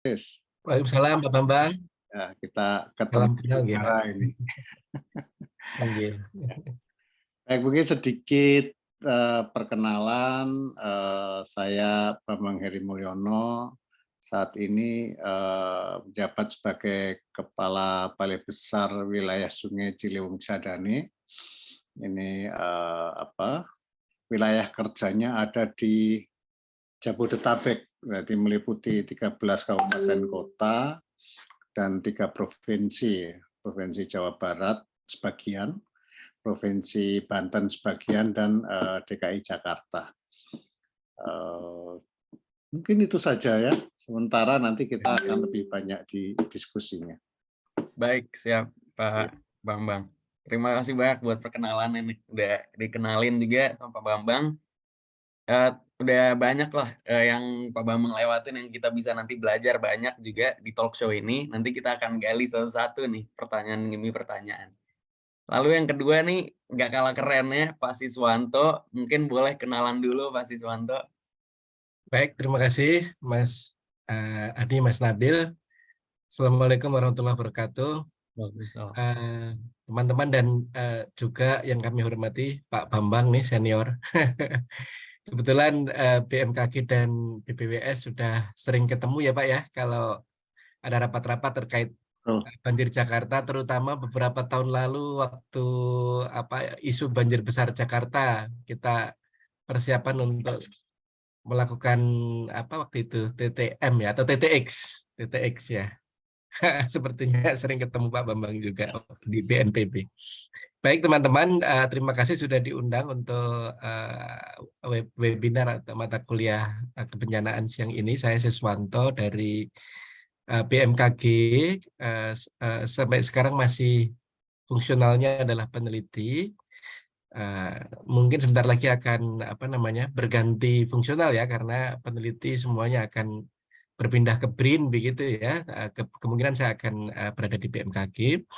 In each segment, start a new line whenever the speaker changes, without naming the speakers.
Yes.
Waalaikumsalam Pak Bambang,
Ya, kita ketemu
salam kenal nggih, Pak.
bicara ini.
Nggih.
Baik, mungkin sedikit perkenalan. Saya Bambang Heri Mulyono. Saat ini menjabat sebagai Kepala Balai Besar Wilayah Sungai Ciliwung Sadane. Ini wilayah kerjanya ada di Jabodetabek, jadi meliputi 13 kabupaten kota dan 3 provinsi, Provinsi Jawa Barat sebagian, Provinsi Banten sebagian, dan DKI Jakarta. Mungkin itu saja ya, sementara nanti kita akan lebih banyak di diskusinya.
Baik, siap Pak Bambang. Terima kasih banyak buat perkenalan ini. Udah dikenalin juga sama Pak Bambang. Udah banyak lah yang Pak Bambang lewatin yang kita bisa nanti belajar banyak juga di talk show ini. Nanti kita akan gali satu-satu nih pertanyaan demi pertanyaan. Lalu yang kedua nih, nggak kalah kerennya Pak Siswanto. Mungkin boleh kenalan dulu Pak Siswanto.
Baik, terima kasih Mas Adi, Mas Nabil. Assalamualaikum warahmatullahi wabarakatuh.
Waalaikumsalam.
Teman-teman dan juga yang kami hormati Pak Bambang nih senior. Kebetulan BMKG dan BPWS sudah sering ketemu ya Pak ya, kalau ada rapat-rapat terkait banjir Jakarta, terutama beberapa tahun lalu waktu isu banjir besar Jakarta, kita persiapan untuk melakukan waktu itu TTM ya atau TTX ya. Sepertinya sering ketemu Pak Bambang juga di BNPB. Baik teman-teman, terima kasih sudah diundang untuk webinar atau mata kuliah kebencanaan siang ini. Saya Siswanto dari BMKG, sampai sekarang masih fungsionalnya adalah peneliti. Mungkin sebentar lagi akan berganti fungsional ya, karena peneliti semuanya akan berpindah ke BRIN begitu ya. Kemungkinan saya akan berada di BMKG.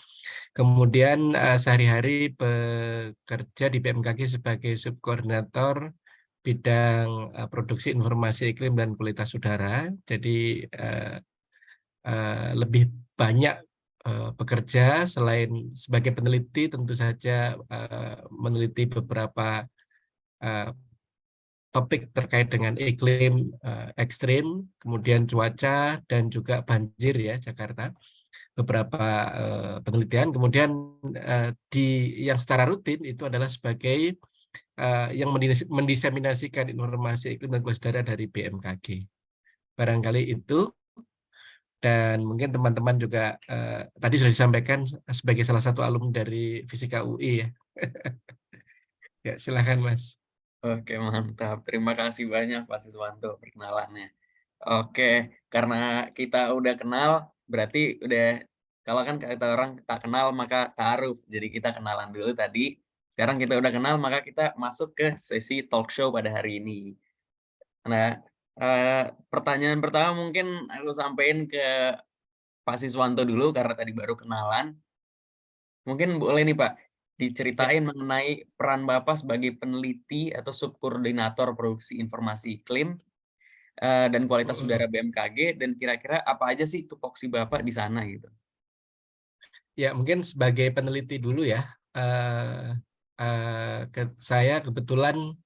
Kemudian sehari-hari bekerja di BMKG sebagai subkoordinator bidang produksi informasi iklim dan kualitas udara. Jadi lebih banyak bekerja selain sebagai peneliti, tentu saja meneliti beberapa topik terkait dengan iklim ekstrim, kemudian cuaca dan juga banjir ya Jakarta. Beberapa penelitian, kemudian yang secara rutin itu adalah sebagai yang mendiseminasikan informasi iklim dan kualitas udara dari BMKG. Barangkali itu. Dan mungkin teman-teman juga tadi sudah disampaikan sebagai salah satu alumni dari Fisika UI ya. Ya, silakan Mas.
Oke, mantap. Terima kasih banyak Pak Siswanto perkenalannya. Oke, karena kita udah kenal, berarti udah, kalau kan kata orang tak kenal maka ta'aruf. Jadi kita kenalan dulu tadi. Sekarang kita udah kenal, maka kita masuk ke sesi talk show pada hari ini. Nah, pertanyaan pertama mungkin aku sampaikan ke Pak Siswanto dulu karena tadi baru kenalan. Mungkin boleh nih Pak, diceritain mengenai peran Bapak sebagai peneliti atau subkoordinator produksi informasi iklim dan kualitas udara BMKG, dan kira-kira apa aja sih tupoksi Bapak di sana gitu?
Ya, mungkin sebagai peneliti dulu ya. Saya kebetulan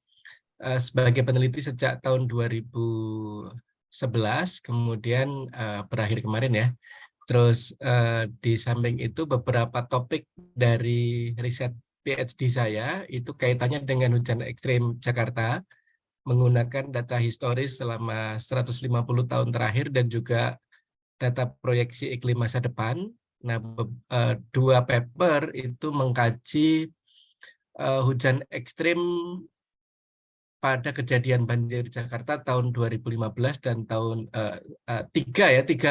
sebagai peneliti sejak tahun 2011, kemudian berakhir kemarin ya. Terus di samping itu beberapa topik dari riset PhD saya itu kaitannya dengan hujan ekstrim Jakarta, menggunakan data historis selama 150 tahun terakhir dan juga data proyeksi iklim masa depan. Nah, 2 paper itu mengkaji hujan ekstrim pada kejadian banjir Jakarta tahun 2015 dan tahun 3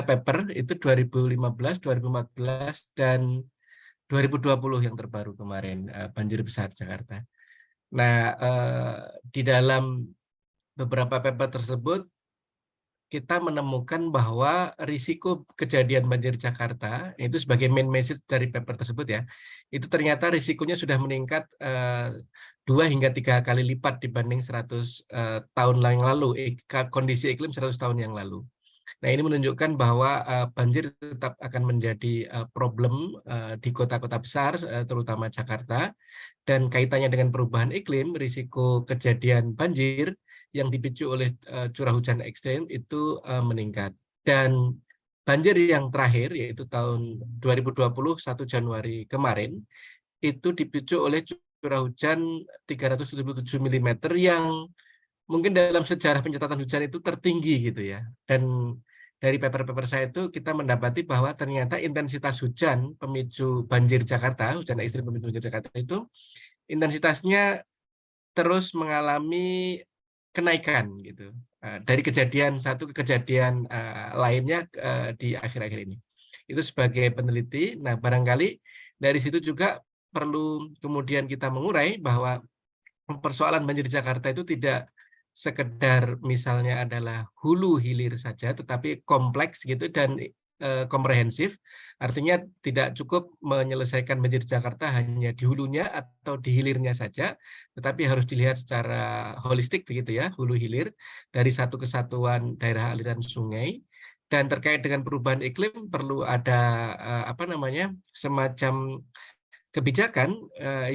paper itu 2015, 2014 dan 2020 yang terbaru kemarin banjir besar Jakarta. Nah, di dalam beberapa paper tersebut kita menemukan bahwa risiko kejadian banjir Jakarta itu sebagai main message dari paper tersebut ya, itu ternyata risikonya sudah meningkat 2 hingga 3 kali lipat dibanding 100 tahun yang lalu, kondisi iklim 100 tahun yang lalu. Nah, ini menunjukkan bahwa banjir tetap akan menjadi problem di kota-kota besar, terutama Jakarta, dan kaitannya dengan perubahan iklim, risiko kejadian banjir yang dipicu oleh curah hujan ekstrem itu meningkat. Dan banjir yang terakhir, yaitu tahun 2020, 1 Januari kemarin, itu dipicu oleh curah hujan 377 mm yang mungkin dalam sejarah pencatatan hujan itu tertinggi gitu ya. Dan dari paper-paper saya itu kita mendapati bahwa ternyata intensitas hujan pemicu banjir Jakarta, hujan ekstrim pemicu banjir Jakarta itu intensitasnya terus mengalami kenaikan gitu. Dari kejadian satu ke kejadian lainnya di akhir-akhir ini. Itu sebagai peneliti. Nah, barangkali dari situ juga perlu kemudian kita mengurai bahwa persoalan banjir di Jakarta itu tidak sekedar misalnya adalah hulu hilir saja, tetapi kompleks gitu dan komprehensif. Artinya tidak cukup menyelesaikan banjir di Jakarta hanya di hulunya atau di hilirnya saja, tetapi harus dilihat secara holistik begitu ya, hulu hilir dari satu kesatuan daerah aliran sungai. Dan terkait dengan perubahan iklim perlu ada semacam kebijakan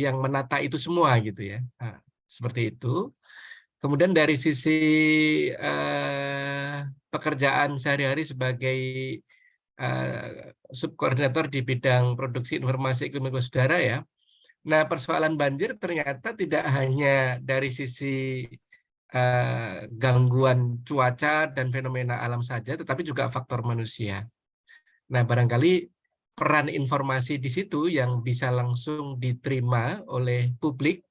yang menata itu semua gitu ya. Nah, seperti itu. Kemudian dari sisi pekerjaan sehari-hari sebagai subkoordinator di bidang produksi informasi iklim udara ya. Nah, persoalan banjir ternyata tidak hanya dari sisi gangguan cuaca dan fenomena alam saja, tetapi juga faktor manusia. Nah, barangkali peran informasi di situ yang bisa langsung diterima oleh publik,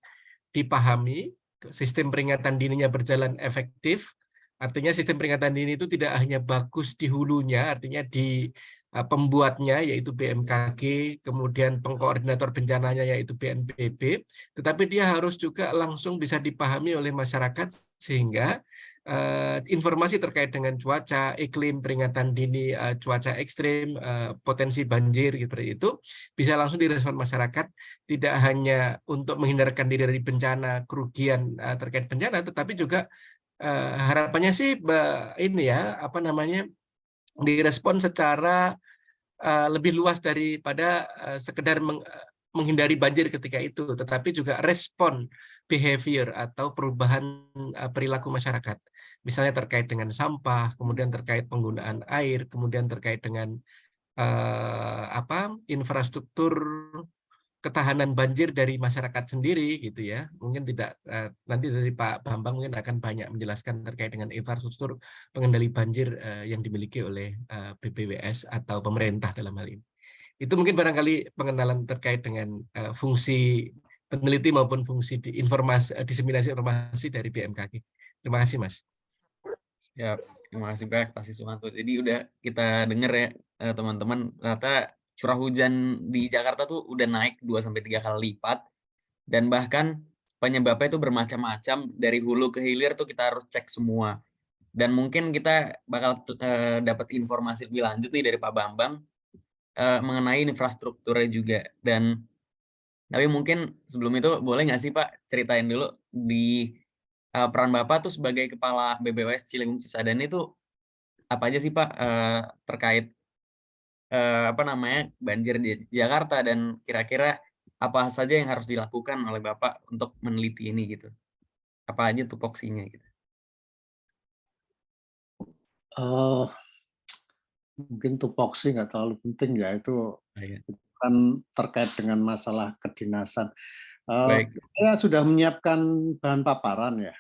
dipahami, sistem peringatan dininya berjalan efektif, artinya sistem peringatan dini itu tidak hanya bagus di hulunya, artinya di pembuatnya yaitu BMKG, kemudian pengkoordinator bencananya yaitu BNPB, tetapi dia harus juga langsung bisa dipahami oleh masyarakat sehingga informasi terkait dengan cuaca, iklim, peringatan dini cuaca ekstrim, potensi banjir gitu itu bisa langsung direspon masyarakat, tidak hanya untuk menghindarkan diri dari bencana, kerugian terkait bencana, tetapi juga harapannya sih ini ya direspon secara lebih luas daripada sekedar menghindari banjir ketika itu, tetapi juga respon behavior atau perubahan perilaku masyarakat. Misalnya terkait dengan sampah, kemudian terkait penggunaan air, kemudian terkait dengan infrastruktur ketahanan banjir dari masyarakat sendiri gitu ya. Mungkin tidak nanti dari Pak Bambang mungkin akan banyak menjelaskan terkait dengan infrastruktur pengendali banjir yang dimiliki oleh BPWS atau pemerintah dalam hal ini. Itu mungkin barangkali pengenalan terkait dengan fungsi peneliti maupun fungsi diseminasi informasi dari BMKG. Terima kasih, Mas.
Ya, terima kasih banyak Pak Siswanto. Jadi udah kita dengar ya teman-teman, ternyata curah hujan di Jakarta tuh udah naik 2-3 kali lipat, dan bahkan penyebabnya itu bermacam-macam, dari hulu ke hilir tuh kita harus cek semua. Dan mungkin kita bakal dapat informasi lebih lanjut nih dari Pak Bambang mengenai infrastrukturnya juga. Tapi mungkin sebelum itu boleh nggak sih Pak ceritain dulu di peran Bapak tuh sebagai Kepala BBWS Ciliwung Cisadane itu apa aja sih Pak terkait banjir di Jakarta, dan kira-kira apa saja yang harus dilakukan oleh Bapak untuk meneliti ini gitu? Apa aja tupoksinya gitu?
Eh, mungkin tupoksi nggak terlalu penting ya, itu
Oh, iya.
kan terkait dengan masalah kedinasan.
Baik.
Saya sudah menyiapkan bahan paparan ya.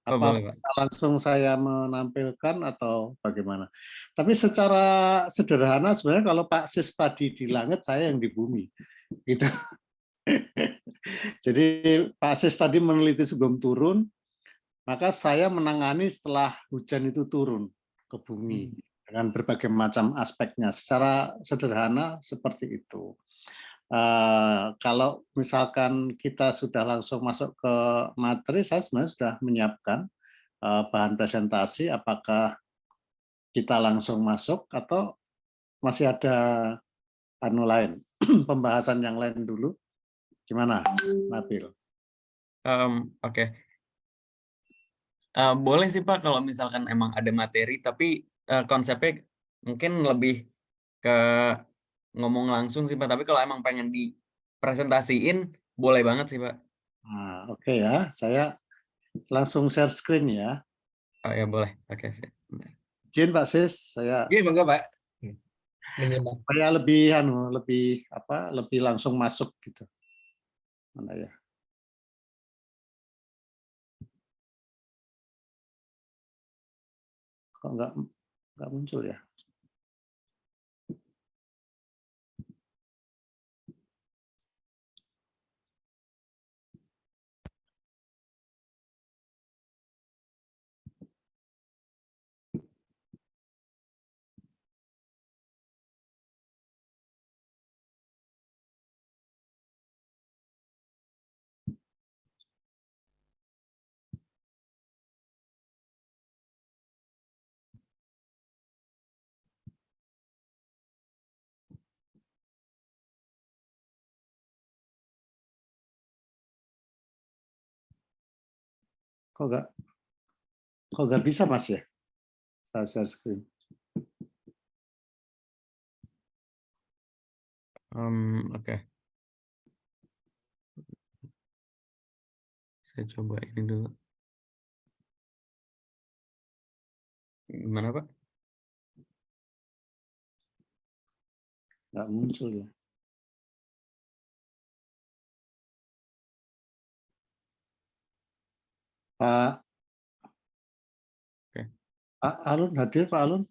Oh,
Apa
boleh Pak.
bisa langsung saya menampilkan atau bagaimana? Tapi secara sederhana sebenarnya kalau Pak Sis tadi di langit, saya yang di bumi. Gitu. Jadi Pak Sis tadi meneliti sebelum turun, maka saya menangani setelah hujan itu turun ke bumi dengan berbagai macam aspeknya. Secara sederhana seperti itu. Kalau misalkan kita sudah langsung masuk ke materi, saya sebenarnya sudah menyiapkan bahan presentasi. Apakah kita langsung masuk atau masih ada lain, pembahasan yang lain dulu? Gimana, Nabil?
Oke. Boleh sih Pak kalau misalkan emang ada materi, tapi konsepnya mungkin lebih ke ngomong langsung sih, Pak, tapi kalau emang pengen dipresentasiin, boleh banget sih, Pak.
Nah, oke ya, saya langsung share screen ya.
Oh ya boleh, oke sip. Bentar.
Izin Pak Sis, saya
Iya, monggo Pak. Menyimak.
supaya lebih langsung masuk gitu. Mana ya? Kok nggak muncul ya? Kok nggak bisa Mas ya? Saya share screen.
Oke. Saya coba ini dulu. Gimana, Pak?
Nggak muncul ya. Pak
Oke.
Alun hadir, Pak Alun?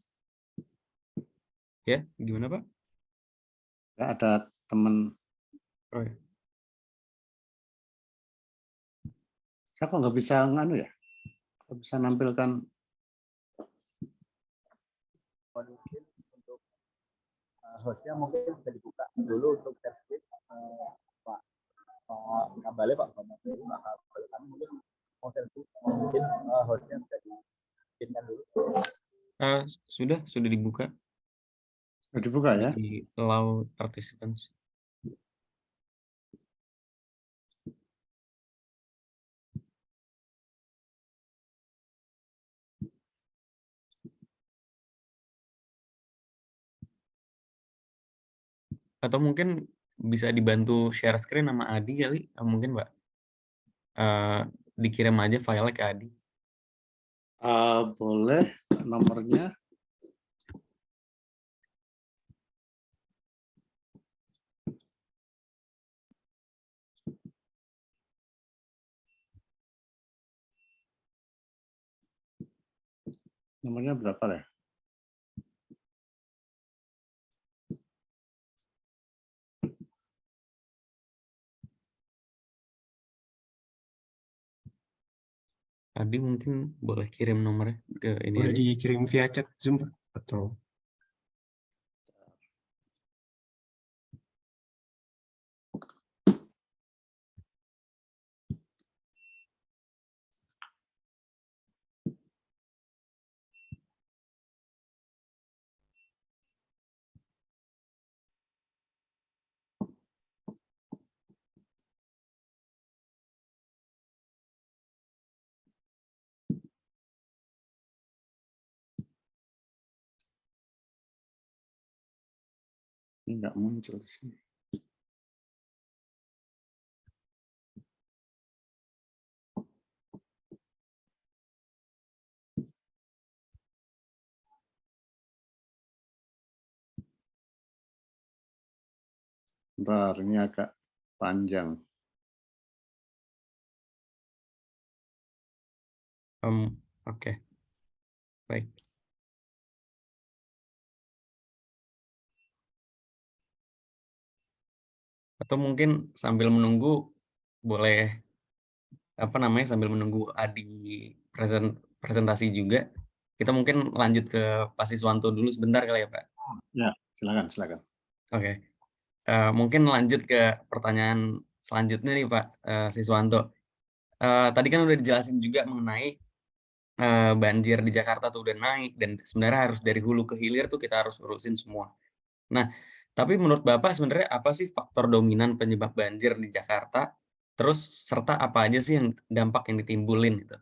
Ya, gimana, Pak?
Nggak ada teman.
Oh, ya.
Saya kok nggak bisa nganu ya? Nggak bisa nampilkan.
Mungkin untuk hostnya mungkin bisa dibuka dulu untuk tes kit Pak Kambale, Pak Kambale kami mungkin mau tes kit, mungkin hostnya bisa diizinkan dulu.
Sudah dibuka.
Sudah dibuka ya?
Di allow participants. Atau mungkin bisa dibantu share screen sama Adi kali, mungkin, Pak. Dikirim aja filenya ke Adi.
Boleh, nomornya. Nomornya berapa ya?
Adi mungkin boleh kirim nomornya ke ini
Boleh
aja.
dikirim via chat Zoom atau
Ini nggak muncul di sini. Bentar, ini agak panjang.
Oke. Baik. Atau mungkin sambil menunggu boleh sambil menunggu Adi presentasi juga, kita mungkin lanjut ke Pak Siswanto dulu sebentar kali ya, Pak?
Ya, silakan.
Oke. Mungkin lanjut ke pertanyaan selanjutnya nih, Pak Siswanto. Tadi kan udah dijelasin juga mengenai banjir di Jakarta tuh udah naik dan sebenarnya harus dari hulu ke hilir tuh kita harus urusin semua. Nah, tapi menurut Bapak sebenarnya apa sih faktor dominan penyebab banjir di Jakarta? Terus serta apa aja sih yang dampak yang ditimbulin gitu?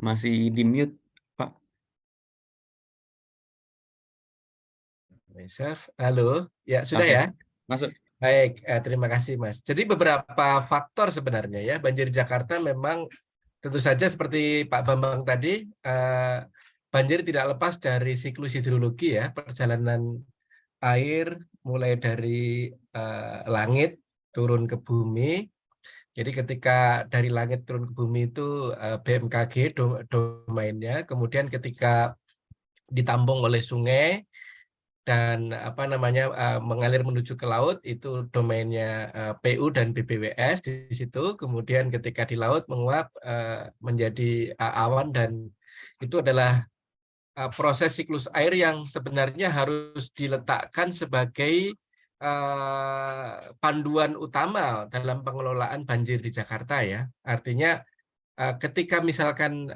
Masih di mute, Pak.
Myself, halo, ya sudah
Oke,
ya.
masuk.
Baik, terima kasih Mas. Jadi beberapa faktor sebenarnya ya banjir Jakarta memang tentu saja seperti Pak Bambang tadi, banjir tidak lepas dari siklus hidrologi ya, perjalanan air mulai dari langit turun ke bumi. Jadi ketika dari langit turun ke bumi itu BMKG domainnya, kemudian ketika ditampung oleh sungai dan apa namanya mengalir menuju ke laut itu domainnya PU dan BPWS di situ. Kemudian ketika di laut menguap menjadi awan, dan itu adalah proses siklus air yang sebenarnya harus diletakkan sebagai panduan utama dalam pengelolaan banjir di Jakarta ya. Artinya ketika misalkan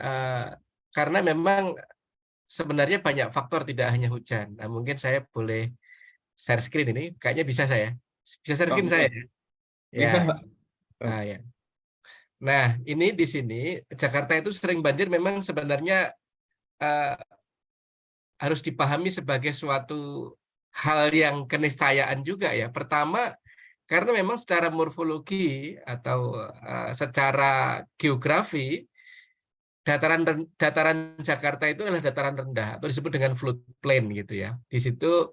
karena memang sebenarnya banyak faktor, tidak hanya hujan. Nah, mungkin saya boleh share screen ini, kayaknya bisa saya. Bisa share
Oh,
screen saya?
bisa,
Ya.
Pak.
Nah, ya. Nah, ini di sini Jakarta itu sering banjir memang sebenarnya harus dipahami sebagai suatu hal yang keniscayaan juga ya. Pertama, karena memang secara morfologi atau secara geografi dataran Jakarta itu adalah dataran rendah atau disebut dengan floodplain gitu ya. Di situ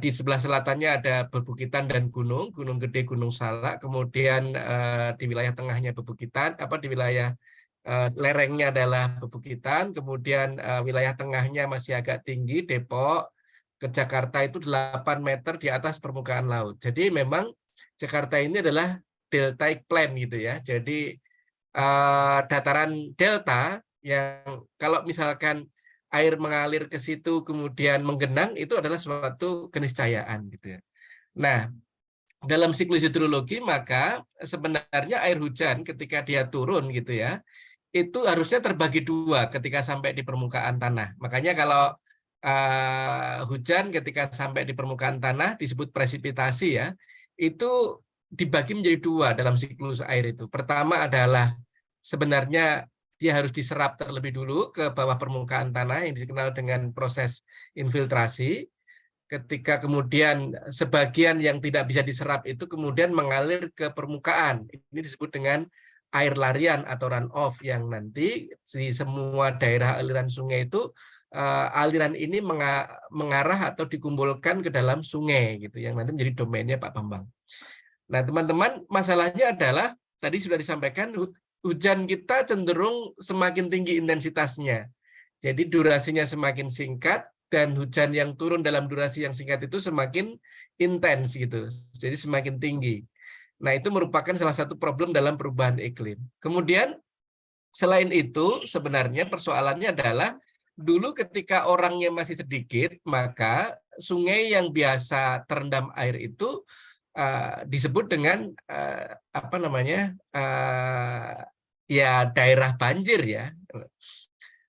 di sebelah selatannya ada bebukitan dan gunung, Gunung Gede, Gunung Salak, kemudian di wilayah tengahnya bebukitan, di wilayah lerengnya adalah bebukitan, kemudian wilayah tengahnya masih agak tinggi, Depok ke Jakarta itu 8 meter di atas permukaan laut. Jadi memang Jakarta ini adalah deltaic plain gitu ya. Jadi dataran delta yang kalau misalkan air mengalir ke situ kemudian menggenang itu adalah suatu keniscayaan gitu ya. Nah, dalam siklus hidrologi maka sebenarnya air hujan ketika dia turun gitu ya, itu harusnya terbagi dua ketika sampai di permukaan tanah. Makanya kalau hujan ketika sampai di permukaan tanah disebut presipitasi ya, itu dibagi menjadi dua dalam siklus air itu. Pertama adalah sebenarnya dia harus diserap terlebih dulu ke bawah permukaan tanah yang dikenal dengan proses infiltrasi. Ketika kemudian sebagian yang tidak bisa diserap itu kemudian mengalir ke permukaan. Ini disebut dengan air larian atau runoff, yang nanti di semua daerah aliran sungai itu aliran ini mengarah atau dikumpulkan ke dalam sungai gitu, yang nanti menjadi domainnya Pak Bambang. Nah, teman-teman, masalahnya adalah tadi sudah disampaikan hujan kita cenderung semakin tinggi intensitasnya. Jadi durasinya semakin singkat dan hujan yang turun dalam durasi yang singkat itu semakin intens gitu. Jadi semakin tinggi. Nah, itu merupakan salah satu problem dalam perubahan iklim. Kemudian selain itu sebenarnya persoalannya adalah dulu ketika orangnya masih sedikit, maka sungai yang biasa terendam air itu disebut dengan ya daerah banjir ya,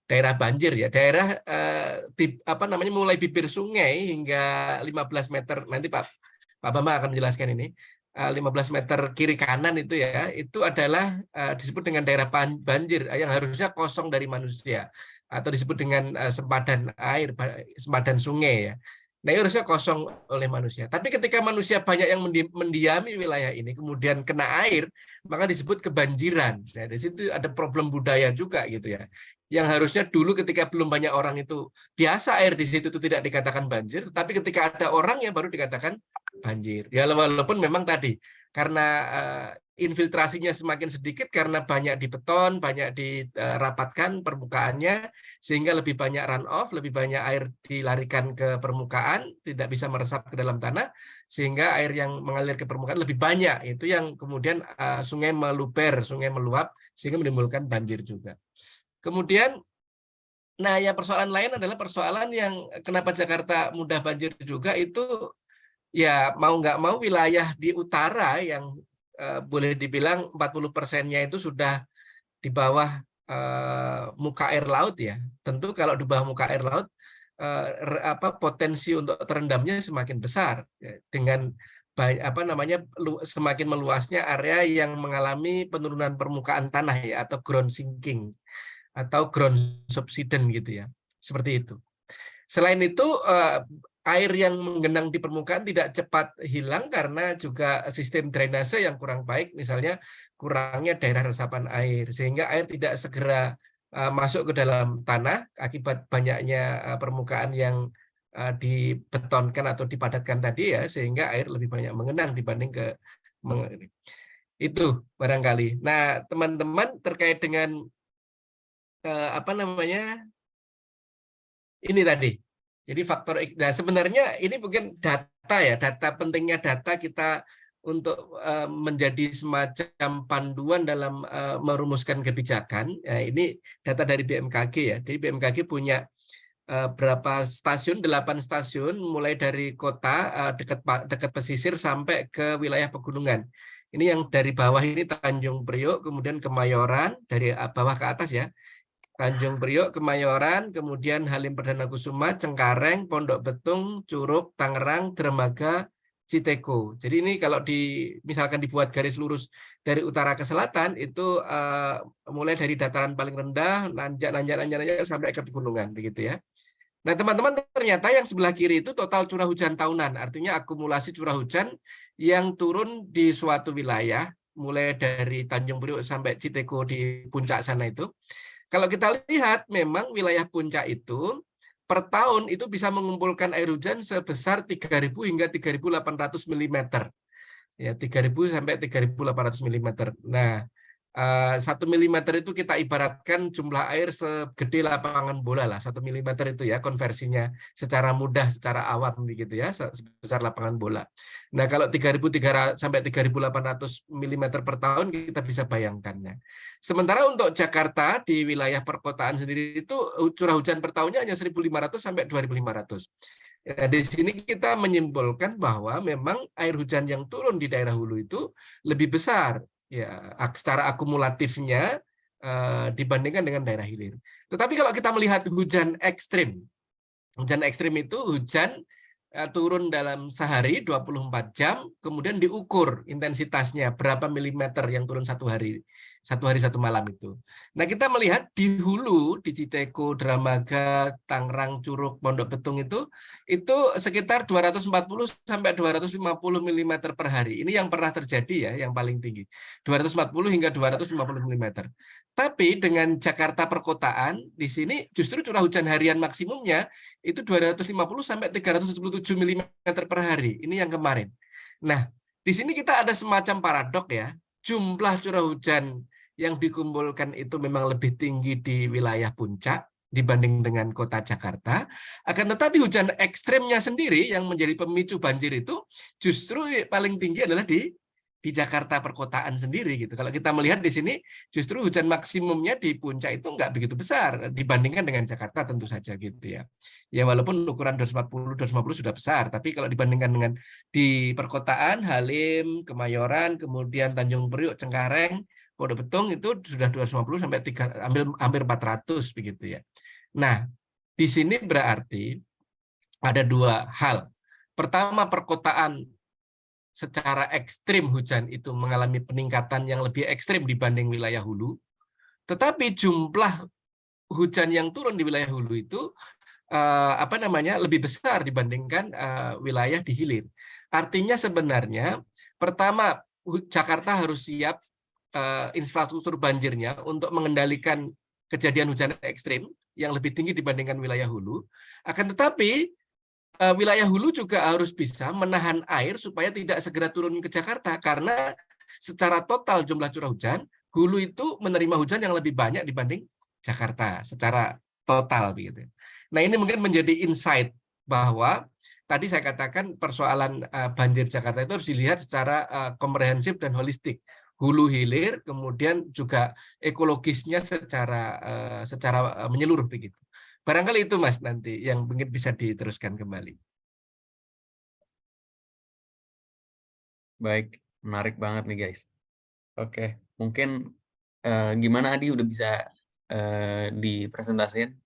daerah banjir ya, daerah mulai bibir sungai hingga 15 meter, nanti Pak Bambang akan menjelaskan ini, 15 meter kiri kanan itu ya, itu adalah disebut dengan daerah banjir yang harusnya kosong dari manusia atau disebut dengan sempadan air, sempadan sungai ya. Nah, ini harusnya kosong oleh manusia. Tapi ketika manusia banyak yang mendiami wilayah ini, kemudian kena air, maka disebut kebanjiran. Nah, di situ ada problem budaya juga gitu ya. Yang harusnya dulu ketika belum banyak orang itu biasa air di situ itu tidak dikatakan banjir, tapi ketika ada orang yang baru dikatakan banjir. Ya walaupun memang tadi karena infiltrasinya semakin sedikit karena banyak di beton, banyak dirapatkan permukaannya, sehingga lebih banyak runoff, lebih banyak air dilarikan ke permukaan, tidak bisa meresap ke dalam tanah, sehingga air yang mengalir ke permukaan lebih banyak. Itu yang kemudian sungai meluber, sungai meluap, sehingga menimbulkan banjir juga. Kemudian, nah ya persoalan lain adalah persoalan yang kenapa Jakarta mudah banjir juga itu, ya mau nggak mau wilayah di utara yang boleh dibilang 40%-nya itu sudah di bawah muka air laut ya. Tentu kalau di bawah muka air laut potensi untuk terendamnya semakin besar ya, dengan semakin meluasnya area yang mengalami penurunan permukaan tanah ya atau ground sinking. atau ground subsidence gitu ya. Seperti itu. Selain itu, air yang menggenang di permukaan tidak cepat hilang karena juga sistem drainase yang kurang baik, misalnya kurangnya daerah resapan air, sehingga air tidak segera masuk ke dalam tanah akibat banyaknya permukaan yang dibetonkan atau dipadatkan tadi ya, sehingga air lebih banyak mengenang dibanding ke itu barangkali. Nah, teman-teman terkait dengan apa namanya ini tadi. Jadi faktor, nah sebenarnya ini mungkin data ya, data pentingnya data kita untuk menjadi semacam panduan dalam merumuskan kebijakan. Ya, ini data dari BMKG ya. Jadi BMKG punya berapa stasiun, 8 stasiun, mulai dari kota dekat pesisir sampai ke wilayah pegunungan. Ini yang dari bawah ini Tanjung Priok, kemudian Kemayoran, dari bawah ke atas ya. Tanjung Priok, Kemayoran, kemudian Halim Perdana Kusuma, Cengkareng, Pondok Betung, Curug, Tangerang, Dermaga, Citeko. Jadi ini kalau misalkan dibuat garis lurus dari utara ke selatan itu mulai dari dataran paling rendah, nanjak sampai ke pegunungan begitu ya. Nah, teman-teman, ternyata yang sebelah kiri itu total curah hujan tahunan, artinya akumulasi curah hujan yang turun di suatu wilayah, mulai dari Tanjung Priok sampai Citeko di puncak sana itu. Kalau kita lihat, memang wilayah puncak itu per tahun itu bisa mengumpulkan air hujan sebesar 3.000 hingga 3.800 mm. Ya, 3.000 sampai 3.800 mm. Nah, 1 mm itu kita ibaratkan jumlah air segede lapangan bola lah. 1 mm itu ya konversinya secara mudah, secara awam begitu ya, sebesar lapangan bola. Nah, kalau 3.300 sampai 3.800 mm per tahun kita bisa bayangkannya. Sementara untuk Jakarta di wilayah perkotaan sendiri itu curah hujan per tahunnya hanya 1.500 sampai 2.500. Nah, di sini kita menyimpulkan bahwa memang air hujan yang turun di daerah hulu itu lebih besar ya secara akumulatifnya dibandingkan dengan daerah hilir. Tetapi kalau kita melihat hujan ekstrim itu hujan turun dalam sehari 24 jam, kemudian diukur intensitasnya berapa milimeter yang turun satu hari satu malam itu. Nah, kita melihat di hulu, di Citeko, Dramaga, Tangerang, Curug, Pondok Betung itu sekitar 240 sampai 250 mm per hari. Ini yang pernah terjadi ya, yang paling tinggi. 240 hingga 250 mm. Tapi dengan Jakarta perkotaan, di sini justru curah hujan harian maksimumnya itu 250 sampai 377 mm per hari. Ini yang kemarin. Nah, di sini kita ada semacam paradok ya. Jumlah curah hujan yang dikumpulkan itu memang lebih tinggi di wilayah puncak dibanding dengan kota Jakarta. Akan tetapi hujan ekstrimnya sendiri yang menjadi pemicu banjir itu justru paling tinggi adalah di Jakarta perkotaan sendiri gitu. Kalau kita melihat di sini justru hujan maksimumnya di puncak itu nggak begitu besar dibandingkan dengan Jakarta tentu saja gitu ya. Ya walaupun ukuran 250 sudah besar, tapi kalau dibandingkan dengan di perkotaan Halim, Kemayoran, kemudian Tanjung Priok, Cengkareng, Pondok Betung itu sudah 250 sampai hampir 400 begitu ya. Nah, di sini berarti ada dua hal. Pertama, perkotaan secara ekstrim hujan itu mengalami peningkatan yang lebih ekstrim dibanding wilayah hulu, tetapi jumlah hujan yang turun di wilayah hulu itu lebih besar dibandingkan wilayah di hilir. Artinya sebenarnya pertama Jakarta harus siap infrastruktur banjirnya untuk mengendalikan kejadian hujan ekstrim yang lebih tinggi dibandingkan wilayah hulu. Akan tetapi wilayah hulu juga harus bisa menahan air supaya tidak segera turun ke Jakarta, karena secara total jumlah curah hujan, hulu itu menerima hujan yang lebih banyak dibanding Jakarta secara total begitu. Nah, ini mungkin menjadi insight bahwa tadi saya katakan persoalan banjir Jakarta itu harus dilihat secara komprehensif dan holistik, hulu hilir, kemudian juga ekologisnya secara menyeluruh begitu. Barangkali itu Mas nanti yang mungkin bisa diteruskan kembali.
Baik, menarik banget nih guys. Oke, mungkin gimana Adi udah bisa dipresentasiin?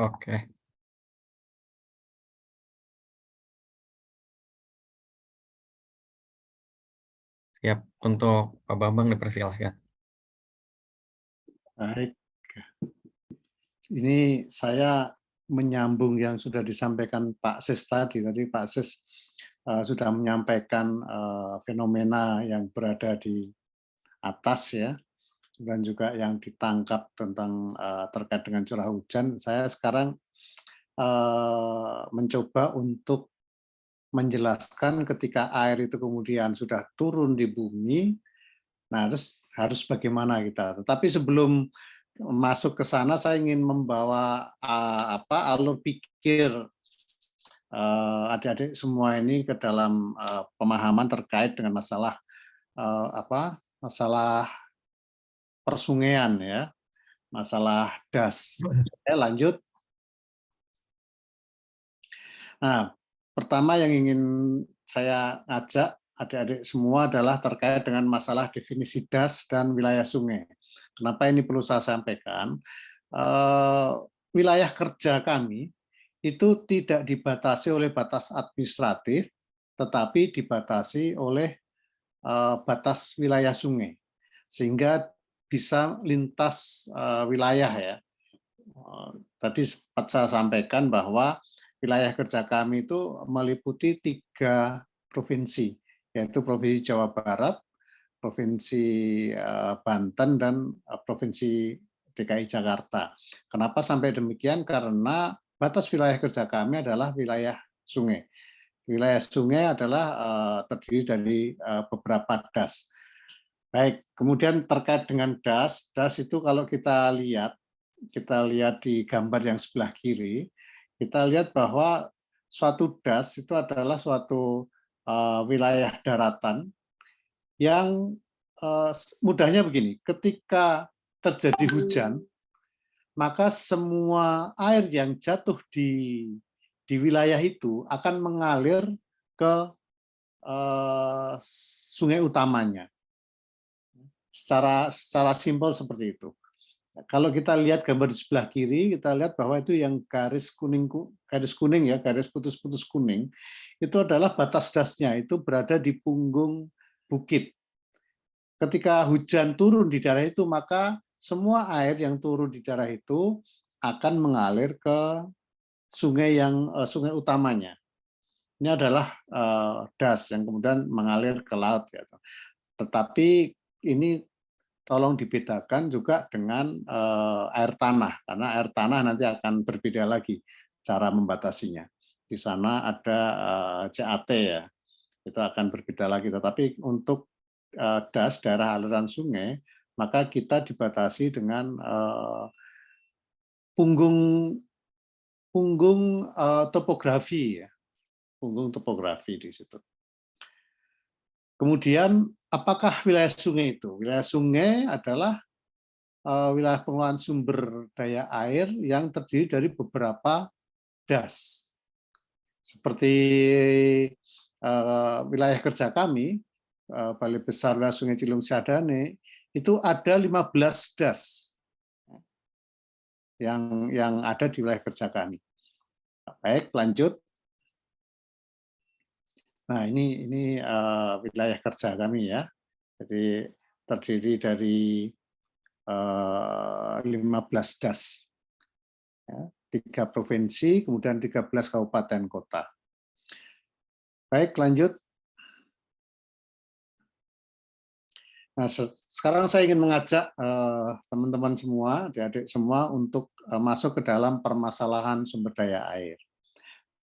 Oke. Siap. Untuk Pak Bambang dipersilahkan.
Baik, ini saya menyambung yang sudah disampaikan Pak Sis tadi. Tadi Pak Sis sudah menyampaikan fenomena yang berada di atas ya, dan juga yang ditangkap tentang terkait dengan curah hujan. Saya sekarang mencoba untuk menjelaskan ketika air itu kemudian sudah turun di bumi, nah harus bagaimana kita. Tetapi sebelum masuk ke sana, saya ingin membawa alur pikir adik-adik semua ini ke dalam pemahaman terkait dengan masalah masalah persungaian ya, masalah das. Lanjut. Nah, pertama yang ingin saya ajak adik-adik semua adalah terkait dengan masalah definisi das dan wilayah sungai. Kenapa ini perlu saya sampaikan? Wilayah kerja kami itu tidak dibatasi oleh batas administratif, tetapi dibatasi oleh batas wilayah sungai, sehingga bisa lintas wilayah ya. Tadi sempat saya sampaikan bahwa wilayah kerja kami itu meliputi 3 provinsi, yaitu Provinsi Jawa Barat, Provinsi Banten, dan Provinsi DKI Jakarta. Kenapa sampai demikian? Karena batas wilayah kerja kami adalah wilayah sungai. Wilayah sungai adalah terdiri dari beberapa das. Baik, kemudian terkait dengan das itu kalau kita lihat di gambar yang sebelah kiri, kita lihat bahwa suatu das itu adalah suatu wilayah daratan yang mudahnya begini, ketika terjadi hujan, maka semua air yang jatuh di wilayah itu akan mengalir ke sungai utamanya. Secara simpel seperti itu. Kalau kita lihat gambar di sebelah kiri, kita lihat bahwa itu yang garis kuning ya, garis putus-putus kuning, itu adalah batas dasnya, itu berada di punggung bukit. Ketika hujan turun di daerah itu, maka semua air yang turun di daerah itu akan mengalir ke sungai utamanya. Ini adalah das yang kemudian mengalir ke laut. Gitu. Tetapi ini tolong dibedakan juga dengan air tanah, karena air tanah nanti akan berbeda lagi cara membatasinya. Di sana ada CAT ya, itu akan berbeda lagi. Tetapi untuk das, daerah aliran sungai, maka kita dibatasi dengan punggung topografi ya, punggung topografi di situ. Kemudian apakah wilayah sungai itu? Wilayah sungai adalah wilayah pengelolaan sumber daya air yang terdiri dari beberapa das. Seperti wilayah kerja kami, Balai Besar Wilayah Sungai Ciliwung Sadane, itu ada 15 das yang ada di wilayah kerja kami. Baik, lanjut. Nah, ini wilayah kerja kami ya. Jadi terdiri dari 15 das. 3 provinsi, kemudian 13 kabupaten kota. Baik, lanjut. Nah, sekarang saya ingin mengajak teman-teman semua, adik-adik semua untuk masuk ke dalam permasalahan sumber daya air.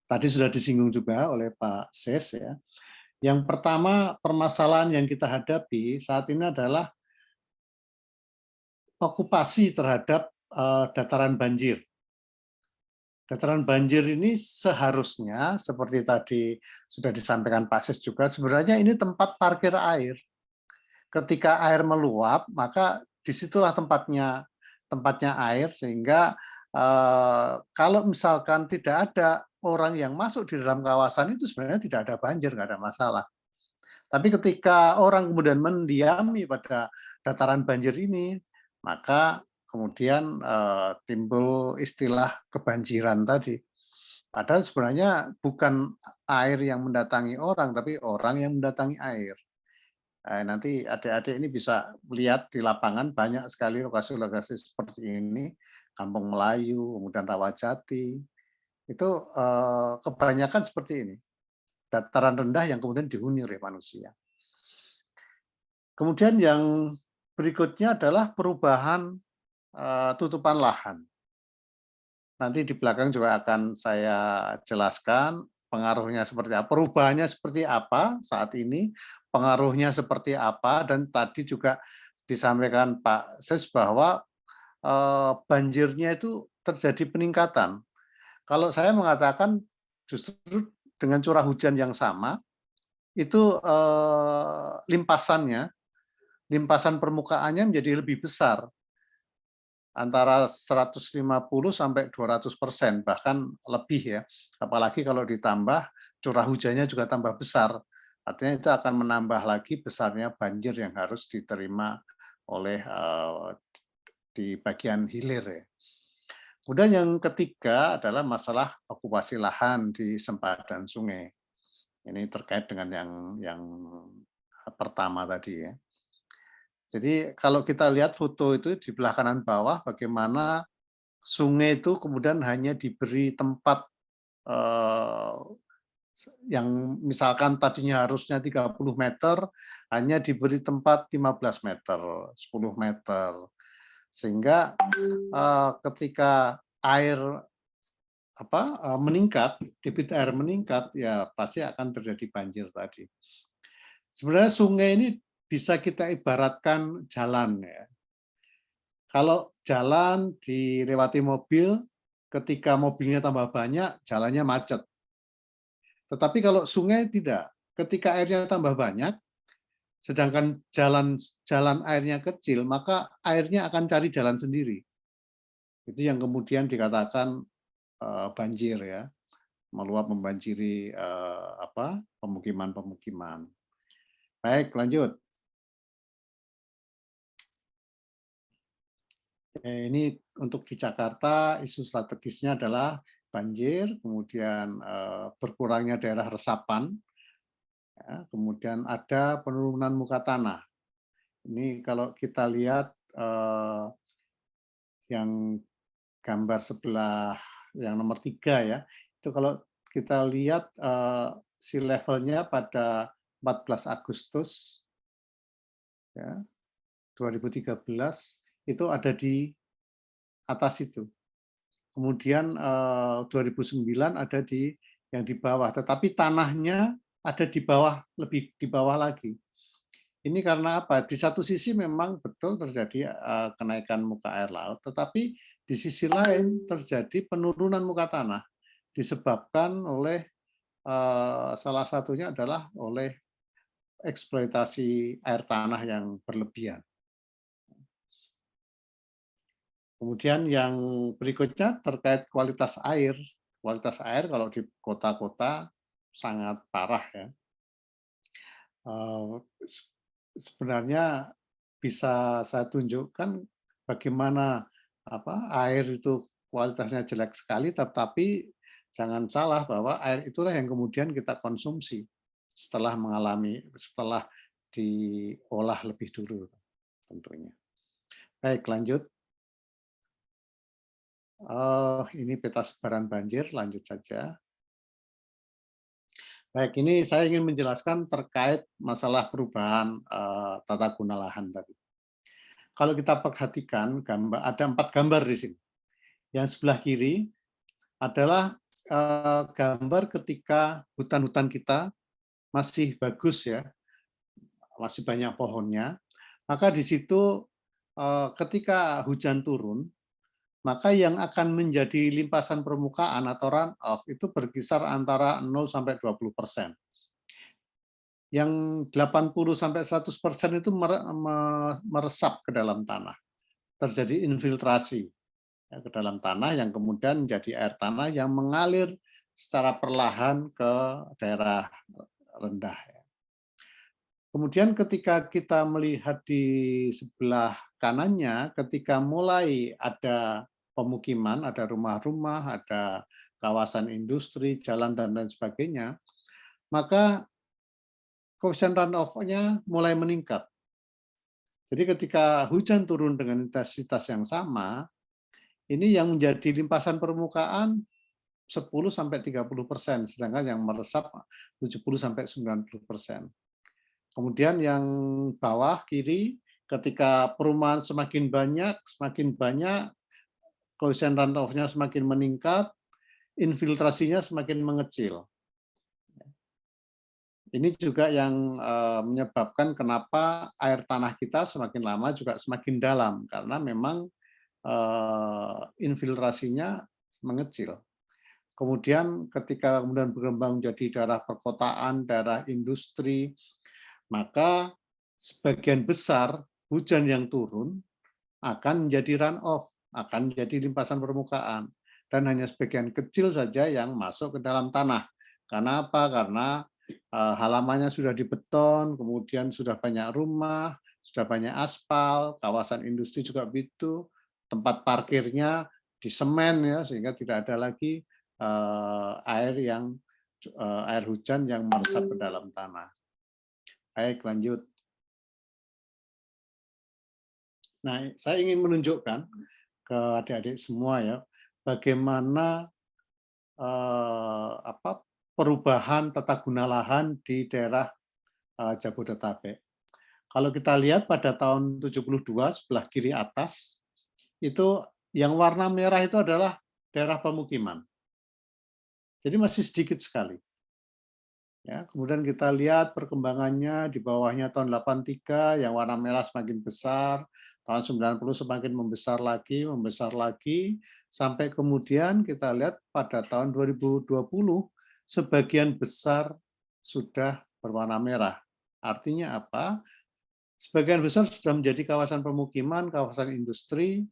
Tadi sudah disinggung juga oleh Pak Ses ya. Yang pertama, permasalahan yang kita hadapi saat ini adalah okupasi terhadap dataran banjir. Dataran banjir ini seharusnya seperti tadi sudah disampaikan Pak Ses juga, sebenarnya ini tempat parkir air. Ketika air meluap, maka disitulah tempatnya air, sehingga kalau misalkan tidak ada orang yang masuk di dalam kawasan itu sebenarnya tidak ada banjir, nggak ada masalah. Tapi ketika orang kemudian mendiami pada dataran banjir ini, maka kemudian timbul istilah kebanjiran tadi. Padahal sebenarnya bukan air yang mendatangi orang, tapi orang yang mendatangi air. Nanti adik-adik ini bisa lihat di lapangan banyak sekali lokasi-lokasi seperti ini, Kampung Melayu, kemudian Rawajati, itu kebanyakan seperti ini. Dataran rendah yang kemudian dihuni oleh manusia. Kemudian yang berikutnya adalah perubahan tutupan lahan. Nanti di belakang juga akan saya jelaskan pengaruhnya seperti apa, perubahannya seperti apa saat ini, pengaruhnya seperti apa, dan tadi juga disampaikan Pak Ses bahwa banjirnya itu terjadi peningkatan. Kalau saya mengatakan justru dengan curah hujan yang sama, itu limpasan permukaannya menjadi lebih besar, antara 150 sampai 200%, bahkan lebih ya. Apalagi kalau ditambah curah hujannya juga tambah besar. Artinya itu akan menambah lagi besarnya banjir yang harus diterima oleh di bagian hilir ya. Kemudian yang ketiga adalah masalah okupasi lahan di sempadan sungai. Ini terkait dengan yang pertama tadi ya. Jadi kalau kita lihat foto itu di belah kanan bawah bagaimana sungai itu kemudian hanya diberi tempat yang misalkan tadinya harusnya 30 meter, hanya diberi tempat 15 meter, 10 meter. Sehingga ketika air meningkat, debit air meningkat, ya pasti akan terjadi banjir tadi. Sebenarnya sungai ini bisa kita ibaratkan jalan ya. Kalau jalan dilewati mobil, ketika mobilnya tambah banyak, jalannya macet. Tetapi kalau sungai tidak. Ketika airnya tambah banyak, sedangkan jalan airnya kecil, maka airnya akan cari jalan sendiri. Itu yang kemudian dikatakan banjir ya, meluap membanjiri pemukiman-pemukiman. Baik, lanjut. Ini untuk di Jakarta, isu strategisnya adalah banjir, kemudian berkurangnya daerah resapan, ya, kemudian ada penurunan muka tanah. Ini kalau kita lihat yang gambar sebelah yang nomor 3 ya, itu kalau kita lihat sea levelnya pada 14 Agustus ya, 2013 itu ada di atas itu. Kemudian 2009 ada yang di bawah, tetapi tanahnya ada di bawah, lebih di bawah lagi. Ini karena apa? Di satu sisi memang betul terjadi kenaikan muka air laut, tetapi di sisi lain terjadi penurunan muka tanah disebabkan oleh salah satunya adalah oleh eksploitasi air tanah yang berlebihan. Kemudian yang berikutnya terkait kualitas air. Kualitas air kalau di kota-kota sangat parah ya. Sebenarnya bisa saya tunjukkan bagaimana air itu kualitasnya jelek sekali, tetapi jangan salah bahwa air itulah yang kemudian kita konsumsi setelah diolah lebih dulu tentunya. Baik, lanjut. Ini peta sebaran banjir, lanjut saja. Baik, ini saya ingin menjelaskan terkait masalah perubahan tata guna lahan tadi. Kalau kita perhatikan, ada 4 gambar di sini. Yang sebelah kiri adalah gambar ketika hutan-hutan kita masih bagus ya, masih banyak pohonnya. Maka di situ ketika hujan turun, maka yang akan menjadi limpasan permukaan atau runoff itu berkisar antara 0 sampai 20%. Yang 80 sampai 100% itu meresap ke dalam tanah. Terjadi infiltrasi ke dalam tanah yang kemudian menjadi air tanah yang mengalir secara perlahan ke daerah rendah. Kemudian ketika kita melihat di sebelah kanannya, ketika mulai ada pemukiman, ada rumah-rumah, ada kawasan industri, jalan, dan lain sebagainya, maka koefisien runoff-nya mulai meningkat. Jadi ketika hujan turun dengan intensitas yang sama, ini yang menjadi limpasan permukaan 10-30%, sedangkan yang meresap 70-90%. Kemudian yang bawah kiri, ketika perumahan semakin banyak, koefisien runoff-nya semakin meningkat, infiltrasinya semakin mengecil. Ini juga yang menyebabkan kenapa air tanah kita semakin lama juga semakin dalam, karena memang infiltrasinya mengecil. Kemudian ketika kemudian berkembang menjadi daerah perkotaan, daerah industri, maka sebagian besar hujan yang turun akan menjadi runoff, akan menjadi limpasan permukaan, dan hanya sebagian kecil saja yang masuk ke dalam tanah. Karena apa? Karena halamannya sudah dibeton, kemudian sudah banyak rumah, sudah banyak aspal, kawasan industri juga begitu, tempat parkirnya di semen ya, sehingga tidak ada lagi air hujan yang meresap ke dalam tanah. Baik, lanjut. Nah, saya ingin menunjukkan ke adik-adik semua ya, bagaimana perubahan tata guna lahan di daerah Jabodetabek. Kalau kita lihat pada tahun 72 sebelah kiri atas, itu yang warna merah itu adalah daerah pemukiman. Jadi masih sedikit sekali. Ya, kemudian kita lihat perkembangannya di bawahnya tahun 83 yang warna merah semakin besar, tahun 90 semakin membesar lagi, sampai kemudian kita lihat pada tahun 2020 sebagian besar sudah berwarna merah. Artinya apa? Sebagian besar sudah menjadi kawasan pemukiman, kawasan industri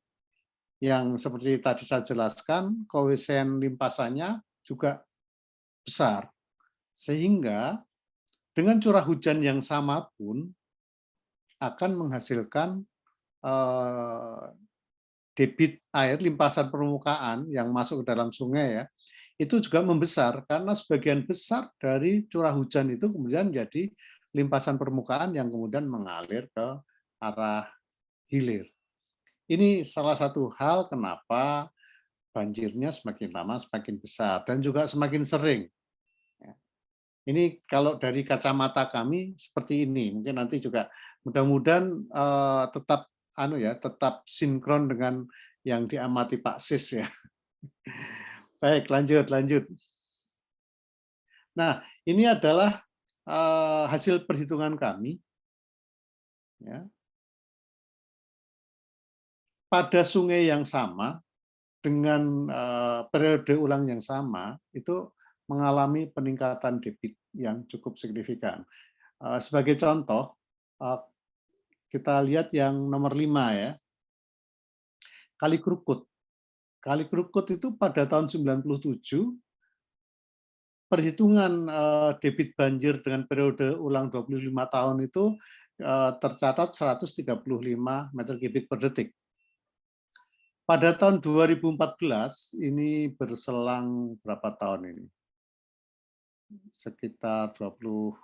yang seperti tadi saya jelaskan, koefisien limpasannya juga besar. Sehingga dengan curah hujan yang sama pun akan menghasilkan debit air, limpasan permukaan yang masuk ke dalam sungai ya, itu juga membesar karena sebagian besar dari curah hujan itu kemudian menjadi limpasan permukaan yang kemudian mengalir ke arah hilir. Ini salah satu hal kenapa banjirnya semakin lama semakin besar dan juga semakin sering. Ini kalau dari kacamata kami seperti ini. Mungkin nanti juga mudah-mudahan tetap sinkron dengan yang diamati Pak Sis ya. Baik, lanjut. Nah, ini adalah hasil perhitungan kami. Ya. Pada sungai yang sama dengan periode ulang yang sama itu mengalami peningkatan debit yang cukup signifikan. Sebagai contoh, kita lihat yang nomor 5 ya, Kali Krukut. Kali Krukut itu pada tahun 97, perhitungan debit banjir dengan periode ulang 25 tahun itu tercatat 135 meter kubik per detik. Pada tahun 2014, ini berselang berapa tahun ini? Sekitar 20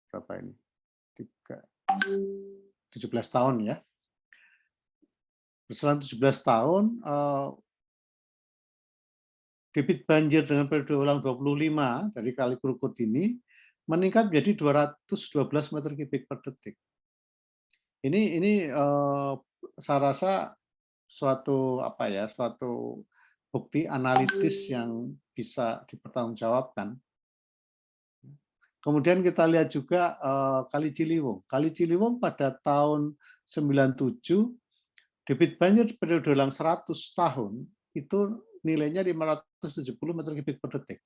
berapa ini? 17 tahun ya. Berselang 17 tahun, debit banjir dengan periode ulang 25 dari Kali Krukut ini meningkat menjadi 212 meter kubik per detik. Ini saya rasa suatu bukti analitis yang bisa dipertanggungjawabkan. Kemudian kita lihat juga Kali Ciliwung. Kali Ciliwung pada tahun 97, debit banjir periode ulang 100 tahun itu nilainya 570 meter kubik per detik.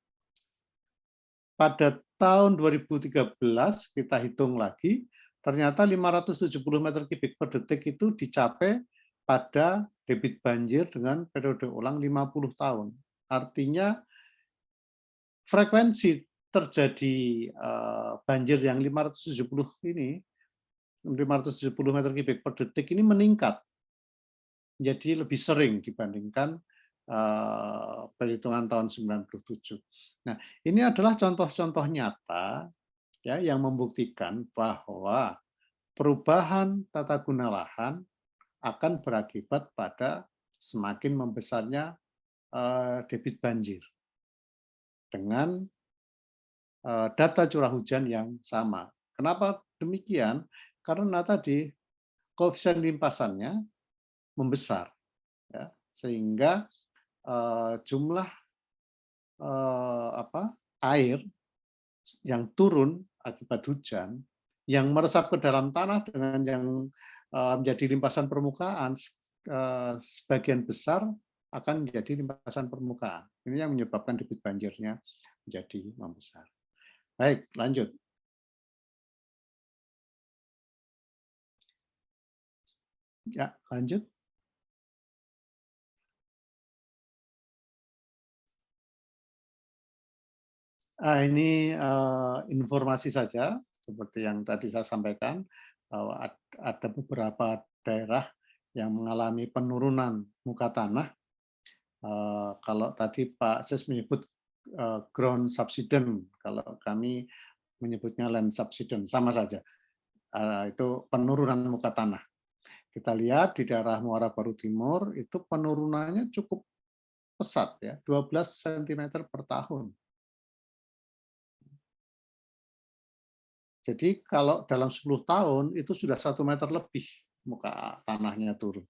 Pada tahun 2013 kita hitung lagi, ternyata 570 meter kubik per detik itu dicapai pada debit banjir dengan periode ulang 50 tahun. Artinya frekuensi terjadi banjir yang 570 ini, 570 meter kubik per detik ini meningkat. Jadi lebih sering dibandingkan perhitungan tahun 97. Nah, ini adalah contoh-contoh nyata ya yang membuktikan bahwa perubahan tata guna lahan akan berakibat pada semakin membesarnya debit banjir dengan data curah hujan yang sama. Kenapa demikian? Karena tadi koefisien limpasannya membesar, ya, sehingga jumlah air yang turun akibat hujan yang meresap ke dalam tanah dengan yang menjadi limpasan permukaan sebagian besar akan menjadi limpasan permukaan. Ini yang menyebabkan debit banjirnya menjadi membesar. Baik, lanjut. Ya, lanjut. Ini informasi saja, seperti yang tadi saya sampaikan, bahwa ada beberapa daerah yang mengalami penurunan muka tanah. Kalau tadi Pak Sis menyebut ground subsidence, kalau kami menyebutnya land subsidence, sama saja. Itu penurunan muka tanah. Kita lihat di daerah Muara Baru Timur, itu penurunannya cukup pesat, ya, 12 cm per tahun. Jadi kalau dalam 10 tahun itu sudah 1 meter lebih muka tanahnya turun.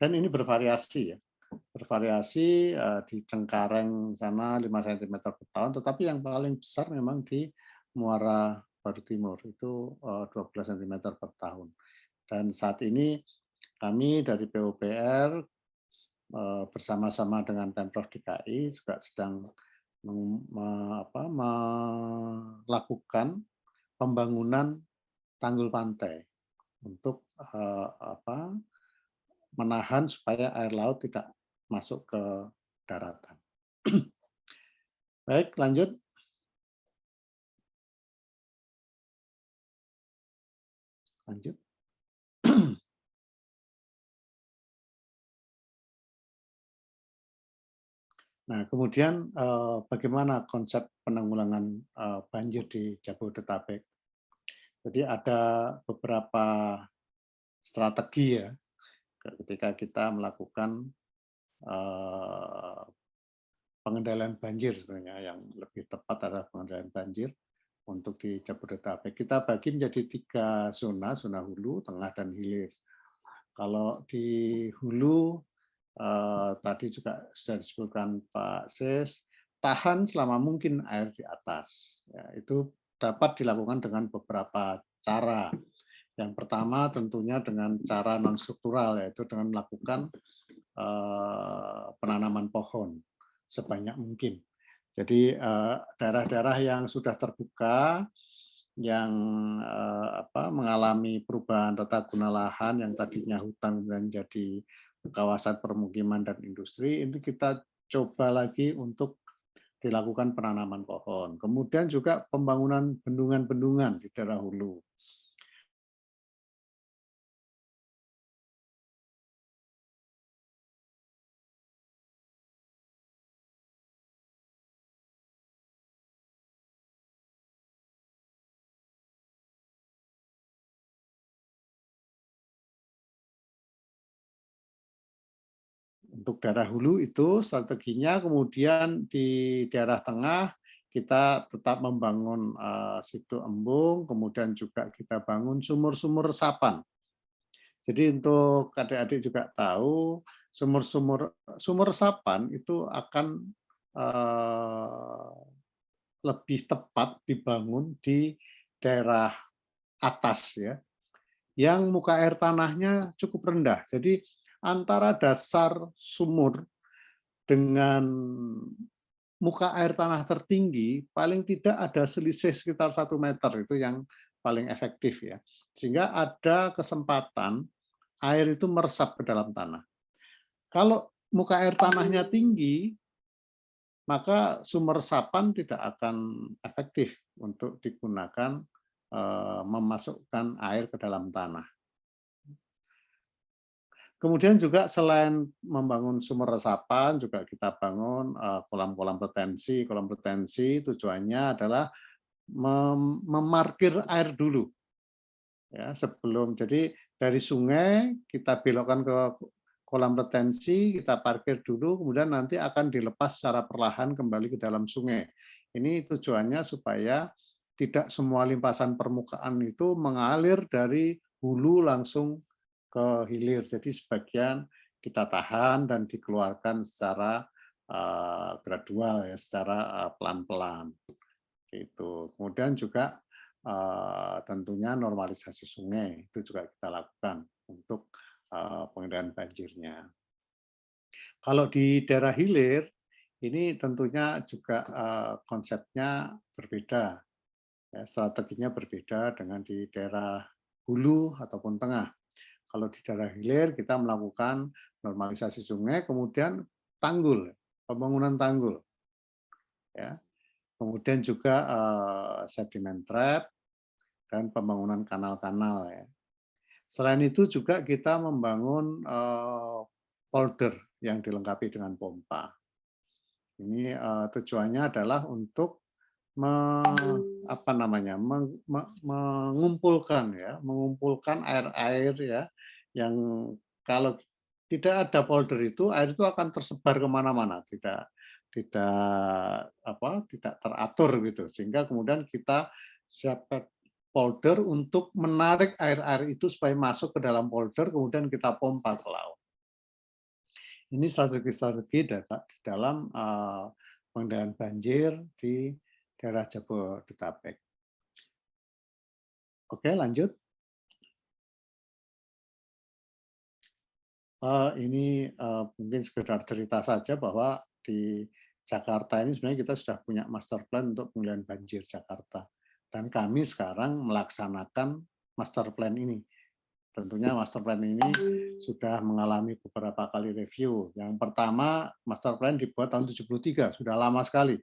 Dan ini bervariasi ya. Bervariasi di Cengkareng sana 5 cm per tahun, tetapi yang paling besar memang di Muara Baru Timur itu 12 cm per tahun. Dan saat ini kami dari PUPR bersama-sama dengan Pemprov DKI juga sedang melakukan pembangunan tanggul pantai untuk menahan supaya air laut tidak masuk ke daratan. Baik, lanjut. Lanjut. Nah, kemudian bagaimana konsep penanggulangan banjir di Jabodetabek? Jadi ada beberapa strategi ya ketika kita melakukan pengendalian banjir sebenarnya, yang lebih tepat adalah pengendalian banjir untuk di Jabodetabek. Kita bagi menjadi 3 zona, zona hulu, tengah, dan hilir. Kalau di hulu tadi juga sudah disebutkan Pak Sis, tahan selama mungkin air di atas. Ya, itu dapat dilakukan dengan beberapa cara. Yang pertama tentunya dengan cara non-struktural, yaitu dengan melakukan penanaman pohon sebanyak mungkin. Jadi daerah-daerah yang sudah terbuka, yang mengalami perubahan tata guna lahan yang tadinya hutan menjadi kawasan permukiman dan industri, itu kita coba lagi untuk dilakukan penanaman pohon. Kemudian juga pembangunan bendungan-bendungan di daerah hulu. Untuk daerah hulu itu strateginya, kemudian di daerah tengah kita tetap membangun situ embung, kemudian juga kita bangun sumur-sumur resapan. Jadi untuk adik-adik juga tahu, sumur resapan itu akan lebih tepat dibangun di daerah atas ya, yang muka air tanahnya cukup rendah. Jadi antara dasar sumur dengan muka air tanah tertinggi paling tidak ada selisih sekitar 1 meter, itu yang paling efektif ya. Sehingga ada kesempatan air itu meresap ke dalam tanah. Kalau muka air tanahnya tinggi, maka sumber resapan tidak akan efektif untuk digunakan memasukkan air ke dalam tanah. Kemudian juga selain membangun sumber resapan, juga kita bangun kolam-kolam retensi. Kolam retensi tujuannya adalah memarkir air dulu, ya, sebelum. Jadi dari sungai kita belokkan ke kolam retensi, kita parkir dulu, kemudian nanti akan dilepas secara perlahan kembali ke dalam sungai. Ini tujuannya supaya tidak semua limpasan permukaan itu mengalir dari hulu langsung ke hilir. Jadi sebagian kita tahan dan dikeluarkan secara gradual, ya, secara pelan-pelan. Itu. Kemudian juga tentunya normalisasi sungai itu juga kita lakukan untuk pengendalian banjirnya. Kalau di daerah hilir ini tentunya juga konsepnya berbeda, ya, strateginya berbeda dengan di daerah hulu ataupun tengah. Kalau di daerah hilir kita melakukan normalisasi sungai, kemudian tanggul, pembangunan tanggul, ya. Kemudian juga sedimen trap dan pembangunan kanal-kanal, ya. Selain itu juga kita membangun polder yang dilengkapi dengan pompa. Ini tujuannya adalah untuk mengumpulkan air-air, ya, yang kalau tidak ada polder itu air itu akan tersebar kemana-mana, tidak teratur gitu, sehingga kemudian kita siapkan polder untuk menarik air-air itu supaya masuk ke dalam polder, kemudian kita pompa ke laut. Ini strategi-strategi di dalam pengendalian banjir di daerah Jabodetabek. Oke, lanjut. Ini mungkin sekedar cerita saja bahwa di Jakarta ini sebenarnya kita sudah punya master plan untuk pengendalian banjir Jakarta. Dan kami sekarang melaksanakan master plan ini. Tentunya master plan ini sudah mengalami beberapa kali review. Yang pertama, master plan dibuat tahun 73, sudah lama sekali.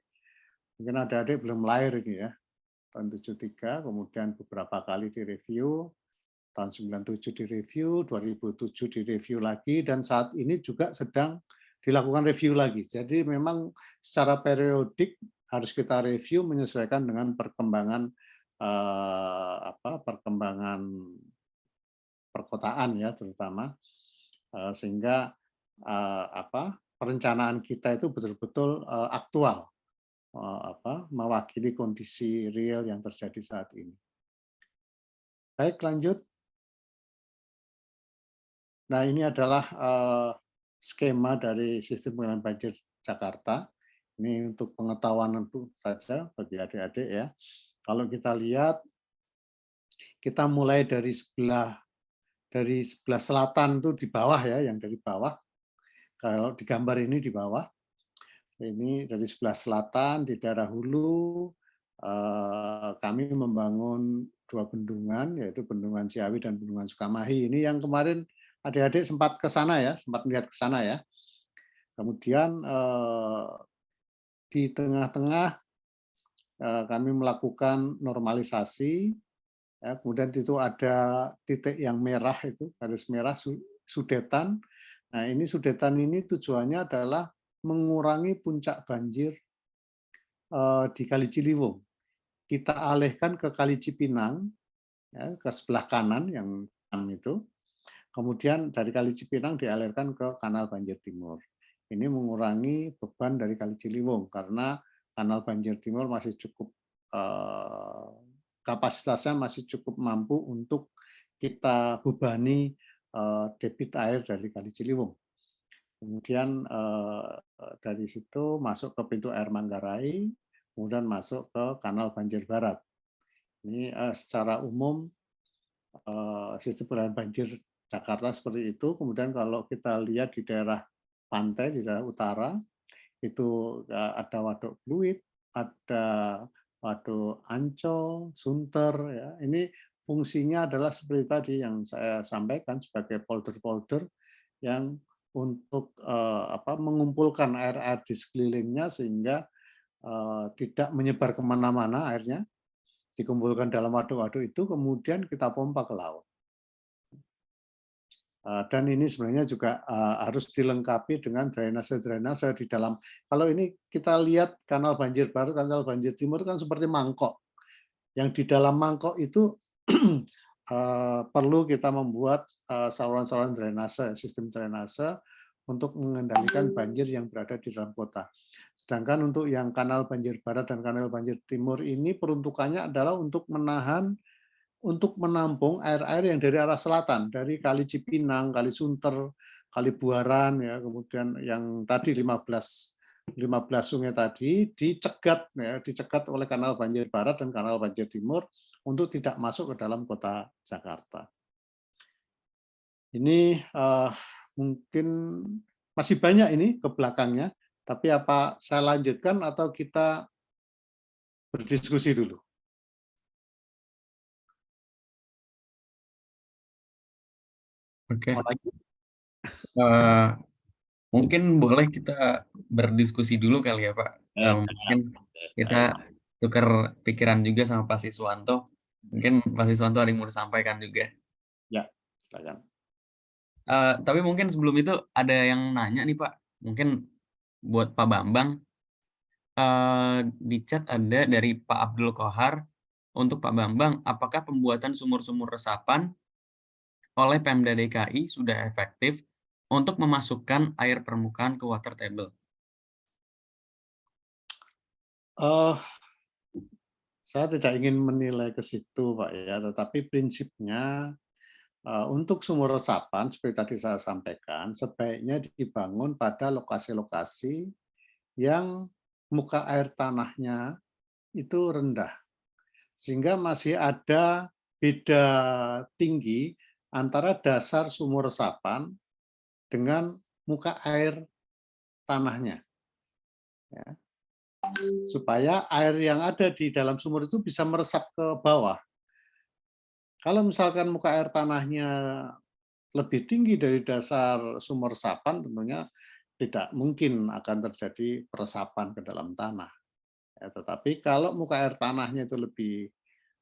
Mungkin adik-adik belum lahir ini, ya. Tahun 73, kemudian beberapa kali direview. Tahun 97 direview, 2007 direview lagi, dan saat ini juga sedang dilakukan review lagi. Jadi memang secara periodik harus kita review menyesuaikan dengan perkembangan perkembangan perkotaan, ya, terutama, sehingga perencanaan kita itu betul-betul aktual, mewakili kondisi real yang terjadi saat ini. Baik, lanjut. Nah, ini adalah skema dari sistem pengendalian banjir Jakarta. Ini untuk pengetahuan itu saja bagi adik-adik, ya. Kalau kita lihat, kita mulai dari sebelah selatan itu di bawah, ya, yang dari bawah. Kalau di gambar ini di bawah, ini dari sebelah selatan di daerah hulu, kami membangun 2 bendungan, yaitu Bendungan Ciawi dan Bendungan Sukamahi. Ini yang kemarin adik-adik sempat ke sana, ya, sempat melihat ke sana, ya. Kemudian di tengah-tengah kami melakukan normalisasi, ya, kemudian itu ada titik yang merah, itu garis merah sudetan. Nah, ini sudetan ini tujuannya adalah mengurangi puncak banjir di Kali Ciliwung. Kita alihkan ke Kali Cipinang, ya, ke sebelah kanan yang itu. Kemudian dari Kali Cipinang dialirkan ke Kanal Banjir Timur. Ini mengurangi beban dari Kali Ciliwung karena Kanal Banjir Timur masih cukup kapasitasnya masih cukup mampu untuk kita bebani debit air dari Kali Ciliwung. Kemudian dari situ masuk ke pintu air Manggarai, kemudian masuk ke Kanal Banjir Barat. Ini secara umum sistem pengendalian banjir Jakarta seperti itu. Kemudian kalau kita lihat di daerah pantai, di daerah utara, itu ada Waduk Pluit, ada Waduk Ancol, Sunter, ya. Ini fungsinya adalah seperti tadi yang saya sampaikan sebagai polder-polder yang untuk mengumpulkan air-air di sekelilingnya sehingga tidak menyebar kemana-mana airnya, dikumpulkan dalam waduk-waduk itu, kemudian kita pompa ke laut. Dan ini sebenarnya juga harus dilengkapi dengan drainase-drainase di dalam. Kalau ini kita lihat kanal banjir barat, kanal banjir timur kan seperti mangkok. Yang di dalam mangkok itu perlu kita membuat saluran-saluran drainase, sistem drainase untuk mengendalikan banjir yang berada di dalam kota. Sedangkan untuk yang kanal banjir barat dan kanal banjir timur ini peruntukannya adalah untuk menampung air-air yang dari arah selatan, dari Kali Cipinang, Kali Sunter, Kali Buaran, ya, kemudian yang tadi 15 sungai tadi dicegat, ya, dicegat oleh kanal banjir barat dan kanal banjir timur untuk tidak masuk ke dalam kota Jakarta. Ini mungkin masih banyak ini ke belakangnya, tapi apa saya lanjutkan atau kita berdiskusi dulu?
Oke.
Mau lagi?
Mungkin boleh kita berdiskusi dulu kali ya Pak. Mungkin kita tukar pikiran juga sama Pak Siswanto. Mungkin Pak Siswanto ada yang mau disampaikan juga.
Ya, silakan.
Tapi mungkin sebelum itu ada yang nanya nih Pak. Mungkin buat Pak Bambang. Di chat ada dari Pak Abdul Kohar. Untuk Pak Bambang, apakah pembuatan sumur-sumur resapan oleh Pemda DKI sudah efektif untuk memasukkan air permukaan ke water table?
Saya tidak ingin menilai ke situ, Pak, ya, tetapi prinsipnya untuk sumur resapan seperti tadi saya sampaikan sebaiknya dibangun pada lokasi-lokasi yang muka air tanahnya itu rendah, sehingga masih ada beda tinggi antara dasar sumur resapan dengan muka air tanahnya, ya. Supaya air yang ada di dalam sumur itu bisa meresap ke bawah. Kalau misalkan muka air tanahnya lebih tinggi dari dasar sumur resapan, tentunya tidak mungkin akan terjadi peresapan ke dalam tanah. Ya, tetapi kalau muka air tanahnya itu lebih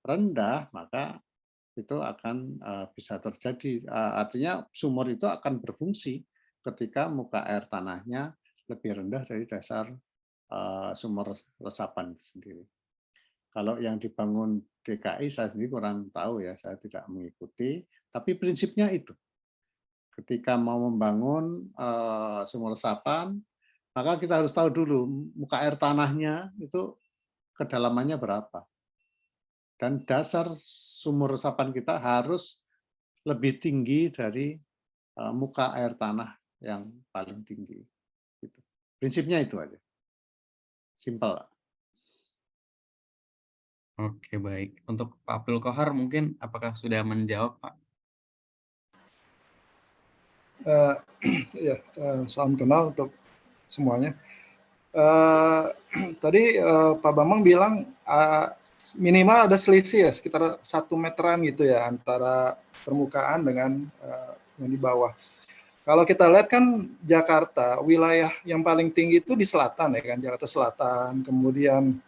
rendah, maka itu akan bisa terjadi. Artinya sumur itu akan berfungsi ketika muka air tanahnya lebih rendah dari dasar sumur resapan itu sendiri. Kalau yang dibangun DKI saya sendiri kurang tahu ya, saya tidak mengikuti. Tapi prinsipnya itu, ketika mau membangun sumur resapan, maka kita harus tahu dulu muka air tanahnya itu kedalamannya berapa. Dan dasar sumur resapan kita harus lebih tinggi dari muka air tanah yang paling tinggi. Prinsipnya itu aja. Simpel.
Oke, baik. Untuk Pak Abdul Kohar mungkin apakah sudah menjawab, Pak?
Ya, salam kenal untuk semuanya. Tadi Pak Bambang bilang minimal ada selisih ya sekitar 1 meteran gitu ya antara permukaan dengan yang di bawah. Kalau kita lihat kan Jakarta, wilayah yang paling tinggi itu di selatan ya kan, Jakarta Selatan, kemudian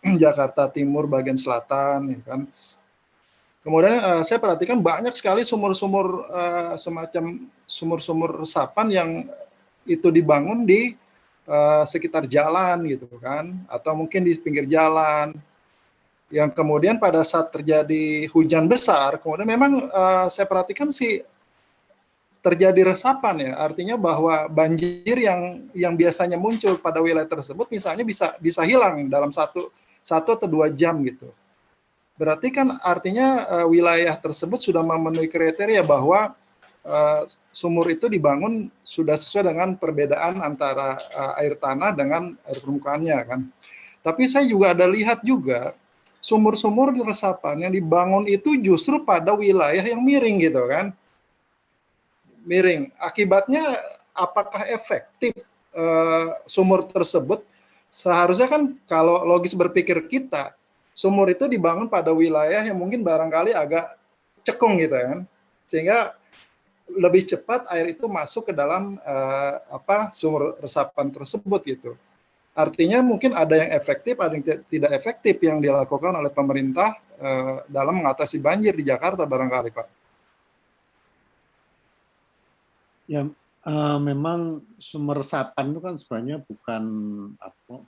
Jakarta Timur bagian selatan ya kan. Kemudian saya perhatikan banyak sekali sumur-sumur semacam sumur-sumur resapan yang itu dibangun di sekitar jalan gitu kan, atau mungkin di pinggir jalan, yang kemudian pada saat terjadi hujan besar, kemudian memang saya perhatikan sih terjadi resapan ya, artinya bahwa banjir yang biasanya muncul pada wilayah tersebut misalnya bisa hilang dalam 1 atau 2 jam gitu. Berarti kan artinya wilayah tersebut sudah memenuhi kriteria bahwa sumur itu dibangun sudah sesuai dengan perbedaan antara air tanah dengan air permukaannya kan. Tapi saya juga ada lihat juga sumur-sumur resapan yang dibangun itu justru pada wilayah yang miring gitu kan. Miring. Akibatnya apakah efektif sumur tersebut? Seharusnya kan kalau logis berpikir kita, sumur itu dibangun pada wilayah yang mungkin barangkali agak cekung gitu kan. Sehingga lebih cepat air itu masuk ke dalam sumur resapan tersebut gitu. Artinya mungkin ada yang efektif, ada yang tidak efektif yang dilakukan oleh pemerintah dalam mengatasi banjir di Jakarta barangkali, Pak.
Ya, memang sumber resapan itu kan sebenarnya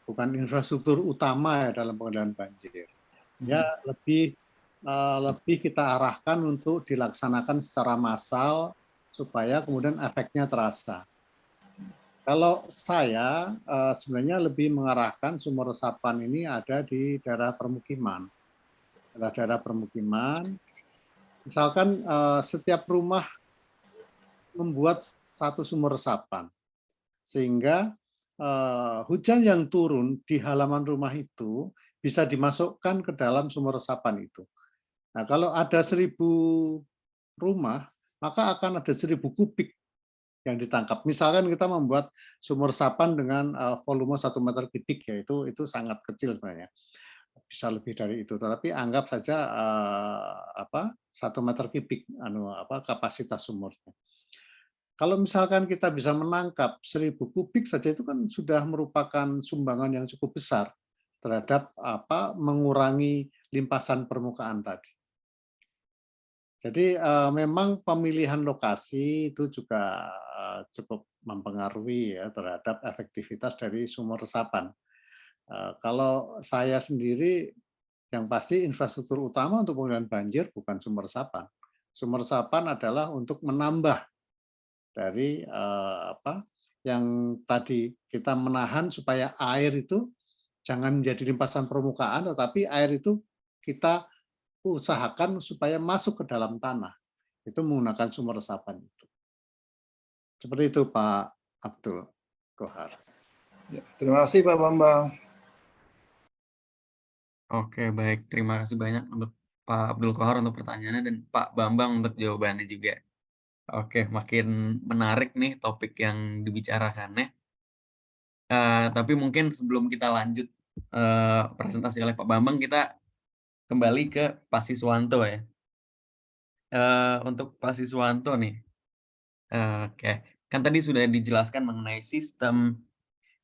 bukan infrastruktur utama ya dalam pengendalian banjir. Ya, lebih kita arahkan untuk dilaksanakan secara massal supaya kemudian efeknya terasa. Kalau saya sebenarnya lebih mengarahkan sumber resapan ini ada di daerah permukiman. Daerah permukiman, misalkan setiap rumah membuat satu sumber resapan, sehingga hujan yang turun di halaman rumah itu bisa dimasukkan ke dalam sumber resapan itu. Nah, kalau ada 1.000 rumah, maka akan ada 1.000 kubik yang ditangkap. Misalkan kita membuat sumur resapan dengan volume 1 meter kubik, ya itu sangat kecil sebenarnya. Bisa lebih dari itu, tetapi anggap saja 1 meter kubik kapasitas sumurnya. Kalau misalkan kita bisa menangkap 1.000 kubik saja, itu kan sudah merupakan sumbangan yang cukup besar terhadap mengurangi limpasan permukaan tadi. Jadi memang pemilihan lokasi itu juga cukup mempengaruhi ya terhadap efektivitas dari sumur resapan. Kalau saya sendiri, yang pasti infrastruktur utama untuk pengendalian banjir bukan sumur resapan. Sumur resapan adalah untuk menambah dari yang tadi kita menahan supaya air itu jangan menjadi limpasan permukaan, tetapi air itu kita usahakan supaya masuk ke dalam tanah. Itu menggunakan sumur resapan itu. Seperti itu Pak Abdul Kohar.
Ya, terima kasih Pak Bambang.
Oke, baik. Terima kasih banyak untuk Pak Abdul Kohar untuk pertanyaannya dan Pak Bambang untuk jawabannya juga. Oke, makin menarik nih topik yang dibicarakannya. Tapi mungkin sebelum kita lanjut presentasi oleh Pak Bambang, kita kembali ke Pak Siswanto ya. Untuk Pak Siswanto nih, oke, kan tadi sudah dijelaskan mengenai sistem,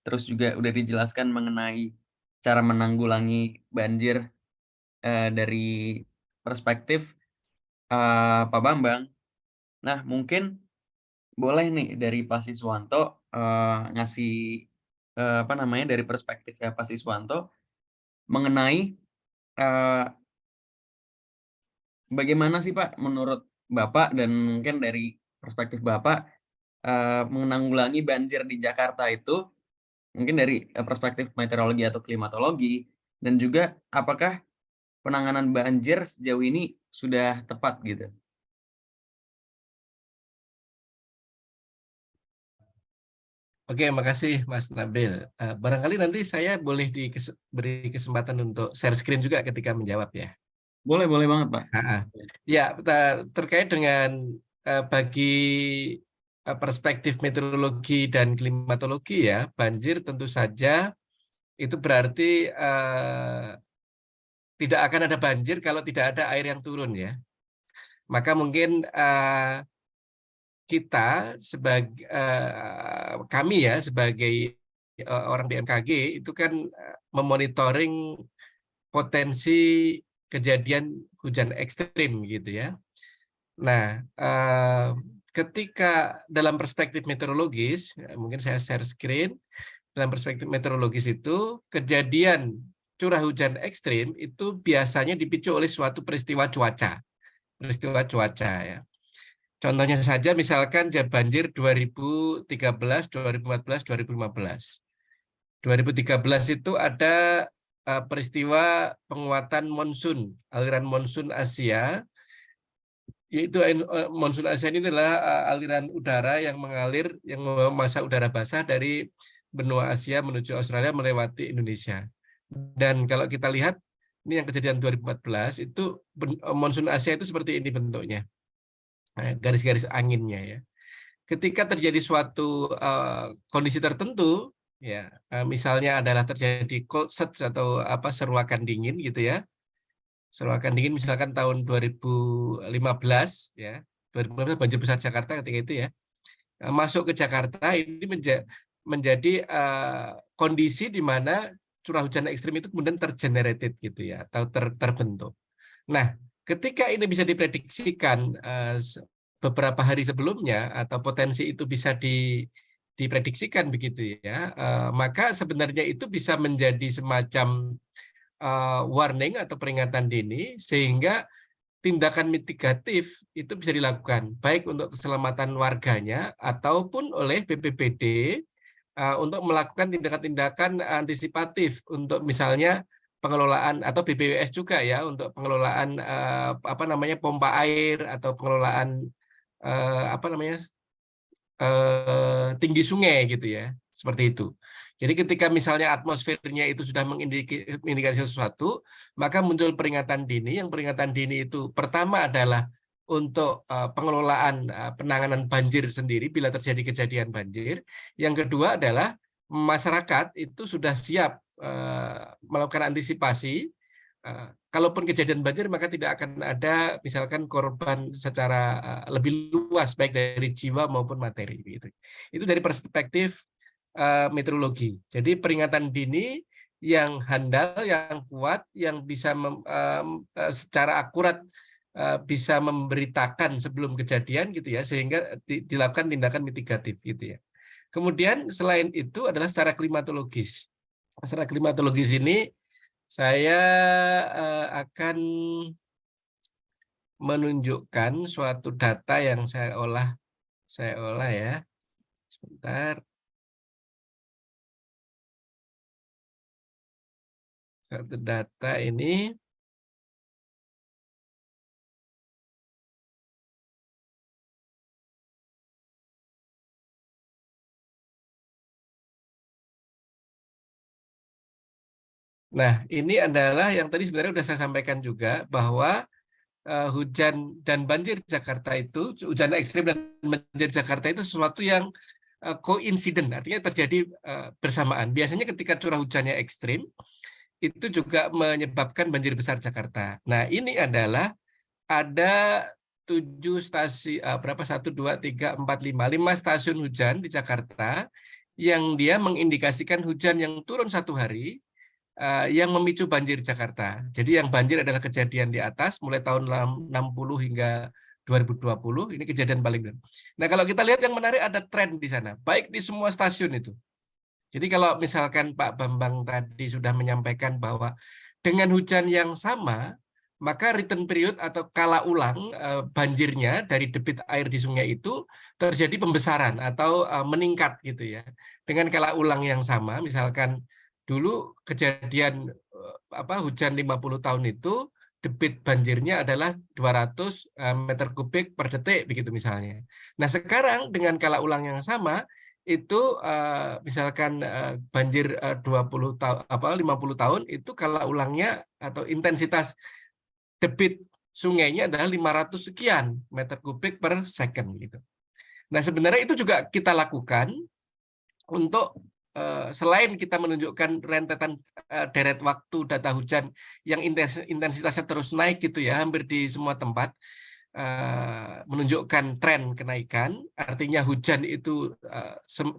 terus juga udah dijelaskan mengenai cara menanggulangi banjir dari perspektif Pak Bambang. Nah, mungkin boleh nih dari Pak Siswanto ngasih dari perspektif Pak Siswanto mengenai bagaimana sih Pak menurut Bapak dan mungkin dari perspektif Bapak menanggulangi banjir di Jakarta itu mungkin dari perspektif meteorologi atau klimatologi, dan juga apakah penanganan banjir sejauh ini sudah tepat gitu?
Oke, makasih Mas Nabil. Barangkali nanti saya boleh diberi kesempatan untuk share screen juga ketika menjawab ya.
Boleh banget Pak.
Ya, terkait dengan bagi perspektif meteorologi dan klimatologi ya, banjir tentu saja itu berarti tidak akan ada banjir kalau tidak ada air yang turun ya. Maka mungkin kita sebagai kami ya sebagai orang BMKG itu kan memonitoring potensi kejadian hujan ekstrim gitu ya. Nah, ketika dalam perspektif meteorologis, mungkin saya share screen, dalam perspektif meteorologis itu kejadian curah hujan ekstrim itu biasanya dipicu oleh suatu peristiwa cuaca ya. Contohnya saja misalkan banjir 2013, 2014, 2015. 2013 itu ada peristiwa penguatan monsun, aliran monsun Asia, yaitu monsun Asia ini adalah aliran udara yang mengalir, yang membawa massa udara basah dari benua Asia menuju Australia melewati Indonesia. Dan kalau kita lihat, ini yang kejadian 2014, itu monsun Asia itu seperti ini bentuknya. Garis-garis anginnya ya. Ketika terjadi suatu kondisi tertentu, ya misalnya adalah terjadi cold surge atau seruakan dingin gitu ya. Seruakan dingin misalkan tahun 2015 ya. 2015 banjir besar Jakarta ketika itu ya, masuk ke Jakarta ini menjadi kondisi di mana curah hujan ekstrim itu kemudian tergenerated gitu ya, atau terbentuk. Nah, ketika ini bisa diprediksikan beberapa hari sebelumnya atau potensi itu bisa diprediksikan begitu ya, maka sebenarnya itu bisa menjadi semacam warning atau peringatan dini sehingga tindakan mitigatif itu bisa dilakukan baik untuk keselamatan warganya ataupun oleh BPBD untuk melakukan tindakan-tindakan antisipatif untuk misalnya pengelolaan atau BPWS juga ya untuk pengelolaan apa namanya pompa air atau pengelolaan apa namanya tinggi sungai gitu ya, seperti itu. Jadi ketika misalnya atmosfernya itu sudah mengindikasi sesuatu, maka muncul peringatan dini. Yang peringatan dini itu pertama adalah untuk pengelolaan penanganan banjir sendiri bila terjadi kejadian banjir. Yang kedua adalah masyarakat itu sudah siap melakukan antisipasi. Kalaupun kejadian banjir maka tidak akan ada misalkan korban secara lebih luas baik dari jiwa maupun materi gitu. Itu dari perspektif meteorologi. Jadi peringatan dini yang handal, yang kuat, yang bisa secara akurat bisa memberitakan sebelum kejadian gitu ya, sehingga dilakukan tindakan mitigatif gitu ya. Kemudian selain itu adalah secara klimatologis. Secara klimatologis ini saya akan menunjukkan suatu data yang saya olah ya. Sebentar. Suatu data ini nah, ini adalah yang tadi sebenarnya sudah saya sampaikan juga bahwa hujan dan banjir Jakarta itu, hujan ekstrim dan banjir Jakarta itu sesuatu yang koinsiden, artinya terjadi bersamaan. Biasanya ketika curah hujannya ekstrim, itu juga menyebabkan banjir besar Jakarta. Nah, ini adalah ada 7 stasiun, berapa? 1, 2, 3, 4, 5 stasiun hujan di Jakarta yang dia mengindikasikan hujan yang turun 1 hari yang memicu banjir Jakarta. Jadi yang banjir adalah kejadian di atas mulai tahun 60 hingga 2020, ini kejadian paling besar. Nah, kalau kita lihat yang menarik ada tren di sana, baik di semua stasiun itu. Jadi kalau misalkan Pak Bambang tadi sudah menyampaikan bahwa dengan hujan yang sama, maka return period atau kala ulang banjirnya dari debit air di sungai itu terjadi pembesaran atau meningkat gitu ya. Dengan kala ulang yang sama, misalkan dulu kejadian hujan 50 tahun itu debit banjirnya adalah 200 meter kubik per detik begitu misalnya. Nah, sekarang dengan kala ulang yang sama itu misalkan banjir 20 tahun 50 tahun itu kala ulangnya atau intensitas debit sungainya adalah 500 sekian meter kubik per second gitu. Nah, sebenarnya itu juga kita lakukan untuk selain kita menunjukkan rentetan deret waktu data hujan yang intensitasnya terus naik gitu ya, hampir di semua tempat, menunjukkan tren kenaikan, artinya hujan itu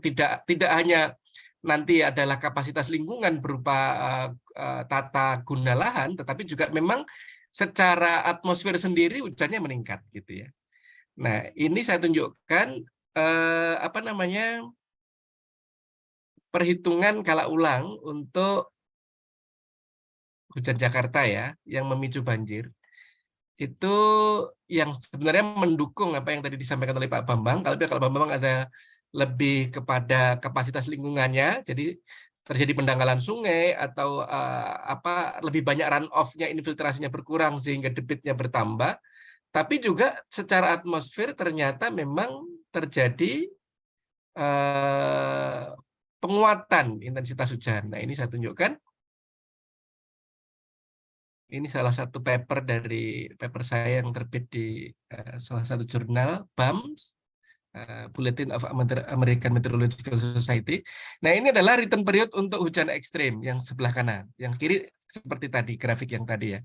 tidak hanya nanti adalah kapasitas lingkungan berupa tata guna lahan, tetapi juga memang secara atmosfer sendiri hujannya meningkat gitu ya. Nah, ini saya tunjukkan perhitungan kala ulang untuk hujan Jakarta ya, yang memicu banjir. Itu yang sebenarnya mendukung apa yang tadi disampaikan oleh Pak Bambang. Kalau Pak Bambang ada lebih kepada kapasitas lingkungannya, jadi terjadi pendangkalan sungai atau lebih banyak run-off-nya, infiltrasinya berkurang sehingga debitnya bertambah. Tapi juga secara atmosfer ternyata memang terjadi penguatan intensitas hujan. Nah, ini saya tunjukkan. Ini salah satu paper dari paper saya yang terbit di salah satu jurnal BAMS, Bulletin of American Meteorological Society. Nah, ini adalah return period untuk hujan ekstrim yang sebelah kanan. Yang kiri seperti tadi, grafik yang tadi ya.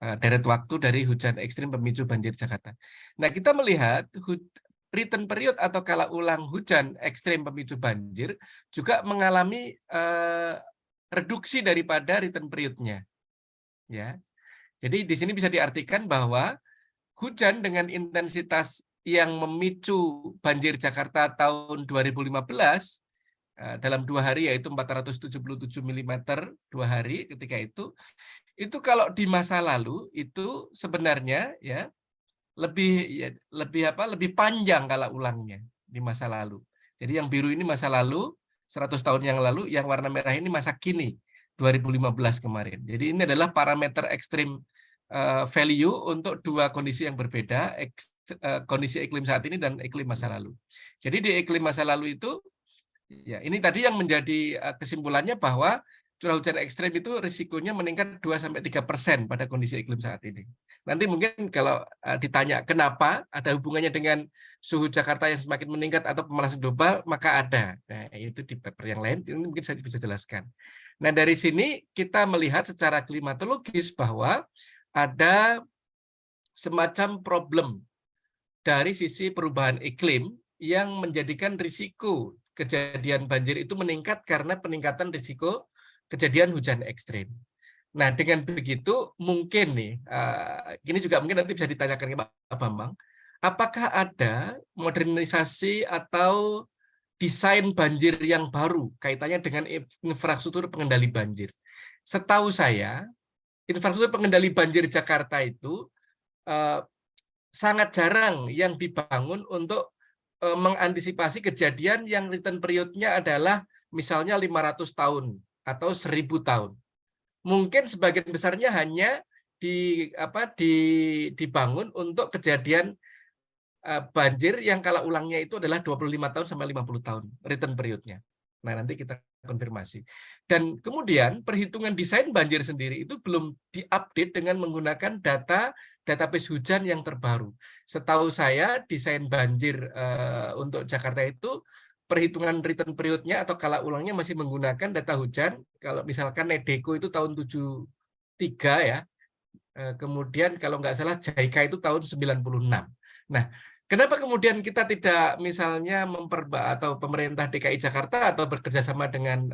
deret waktu dari hujan ekstrim pemicu banjir Jakarta. Nah, kita melihat return period atau kala ulang hujan ekstrim pemicu banjir juga mengalami reduksi daripada return period-nya. Ya. Jadi di sini bisa diartikan bahwa hujan dengan intensitas yang memicu banjir Jakarta tahun 2015 dalam 2 hari yaitu 477 mm 2 hari ketika itu kalau di masa lalu itu sebenarnya ya lebih panjang kala ulangnya di masa lalu. Jadi yang biru ini masa lalu 100 tahun yang lalu, yang warna merah ini masa kini 2015 kemarin. Jadi ini adalah parameter ekstrim value untuk dua kondisi yang berbeda, kondisi iklim saat ini dan iklim masa lalu. Jadi di iklim masa lalu itu ya, ini tadi yang menjadi kesimpulannya bahwa curah hujan ekstrem itu risikonya meningkat 2-3% pada kondisi iklim saat ini. Nanti mungkin kalau ditanya kenapa ada hubungannya dengan suhu Jakarta yang semakin meningkat atau pemanasan global, maka ada. Nah, itu di paper yang lain ini mungkin saya bisa jelaskan. Nah, dari sini kita melihat secara klimatologis bahwa ada semacam problem dari sisi perubahan iklim yang menjadikan risiko kejadian banjir itu meningkat karena peningkatan risiko kejadian hujan ekstrim. Nah, dengan begitu mungkin nih, ini juga mungkin nanti bisa ditanyakan ke Pak Bambang, apakah ada modernisasi atau desain banjir yang baru kaitannya dengan infrastruktur pengendali banjir? Setahu saya, infrastruktur pengendali banjir Jakarta itu sangat jarang yang dibangun untuk mengantisipasi kejadian yang return period-nya adalah misalnya 500 tahun atau 1000 tahun. Mungkin sebagian besarnya hanya dibangun untuk kejadian banjir yang kala ulangnya itu adalah 25 tahun sampai 50 tahun return period-nya. Nah, nanti kita konfirmasi. Dan kemudian perhitungan desain banjir sendiri itu belum diupdate dengan menggunakan database hujan yang terbaru. Setahu saya desain banjir untuk Jakarta itu perhitungan return period-nya atau kala ulangnya masih menggunakan data hujan. Kalau misalkan Nedeko itu tahun 73 ya. Kemudian kalau nggak salah JICA itu tahun 96. Nah, kenapa kemudian kita tidak misalnya atau pemerintah DKI Jakarta atau bekerjasama dengan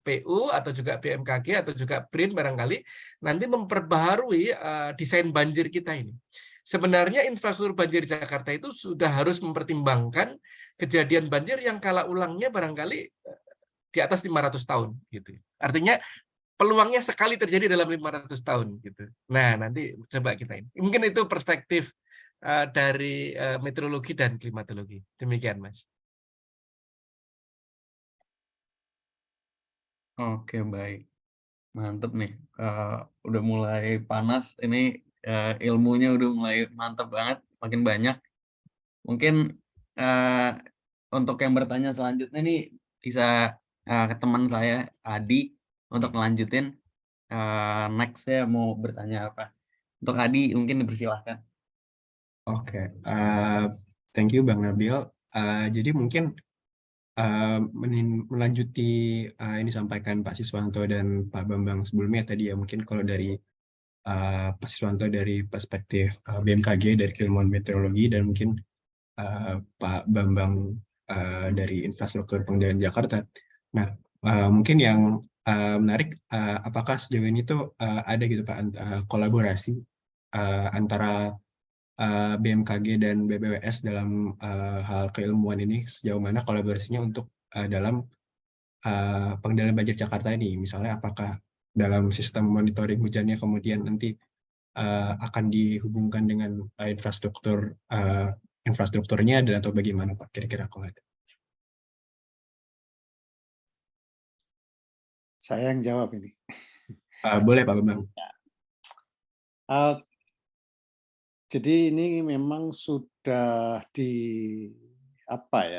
PU atau juga BMKG atau juga BRIN barangkali nanti memperbaharui desain banjir kita ini. Sebenarnya infrastruktur banjir Jakarta itu sudah harus mempertimbangkan kejadian banjir yang kala ulangnya barangkali di atas 500 tahun gitu. Artinya peluangnya sekali terjadi dalam 500 tahun gitu. Nah, nanti coba kita ini. Mungkin itu perspektif dari meteorologi dan klimatologi. Demikian, Mas.
Oke, baik. Mantep nih. Udah mulai panas. Ini ilmunya udah mulai mantep banget. Makin banyak. Mungkin untuk yang bertanya selanjutnya nih bisa ke teman saya, Adi, untuk melanjutin. Next saya mau bertanya apa. Untuk Adi mungkin dipersilahkan.
Oke, thank you Bang Nabil. Jadi mungkin melanjuti yang disampaikan Pak Siswanto dan Pak Bambang sebelumnya tadi ya, mungkin kalau dari Pak Siswanto dari perspektif BMKG dari keilmuan meteorologi dan mungkin Pak Bambang dari infrastruktur pengendalian Jakarta. Nah, mungkin yang menarik, apakah sejauh ini tuh ada gitu Pak kolaborasi antara BMKG dan BPWS dalam hal keilmuan ini, sejauh mana kolaborasinya untuk dalam pengendalian banjir Jakarta ini? Misalnya apakah dalam sistem monitoring hujannya kemudian nanti akan dihubungkan dengan infrastrukturnya dan atau bagaimana Pak kira-kira kalau ada?
Saya yang jawab ini.
Boleh Pak Bambang.
Jadi ini memang sudah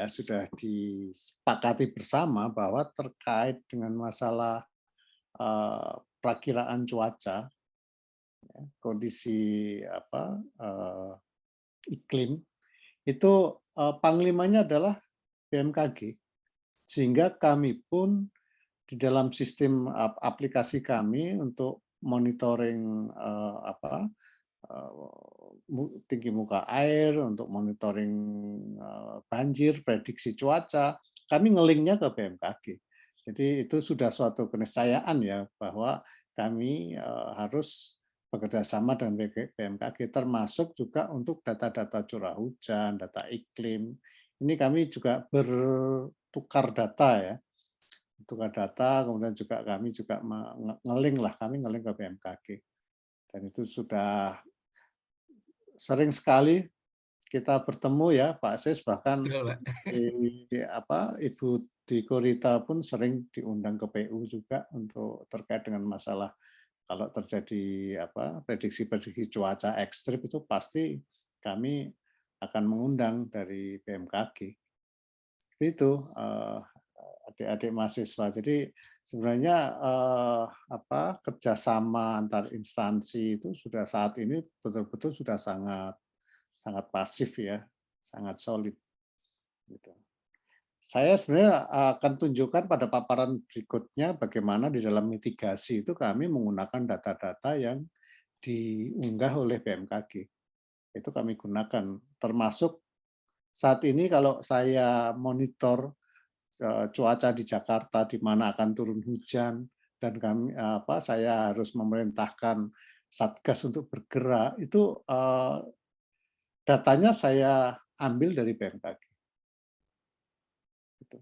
sudah disepakati bersama bahwa terkait dengan masalah perakiraan cuaca, kondisi iklim itu panglimanya adalah BMKG, sehingga kami pun di dalam sistem aplikasi kami untuk monitoring tinggi muka air, untuk monitoring banjir, prediksi cuaca, kami ngelinknya ke BMKG. Jadi itu sudah suatu keniscayaan ya bahwa kami harus bekerja sama dengan BMKG, termasuk juga untuk data-data curah hujan, data iklim. Ini kami juga bertukar data ya, tukar data, kemudian juga kami juga ngelink ke BMKG. Dan itu sudah sering sekali kita bertemu ya Pak Sis, bahkan
Betul, Pak.
Ibu Diko Rita pun sering diundang ke PU juga untuk terkait dengan masalah kalau terjadi prediksi-prediksi cuaca ekstrim itu pasti kami akan mengundang dari BMKG. Itu adik-adik mahasiswa. Jadi sebenarnya kerjasama antar instansi itu sudah saat ini betul-betul sudah sangat pasif ya, sangat solid. Gitu. Saya sebenarnya akan tunjukkan pada paparan berikutnya bagaimana di dalam mitigasi itu kami menggunakan data-data yang diunggah oleh BMKG. Itu kami gunakan, termasuk saat ini kalau saya monitor cuaca di Jakarta di mana akan turun hujan dan saya harus memerintahkan Satgas untuk bergerak, itu datanya saya ambil dari BMKG. Gitu.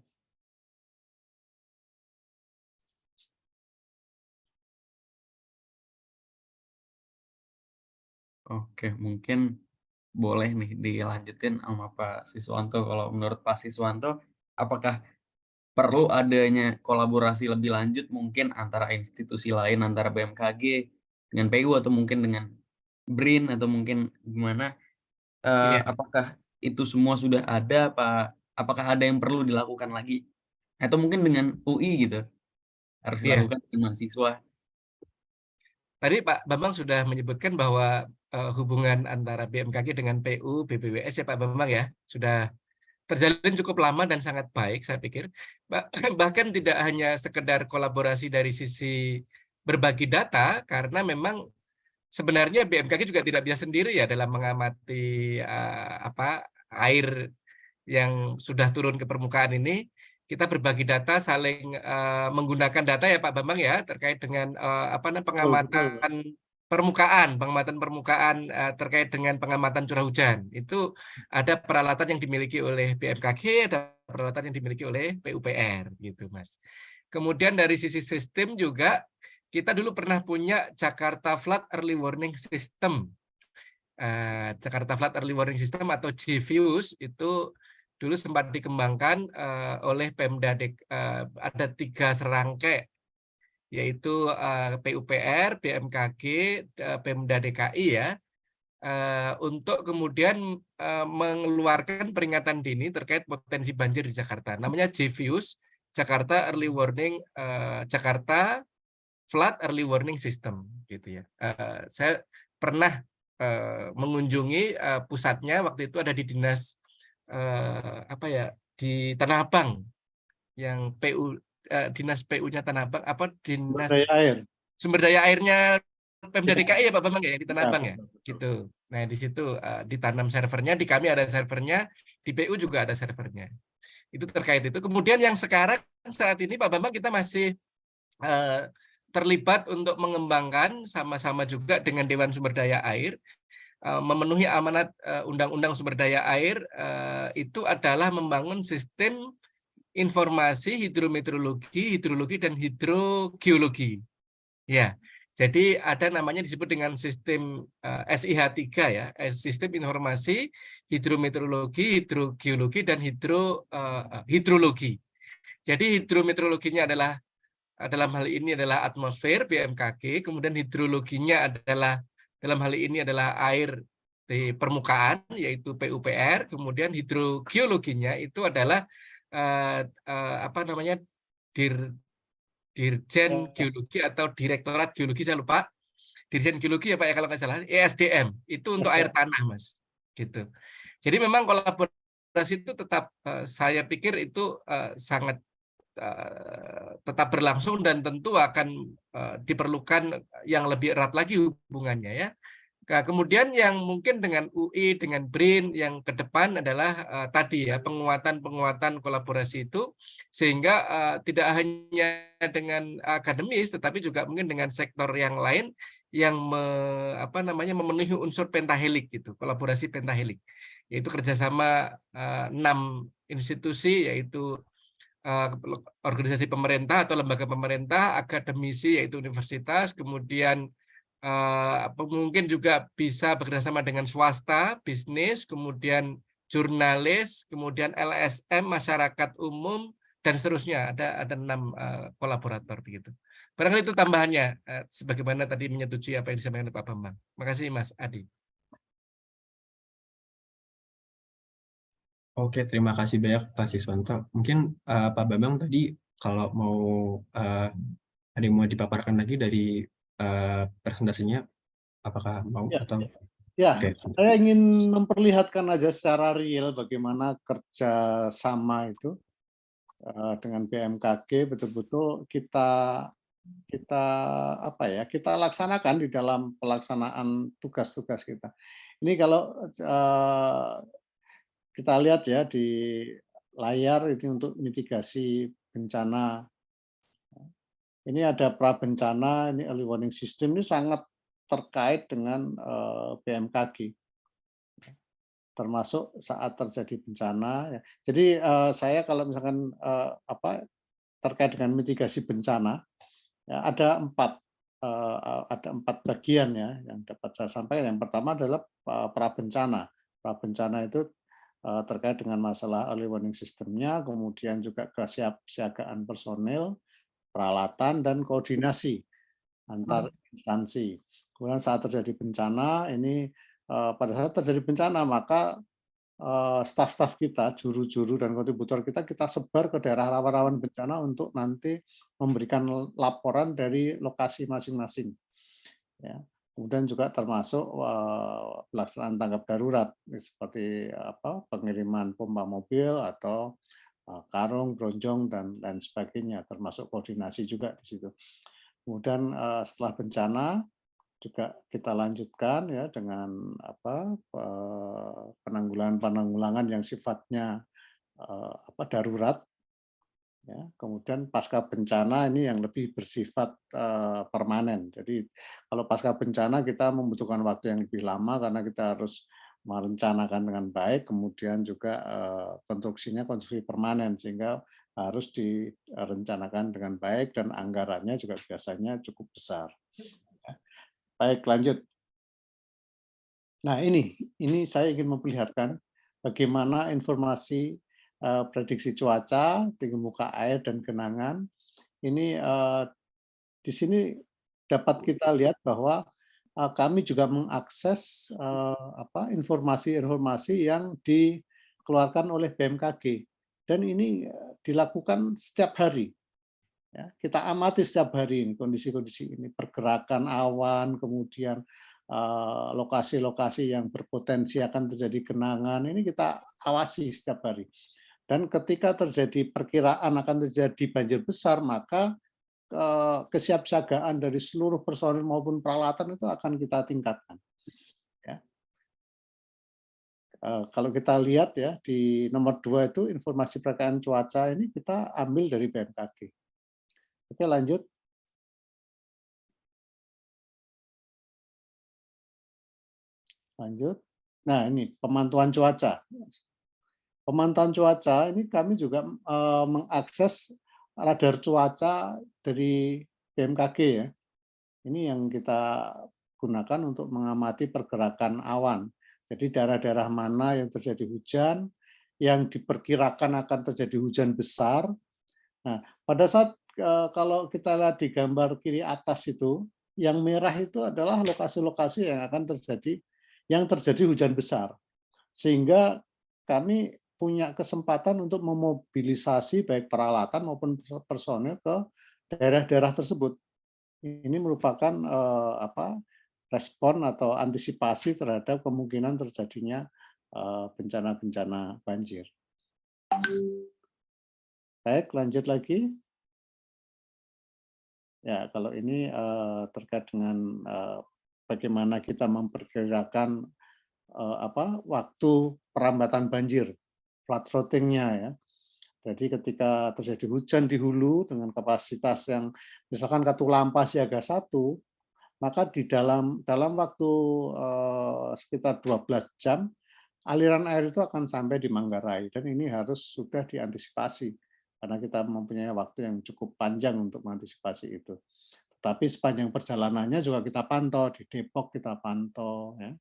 Oke, mungkin boleh nih dilanjutin sama Pak Siswanto. Kalau menurut Pak Siswanto, apakah perlu adanya kolaborasi lebih lanjut mungkin antara institusi lain, antara BMKG dengan PU atau mungkin dengan BRIN atau mungkin gimana?
Iya.
Apakah itu semua sudah ada, apakah ada yang perlu dilakukan lagi? Atau mungkin dengan UI gitu, harus
Iya.
dilakukan dengan mahasiswa?
Tadi Pak Bambang sudah menyebutkan bahwa hubungan antara BMKG dengan PU, BPWS ya Pak Bambang ya, sudah terjalin cukup lama dan sangat baik saya pikir. Bahkan tidak hanya sekedar kolaborasi dari sisi berbagi data, karena memang sebenarnya BMKG juga tidak bisa sendiri ya dalam mengamati air yang sudah turun ke permukaan ini. Kita berbagi data, saling menggunakan data ya Pak Bambang ya, terkait dengan pengamatan permukaan terkait dengan pengamatan curah hujan. Itu ada peralatan yang dimiliki oleh BMKG, ada peralatan yang dimiliki oleh PUPR gitu Mas. Kemudian dari sisi sistem juga kita dulu pernah punya Jakarta Flood Early Warning System. Jakarta Flood Early Warning System atau JVUS itu dulu sempat dikembangkan oleh Pemda ada 3 serangkai, yaitu PUPR, BMKG, Pemda DKI ya, untuk kemudian mengeluarkan peringatan dini terkait potensi banjir di Jakarta. Namanya JVUS, Jakarta Early Warning, Jakarta Flood Early Warning System gitu ya. Saya pernah mengunjungi pusatnya waktu itu ada di dinas di Tanah Abang, yang dinas PU-nya Tanah Abang, dinas sumber daya airnya Pemda DKI ya Pak Bambang ya, di Tanah Abang ya, gitu. Nah di situ ditanam servernya, di kami ada servernya, di PU juga ada servernya. Itu terkait itu. Kemudian yang sekarang saat ini Pak Bambang kita masih terlibat untuk mengembangkan sama-sama juga dengan Dewan Sumber Daya Air, memenuhi amanat Undang-Undang Sumber Daya Air, itu adalah membangun sistem informasi hidrometeorologi, hidrologi, dan hidrogeologi. Ya, jadi ada namanya disebut dengan sistem SIH3 ya, Sistem Informasi Hidrometeorologi, Hidrogeologi, dan hidrologi. Jadi hidrometeorologinya adalah dalam hal ini adalah atmosfer BMKG, kemudian hidrologinya adalah dalam hal ini adalah air di permukaan yaitu PUPR, kemudian hidrogeologinya itu adalah Dirjen Geologi atau Direktorat Geologi, saya lupa, Dirjen Geologi ya Pak ya kalau nggak salah, ESDM itu untuk air tanah Mas, gitu. Jadi memang kolaborasi itu tetap saya pikir itu sangat tetap berlangsung dan tentu akan diperlukan yang lebih erat lagi hubungannya ya. Nah, kemudian yang mungkin dengan UI, dengan BRIN yang ke depan adalah tadi ya penguatan kolaborasi itu sehingga tidak hanya dengan akademis tetapi juga mungkin dengan sektor yang lain yang memenuhi unsur pentahelik gitu, kolaborasi pentahelik. Yaitu kerjasama 6 institusi yaitu organisasi pemerintah atau lembaga pemerintah, akademisi yaitu universitas, kemudian mungkin juga bisa bekerjasama dengan swasta, bisnis, kemudian jurnalis, kemudian LSM, masyarakat umum, dan seterusnya. Ada 6 kolaborator begitu. Barangkali itu tambahannya, sebagaimana tadi menyetujui apa yang disampaikan oleh Pak Bambang. Terima kasih Mas Adi.
Oke, terima kasih banyak Pak Siswanto. Mungkin Pak Bambang tadi kalau mau ada yang mau dipaparkan lagi dari presentasinya, apakah mau
Ya.
atau?
Ya,
Oke.
saya ingin memperlihatkan aja secara real bagaimana kerja sama itu dengan BMKG betul-betul kita laksanakan di dalam pelaksanaan tugas-tugas kita. Ini kalau kita lihat ya di layar ini untuk mitigasi bencana. Ini ada prabencana, ini early warning system, ini sangat terkait dengan BMKG, termasuk saat terjadi bencana. Jadi saya kalau misalkan terkait dengan mitigasi bencana, ya, ada 4 bagian ya yang dapat saya sampaikan. Yang pertama adalah prabencana. Prabencana itu terkait dengan masalah early warning system-nya, kemudian juga kesiapsiagaan personil, peralatan, dan koordinasi antar instansi. Kemudian saat terjadi bencana, ini pada saat terjadi bencana maka staf-staf kita, juru-juru dan kontributor kita sebar ke daerah rawan-rawan bencana untuk nanti memberikan laporan dari lokasi masing-masing. Ya. Kemudian juga termasuk pelaksanaan tanggap darurat seperti pengiriman pompa mobil atau karung, bronjong, dan lain sebagainya, termasuk koordinasi juga di situ. Kemudian setelah bencana juga kita lanjutkan ya dengan penanggulangan yang sifatnya darurat. Ya, kemudian pasca bencana ini yang lebih bersifat permanen. Jadi kalau pasca bencana kita membutuhkan waktu yang lebih lama karena kita harus merencanakan dengan baik, kemudian juga konstruksinya konstruksi permanen sehingga harus direncanakan dengan baik dan anggarannya juga biasanya cukup besar. Baik, lanjut. Nah, ini saya ingin memperlihatkan bagaimana informasi prediksi cuaca, tinggi muka air dan genangan. Ini di sini dapat kita lihat bahwa kami juga mengakses informasi-informasi yang dikeluarkan oleh BMKG dan ini dilakukan setiap hari. Ya, kita amati setiap hari ini kondisi-kondisi ini, pergerakan awan, kemudian lokasi-lokasi yang berpotensi akan terjadi genangan, ini kita awasi setiap hari. Dan ketika terjadi perkiraan akan terjadi banjir besar, maka kesiapsiagaan dari seluruh personil maupun peralatan itu akan kita tingkatkan. Ya. Kalau kita lihat ya di nomor 2 itu informasi perkiraan cuaca ini kita ambil dari BMKG. Oke, lanjut. Lanjut. Nah, ini pemantauan cuaca. Pemantauan cuaca ini kami juga mengakses radar cuaca dari BMKG ya. Ini yang kita gunakan untuk mengamati pergerakan awan. Jadi daerah-daerah mana yang terjadi hujan, yang diperkirakan akan terjadi hujan besar. Nah, pada saat kalau kita lihat di gambar kiri atas itu, yang merah itu adalah lokasi-lokasi yang akan terjadi hujan besar. Sehingga kami punya kesempatan untuk memobilisasi baik peralatan maupun personel ke daerah-daerah tersebut. Ini merupakan respon atau antisipasi terhadap kemungkinan terjadinya bencana-bencana banjir. Baik, lanjut lagi. Ya, kalau ini terkait dengan bagaimana kita memperkirakan waktu perambatan banjir, flood routing-nya ya. Jadi ketika terjadi hujan di hulu dengan kapasitas yang misalkan Katulampa siaga 1, maka di dalam waktu sekitar 12 jam aliran air itu akan sampai di Manggarai, dan ini harus sudah diantisipasi karena kita mempunyai waktu yang cukup panjang untuk mengantisipasi itu. Tetapi sepanjang perjalanannya juga kita pantau, di Depok kita pantau, ya.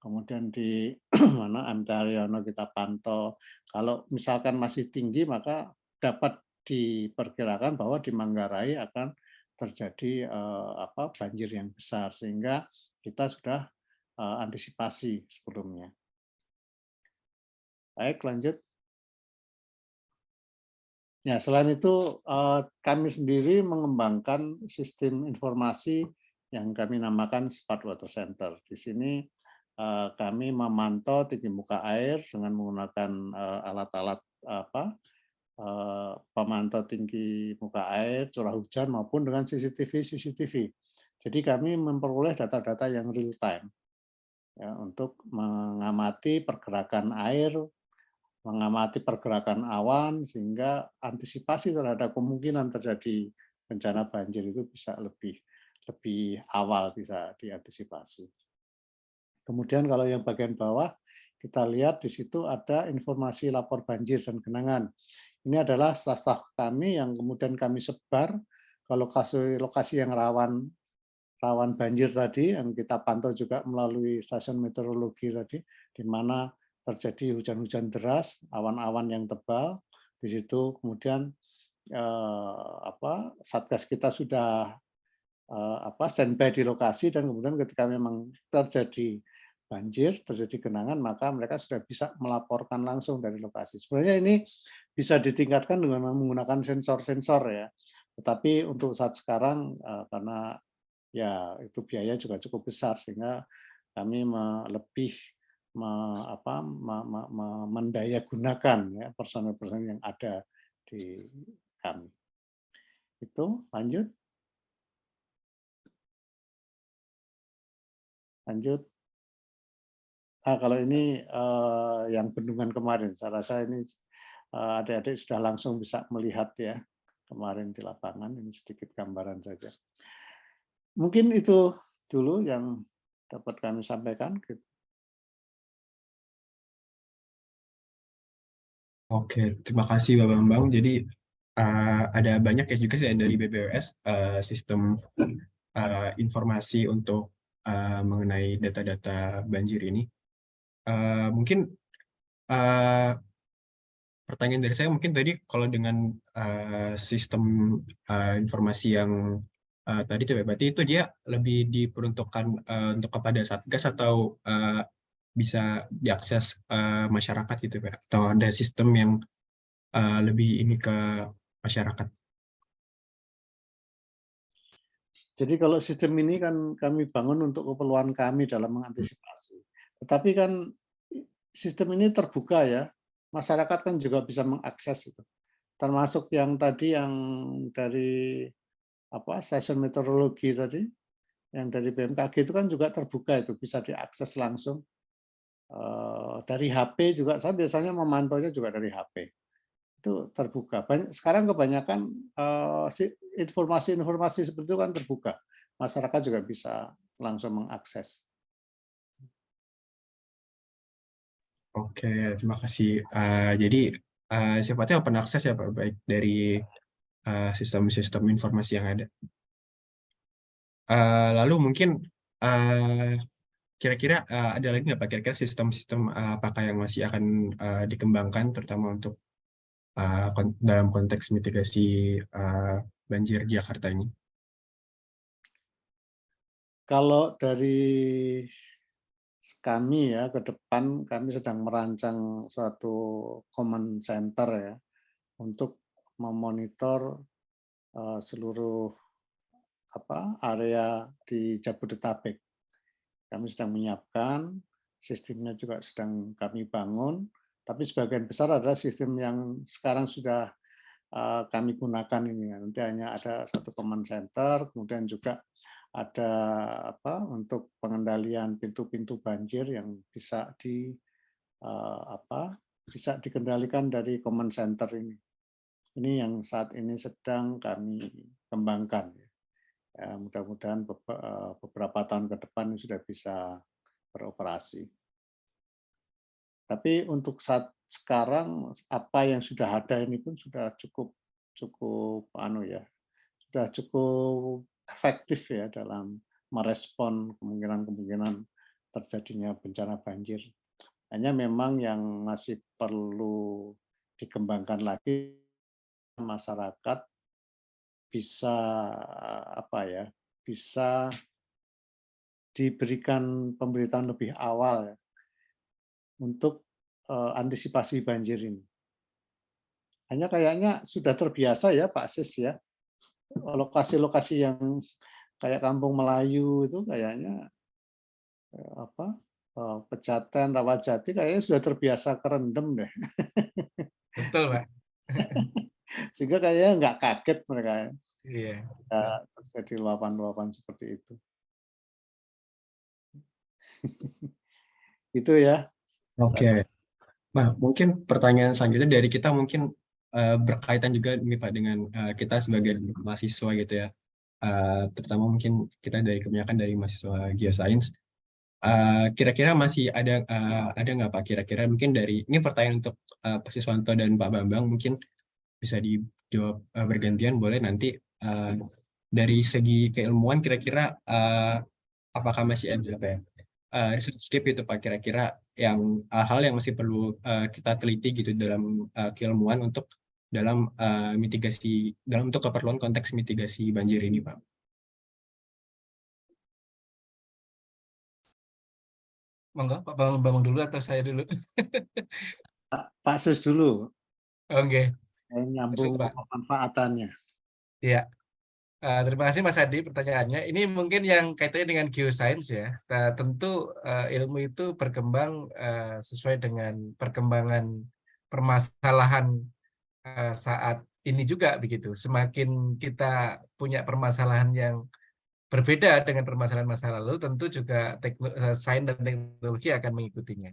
Kemudian di mana MT Haryono kita pantau. Kalau misalkan masih tinggi, maka dapat diperkirakan bahwa di Manggarai akan terjadi banjir yang besar, sehingga kita sudah antisipasi sebelumnya. Baik, lanjut. Ya, selain itu kami sendiri mengembangkan sistem informasi yang kami namakan Smart Water Center. Di sini kami memantau tinggi muka air dengan menggunakan alat-alat pemantau tinggi muka air, curah hujan maupun dengan CCTV. Jadi kami memperoleh data-data yang real time ya, untuk mengamati pergerakan air, mengamati pergerakan awan, sehingga antisipasi terhadap kemungkinan terjadi bencana banjir itu bisa lebih awal bisa diantisipasi. Kemudian kalau yang bagian bawah, kita lihat di situ ada informasi lapor banjir dan genangan. Ini adalah staf kami yang kemudian kami sebar ke lokasi yang rawan banjir tadi, yang kita pantau juga melalui stasiun meteorologi tadi, di mana terjadi hujan-hujan deras, awan-awan yang tebal. Di situ kemudian Satgas kita sudah standby di lokasi, dan kemudian ketika memang terjadi banjir, terjadi genangan, maka mereka sudah bisa melaporkan langsung dari lokasi. Sebenarnya ini bisa ditingkatkan dengan menggunakan sensor-sensor ya. Tetapi untuk saat sekarang karena ya itu biaya juga cukup besar, sehingga kami lebih mendayagunakan ya personel-personel yang ada di kami. Itu lanjut. Kalau ini yang bendungan kemarin, saya rasa ini adik-adik sudah langsung bisa melihat ya kemarin di lapangan. Ini sedikit gambaran saja. Mungkin itu dulu yang dapat kami sampaikan.
Oke, terima kasih Bapak Bambang. Jadi ada banyak ya juga dari BPWS sistem informasi untuk mengenai data-data banjir ini. Mungkin pertanyaan dari saya mungkin tadi kalau dengan sistem informasi yang tadi itu berarti itu dia lebih diperuntukkan untuk kepada Satgas atau bisa diakses masyarakat gitu Pak? Atau ada sistem yang lebih ini ke masyarakat?
Jadi kalau sistem ini kan kami bangun untuk keperluan kami dalam mengantisipasi. Tetapi kan sistem ini terbuka ya, masyarakat kan juga bisa mengakses itu. Termasuk yang tadi yang dari stasiun meteorologi tadi, yang dari BMKG itu kan juga terbuka, itu bisa diakses langsung. Dari HP juga, saya biasanya memantaunya juga dari HP. Itu terbuka. Sekarang kebanyakan informasi-informasi seperti itu kan terbuka. Masyarakat juga bisa langsung mengakses.
Oke, terima kasih. Jadi sifatnya open access ya Pak, baik dari sistem-sistem informasi yang ada. Lalu mungkin kira-kira ada lagi nggak Pak, kira-kira sistem-sistem apakah yang masih akan dikembangkan, terutama untuk dalam konteks mitigasi banjir Jakarta ini?
Kalau dari kami ya, ke depan kami sedang merancang suatu command center ya, untuk memonitor seluruh area di Jabodetabek. Kami sedang menyiapkan, sistemnya juga sedang kami bangun, tapi sebagian besar adalah sistem yang sekarang sudah kami gunakan ini. Nanti hanya ada satu command center, kemudian juga ada untuk pengendalian pintu-pintu banjir yang bisa bisa dikendalikan dari command center ini. Ini yang saat ini sedang kami kembangkan. Ya, mudah-mudahan beberapa tahun ke depan ini sudah bisa beroperasi. Tapi untuk saat sekarang apa yang sudah ada ini pun sudah cukup sudah cukup efektif ya dalam merespon kemungkinan terjadinya bencana banjir. Hanya memang yang masih perlu dikembangkan lagi, masyarakat bisa bisa diberikan pemberitahuan lebih awal ya, untuk antisipasi banjir ini. Hanya kayaknya sudah terbiasa ya Pak Sis ya, lokasi-lokasi yang kayak Kampung Melayu itu kayaknya Pejaten, Rawajati kayaknya sudah terbiasa kerendam deh.
Betul, Pak.
Sehingga kayaknya nggak kaget mereka ya.
Iya.
Terjadi luapan-luapan seperti itu. Itu ya.
Oke. Nah, mungkin pertanyaan selanjutnya dari kita mungkin berkaitan juga nih Pak dengan kita sebagai mahasiswa gitu ya. Terutama mungkin kita kebanyakan dari mahasiswa geoscience. Kira-kira masih ada nggak Pak kira-kira mungkin ini pertanyaan untuk Pak Siswanto dan Pak Bambang mungkin bisa dijawab bergantian boleh nanti dari segi keilmuan kira-kira apakah masih ada research tip itu Pak kira-kira yang hal yang masih perlu kita teliti gitu dalam keilmuan untuk dalam mitigasi untuk keperluan konteks mitigasi banjir ini Pak.
Monggo, Pak Bambang dulu atau saya dulu?
Pak Sus dulu.
Oke.
Nyambung pemanfaatannya.
Iya. Terima kasih Mas Adi pertanyaannya. Ini mungkin yang kaitannya dengan geoscience ya. Tentu ilmu itu berkembang sesuai dengan perkembangan permasalahan saat ini juga begitu. Semakin kita punya permasalahan yang berbeda dengan permasalahan masa lalu, tentu juga sains dan teknologi akan mengikutinya.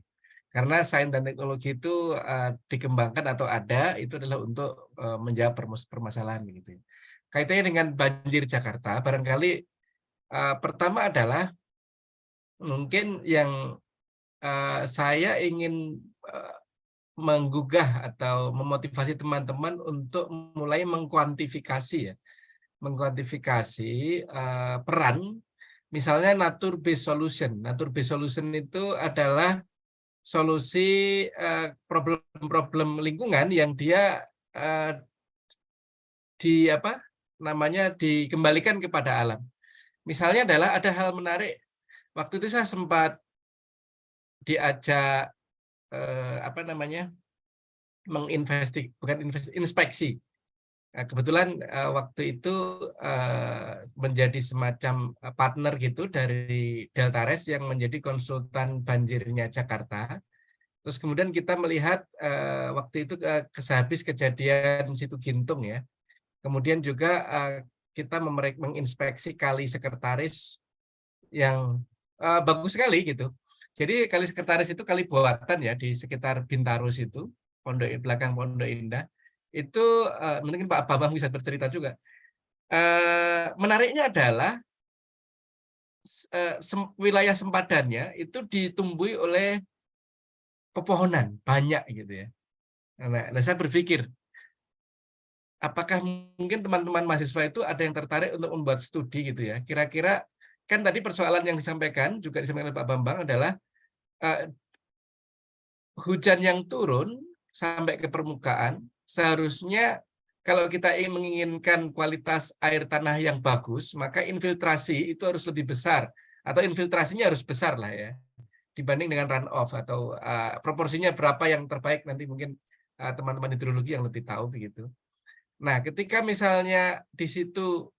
Karena sains dan teknologi itu dikembangkan atau ada itu adalah untuk menjawab permasalahan gitu. Kaitannya dengan banjir Jakarta, barangkali pertama adalah mungkin yang saya ingin menggugah atau memotivasi teman-teman untuk mulai mengkuantifikasi ya. Mengkuantifikasi peran misalnya nature based solution. Nature based solution itu adalah solusi problem-problem lingkungan yang dia dikembalikan kepada alam. Misalnya adalah ada hal menarik. Waktu itu saya sempat diajak inspeksi. Kebetulan waktu itu menjadi semacam partner gitu dari Deltares yang menjadi konsultan banjirnya Jakarta. Terus kemudian kita melihat waktu itu sehabis kejadian Situ Gintung ya. Kemudian juga kita menginspeksi kali Sekretaris yang bagus sekali gitu. Jadi kali Sekretaris itu kali buatan ya di sekitar Bintaro situ, belakang Pondok Indah. Itu mungkin Pak Bambang bisa bercerita juga. Menariknya adalah wilayah sempadannya itu ditumbuhi oleh pepohonan banyak gitu ya. Nah, saya berpikir apakah mungkin teman-teman mahasiswa itu ada yang tertarik untuk membuat studi gitu ya. Kira-kira kan tadi persoalan yang disampaikan juga disampaikan oleh Pak Bambang adalah hujan yang turun sampai ke permukaan seharusnya kalau kita menginginkan kualitas air tanah yang bagus, maka infiltrasi itu harus lebih besar atau infiltrasinya harus besar lah ya dibanding dengan runoff atau proporsinya berapa yang terbaik nanti mungkin teman-teman hidrologi yang lebih tahu begitu. Nah, ketika misalnya di situ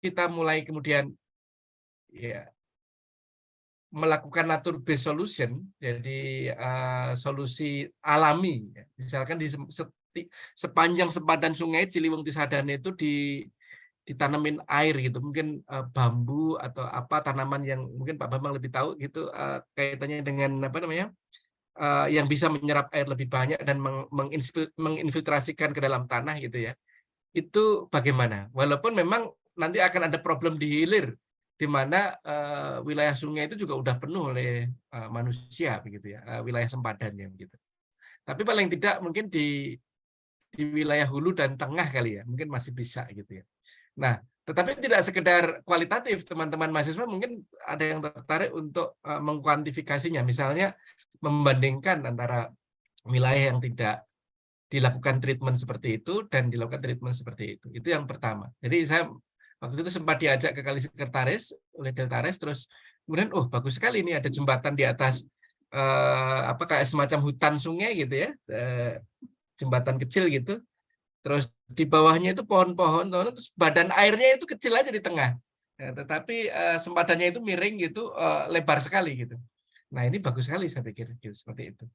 kita mulai kemudian ya melakukan nature based solution, jadi solusi alami, misalkan sepanjang sempadan sungai Ciliwung Tisadane itu ditanemin air gitu, mungkin bambu atau apa tanaman yang mungkin Pak Bambang lebih tahu gitu, kaitannya dengan apa namanya, yang bisa menyerap air lebih banyak dan menginfiltrasikan ke dalam tanah gitu ya. Itu bagaimana? Walaupun memang nanti akan ada problem di hilir, di mana wilayah sungai itu juga udah penuh oleh manusia begitu ya, wilayah sempadannya begitu. Tapi paling tidak mungkin di wilayah hulu dan tengah kali ya, mungkin masih bisa gitu ya. Nah, tetapi tidak sekedar kualitatif, teman-teman mahasiswa mungkin ada yang tertarik untuk mengkuantifikasinya, misalnya membandingkan antara wilayah yang tidak dilakukan treatment seperti itu dan dilakukan treatment seperti itu. Itu yang pertama. Jadi saya waktu itu sempat diajak ke Kali Sekretaris oleh Deltares, terus kemudian bagus sekali ini ada jembatan di atas apa kayak semacam hutan sungai gitu ya, jembatan kecil gitu. Terus di bawahnya itu pohon-pohon, terus badan airnya itu kecil aja di tengah. Ya, tetapi sempadannya itu miring gitu, lebar sekali gitu. Nah, ini bagus sekali saya pikir gitu, seperti itu.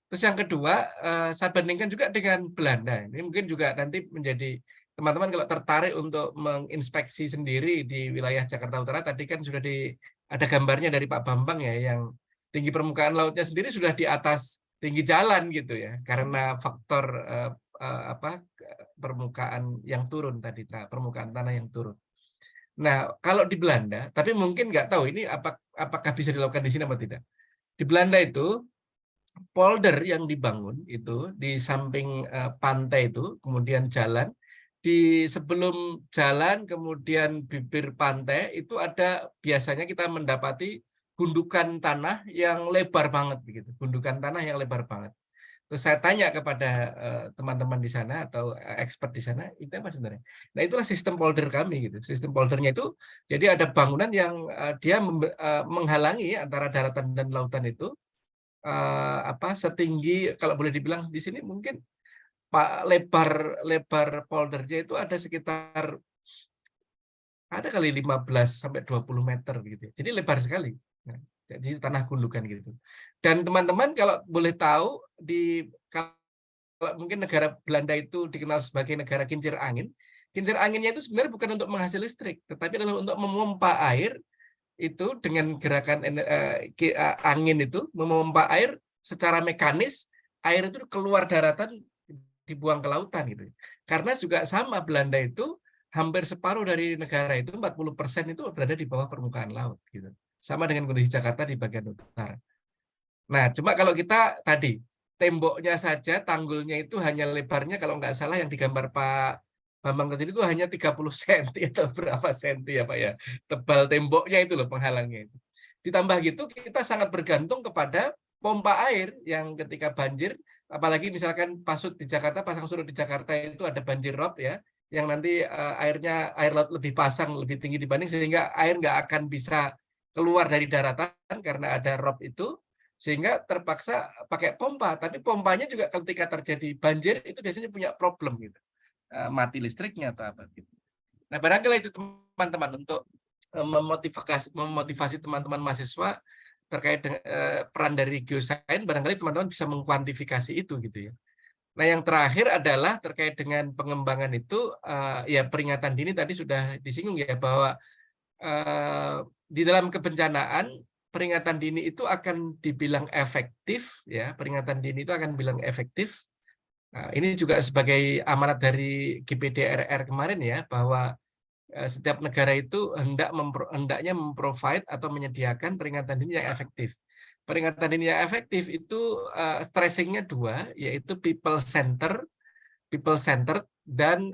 Terus yang kedua, saya bandingkan juga dengan Belanda. Ini mungkin juga nanti menjadi teman-teman kalau tertarik untuk menginspeksi sendiri di wilayah Jakarta Utara, tadi kan sudah ada gambarnya dari Pak Bambang ya, yang tinggi permukaan lautnya sendiri sudah di atas tinggi jalan gitu ya, karena faktor permukaan yang turun tadi, permukaan tanah yang turun. Nah, kalau di Belanda, tapi mungkin nggak tahu ini apakah bisa dilakukan di sini atau tidak. Di Belanda itu polder yang dibangun itu di samping pantai itu, kemudian jalan, di sebelum jalan kemudian bibir pantai itu ada biasanya kita mendapati gundukan tanah yang lebar banget begitu, gundukan tanah yang lebar banget. Terus saya tanya kepada teman-teman di sana atau expert di sana, itu apa sebenarnya? Nah, itulah sistem polder kami gitu. Sistem poldernya itu jadi ada bangunan yang dia menghalangi antara daratan dan lautan itu setinggi, kalau boleh dibilang di sini mungkin lebar poldernya itu ada sekitar ada kali 15 sampai 20 meter gitu. Jadi lebar sekali. Nah, jadi tanah gundukan gitu. Dan teman-teman kalau boleh tahu kalau mungkin negara Belanda itu dikenal sebagai negara kincir angin. Kincir anginnya itu sebenarnya bukan untuk menghasil listrik, tetapi adalah untuk memompa air itu dengan gerakan angin itu memompa air secara mekanis, air itu keluar daratan dibuang ke lautan gitu. Karena juga sama Belanda itu hampir separuh dari negara itu 40% itu berada di bawah permukaan laut gitu. Sama dengan kondisi Jakarta di bagian utara. Nah, cuma kalau kita tadi temboknya saja, tanggulnya itu hanya lebarnya kalau nggak salah yang digambar Pak Bambang tadi itu hanya 30 cm atau berapa senti ya Pak ya. Tebal temboknya itu loh penghalangnya itu. Ditambah gitu kita sangat bergantung kepada pompa air yang ketika banjir, apalagi misalkan pasang surut di Jakarta itu ada banjir rob ya, yang nanti air laut lebih pasang, lebih tinggi dibanding sehingga air nggak akan bisa keluar dari daratan karena ada rob itu, sehingga terpaksa pakai pompa. Tapi pompanya juga ketika terjadi banjir itu biasanya punya problem gitu. Mati listriknya atau apa gitu. Nah, barangkali itu teman-teman untuk memotivasi teman-teman mahasiswa terkait dengan peran dari geosains, barangkali teman-teman bisa mengkuantifikasi itu gitu ya. Nah, yang terakhir adalah terkait dengan pengembangan itu, ya peringatan dini tadi sudah disinggung ya, bahwa di dalam kebencanaan peringatan dini itu akan dibilang efektif ya, peringatan dini itu akan bilang efektif. Nah, ini juga sebagai amanat dari GPDRR kemarin ya, bahwa setiap negara itu hendaknya memprovide atau menyediakan peringatan dini yang efektif. Peringatan dini yang efektif itu stressingnya 2, yaitu people centered dan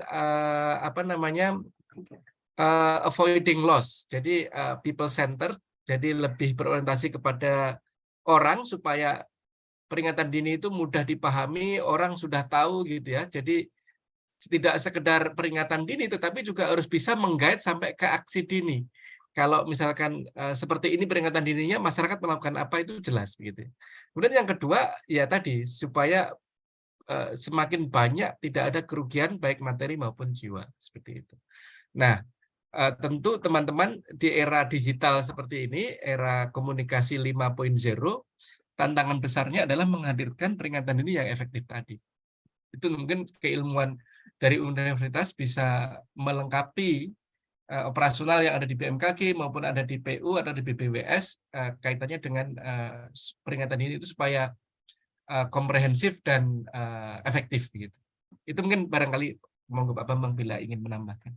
avoiding loss. Jadi people centered, jadi lebih berorientasi kepada orang supaya peringatan dini itu mudah dipahami, orang sudah tahu gitu ya. Jadi tidak sekedar peringatan dini, tetapi juga harus bisa menggait sampai ke aksi dini. Kalau misalkan seperti ini peringatan dininya, masyarakat melakukan apa itu jelas begitu. Kemudian yang kedua ya tadi supaya semakin banyak tidak ada kerugian baik materi maupun jiwa seperti itu. Nah, tentu teman-teman di era digital seperti ini, era komunikasi 5.0, tantangan besarnya adalah menghadirkan peringatan dini yang efektif tadi. Itu mungkin keilmuan dari universitas bisa melengkapi operasional yang ada di BMKG maupun ada di PU atau di BPWS kaitannya dengan peringatan dini itu supaya komprehensif dan efektif gitu. Itu mungkin barangkali monggo Pak Bambang bila ingin menambahkan.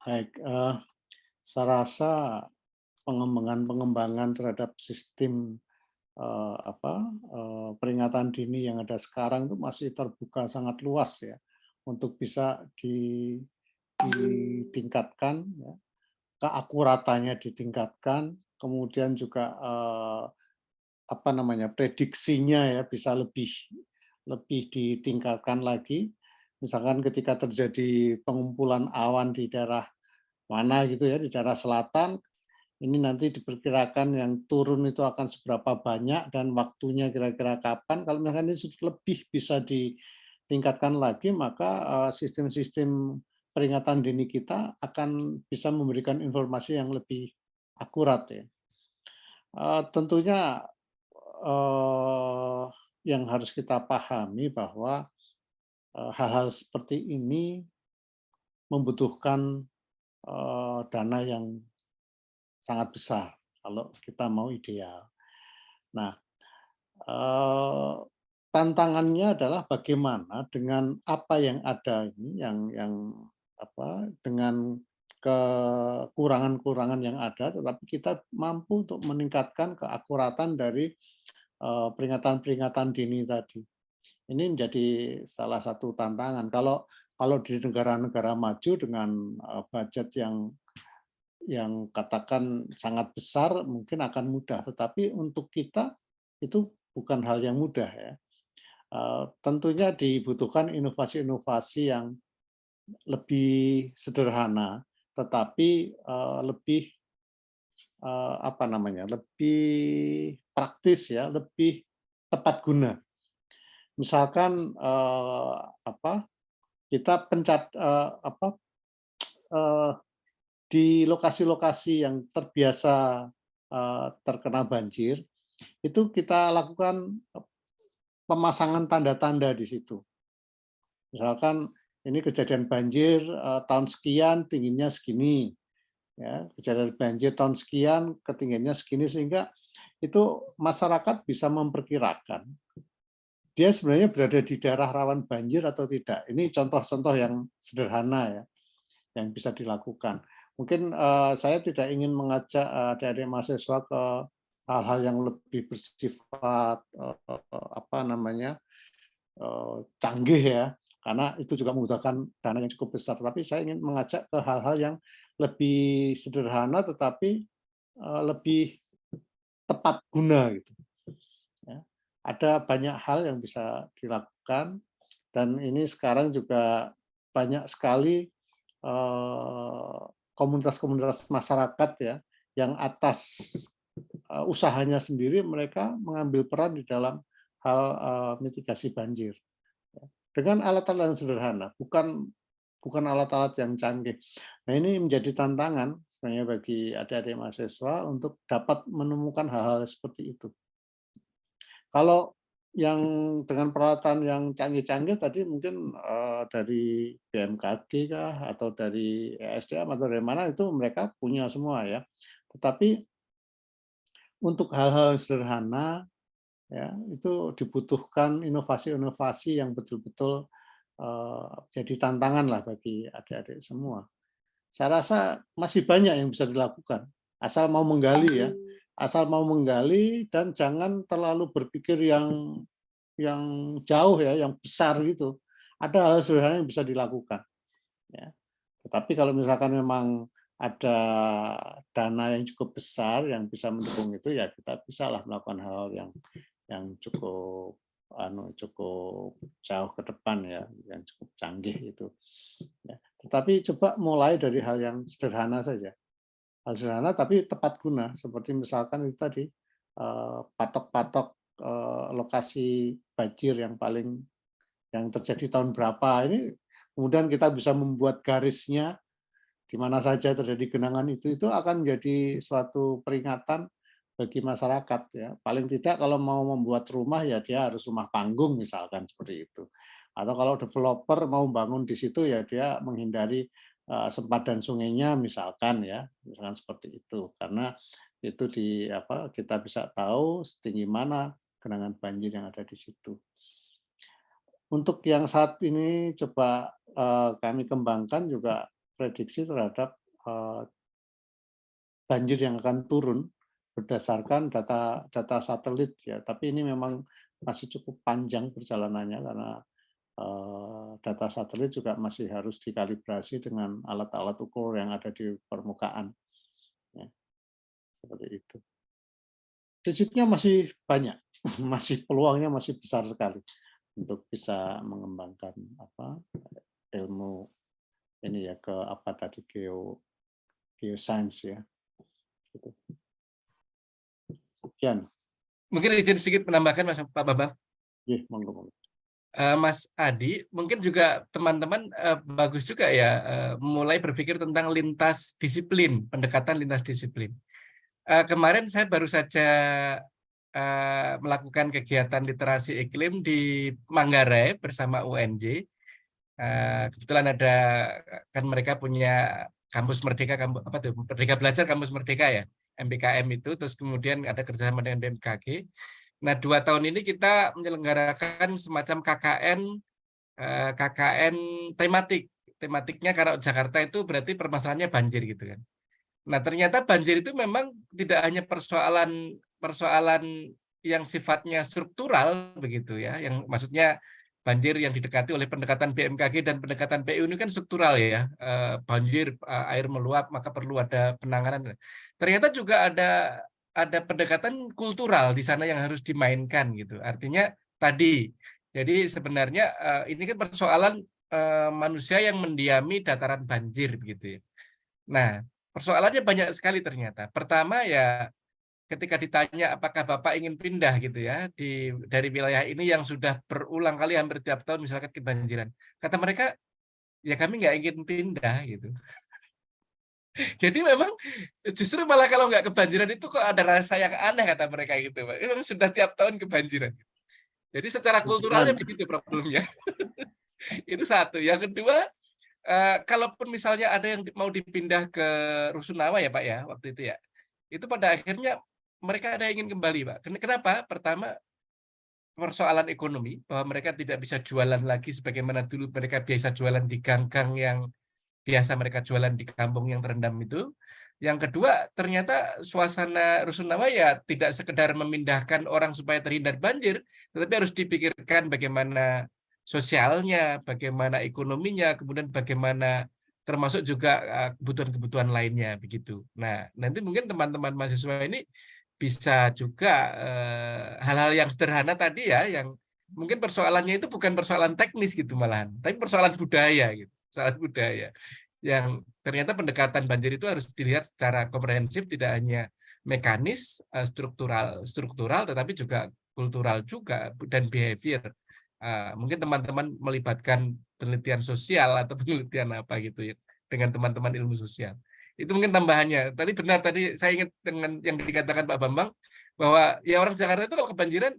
Baik, saya rasa pengembangan terhadap sistem peringatan dini yang ada sekarang itu masih terbuka sangat luas ya, untuk bisa ditingkatkan, ya, keakuratannya ditingkatkan, kemudian juga prediksinya ya bisa lebih ditingkatkan lagi. Misalkan ketika terjadi pengumpulan awan di daerah mana gitu ya, di daerah selatan, ini nanti diperkirakan yang turun itu akan seberapa banyak dan waktunya kira-kira kapan. Kalau misalkan ini lebih bisa ditingkatkan lagi, maka sistem-sistem peringatan dini kita akan bisa memberikan informasi yang lebih akurat ya. Tentunya yang harus kita pahami bahwa hal-hal seperti ini membutuhkan dana yang sangat besar kalau kita mau ideal. Nah, tantangannya adalah bagaimana dengan apa yang ada ini, dengan kekurangan-kurangan yang ada, tetapi kita mampu untuk meningkatkan keakuratan dari peringatan-peringatan dini tadi. Ini menjadi salah satu tantangan. Kalau di negara-negara maju dengan budget yang katakan sangat besar mungkin akan mudah, tetapi untuk kita itu bukan hal yang mudah ya. Tentunya dibutuhkan inovasi-inovasi yang lebih sederhana, tetapi lebih lebih praktis ya, lebih tepat guna. Misalkan kita di lokasi-lokasi yang terbiasa terkena banjir, itu kita lakukan pemasangan tanda-tanda di situ. Misalkan ini kejadian banjir tahun sekian, tingginya segini. Ya, kejadian banjir tahun sekian, ketinggiannya segini, sehingga itu masyarakat bisa memperkirakan dia sebenarnya berada di daerah rawan banjir atau tidak. Ini contoh-contoh yang sederhana ya, yang bisa dilakukan. Mungkin saya tidak ingin mengajak adik-adik mahasiswa ke hal-hal yang lebih bersifat canggih ya, karena itu juga membutuhkan dana yang cukup besar. Tapi saya ingin mengajak ke hal-hal yang lebih sederhana tetapi lebih tepat guna gitu. Ya. Ada banyak hal yang bisa dilakukan dan ini sekarang juga banyak sekali komunitas-komunitas masyarakat ya yang atas usahanya sendiri mereka mengambil peran di dalam hal mitigasi banjir dengan alat-alat yang sederhana, bukan alat-alat yang canggih. Nah, ini menjadi tantangan sebenarnya bagi adik-adik mahasiswa untuk dapat menemukan hal-hal seperti itu. Kalau yang dengan peralatan yang canggih-canggih tadi mungkin dari BMKG kah atau dari ESDM atau dari mana itu mereka punya semua ya. Tetapi untuk hal-hal sederhana ya itu dibutuhkan inovasi-inovasi yang betul-betul jadi tantangan lah bagi adik-adik semua. Saya rasa masih banyak yang bisa dilakukan asal mau menggali ya. Asal mau menggali dan jangan terlalu berpikir yang jauh ya, yang besar gitu. Ada hal sederhana yang bisa dilakukan. Ya. Tetapi kalau misalkan memang ada dana yang cukup besar yang bisa mendukung itu, ya kita bisa lah melakukan hal yang cukup jauh ke depan ya, yang cukup canggih itu. Ya. Tetapi coba mulai dari hal yang sederhana saja. Hal sederhana tapi tepat guna, seperti misalkan itu tadi patok-patok lokasi banjir yang terjadi tahun berapa ini, kemudian kita bisa membuat garisnya di mana saja terjadi genangan itu akan menjadi suatu peringatan bagi masyarakat ya. Paling tidak kalau mau membuat rumah ya dia harus rumah panggung misalkan seperti itu. Atau kalau developer mau bangun di situ ya dia menghindari sempadan sungainya misalkan ya, misalkan seperti itu. Karena itu kita bisa tahu setinggi mana genangan banjir yang ada di situ. Untuk yang saat ini coba kami kembangkan juga prediksi terhadap banjir yang akan turun berdasarkan data satelit ya. Tapi ini memang masih cukup panjang perjalanannya karena data satelit juga masih harus dikalibrasi dengan alat-alat ukur yang ada di permukaan. Ya, seperti itu. Prinsipnya masih banyak, masih peluangnya masih besar sekali untuk bisa mengembangkan ilmu ini ya ke geoscience ya. Gitu. Sekian.
Mungkin izin sedikit menambahkan Pak Bambang.
Ya, monggo.
Mas Adi, mungkin juga teman-teman bagus juga ya mulai berpikir tentang lintas disiplin, pendekatan lintas disiplin. Kemarin saya baru saja melakukan kegiatan literasi iklim di Manggarai bersama UNJ. Kebetulan ada kan mereka punya kampus Merdeka, Merdeka Belajar Kampus Merdeka ya, MBKM itu, terus kemudian ada kerjasama dengan BMKG. Nah, 2 tahun ini kita menyelenggarakan semacam KKN tematik. Tematiknya karena Jakarta itu berarti permasalahannya banjir gitu kan. Nah, ternyata banjir itu memang tidak hanya persoalan yang sifatnya struktural begitu ya, yang maksudnya banjir yang didekati oleh pendekatan BMKG dan pendekatan PU ini kan struktural ya, banjir, air meluap maka perlu ada penanganan. Ternyata juga ada pendekatan kultural di sana yang harus dimainkan gitu. Artinya tadi, jadi sebenarnya ini kan persoalan manusia yang mendiami dataran banjir begitu ya. Nah, persoalannya banyak sekali ternyata. Pertama ya ketika ditanya apakah Bapak ingin pindah gitu ya dari wilayah ini yang sudah berulang kali hampir tiap tahun misalkan kebanjiran. Kata mereka, ya kami nggak ingin pindah gitu. Jadi memang justru malah kalau nggak kebanjiran itu kok ada rasa yang aneh kata mereka gitu. Memang sudah tiap tahun kebanjiran. Jadi secara kulturalnya begitu problemnya. Itu satu. Yang kedua, kalaupun misalnya ada yang mau dipindah ke Rusunawa ya Pak ya waktu itu ya, itu pada akhirnya mereka ada yang ingin kembali Pak. Kenapa? Pertama persoalan ekonomi bahwa mereka tidak bisa jualan lagi sebagaimana dulu mereka biasa jualan di gang-gang yang biasa mereka jualan di kampung yang terendam itu. Yang kedua, ternyata suasana Rusunawa ya tidak sekedar memindahkan orang supaya terhindar banjir, tetapi harus dipikirkan bagaimana sosialnya, bagaimana ekonominya, kemudian bagaimana termasuk juga kebutuhan-kebutuhan lainnya begitu. Nah, nanti mungkin teman-teman mahasiswa ini bisa juga hal-hal yang sederhana tadi ya, yang mungkin persoalannya itu bukan persoalan teknis gitu malahan, tapi persoalan budaya gitu, persoalan budaya yang ternyata pendekatan banjir itu harus dilihat secara komprehensif, tidak hanya mekanis, struktural, tetapi juga kultural juga dan behavior. Mungkin teman-teman melibatkan penelitian sosial atau penelitian apa gitu ya dengan teman-teman ilmu sosial. Itu mungkin tambahannya. Tadi benar tadi saya ingat dengan yang dikatakan Pak Bambang bahwa ya orang Jakarta itu kalau kebanjiran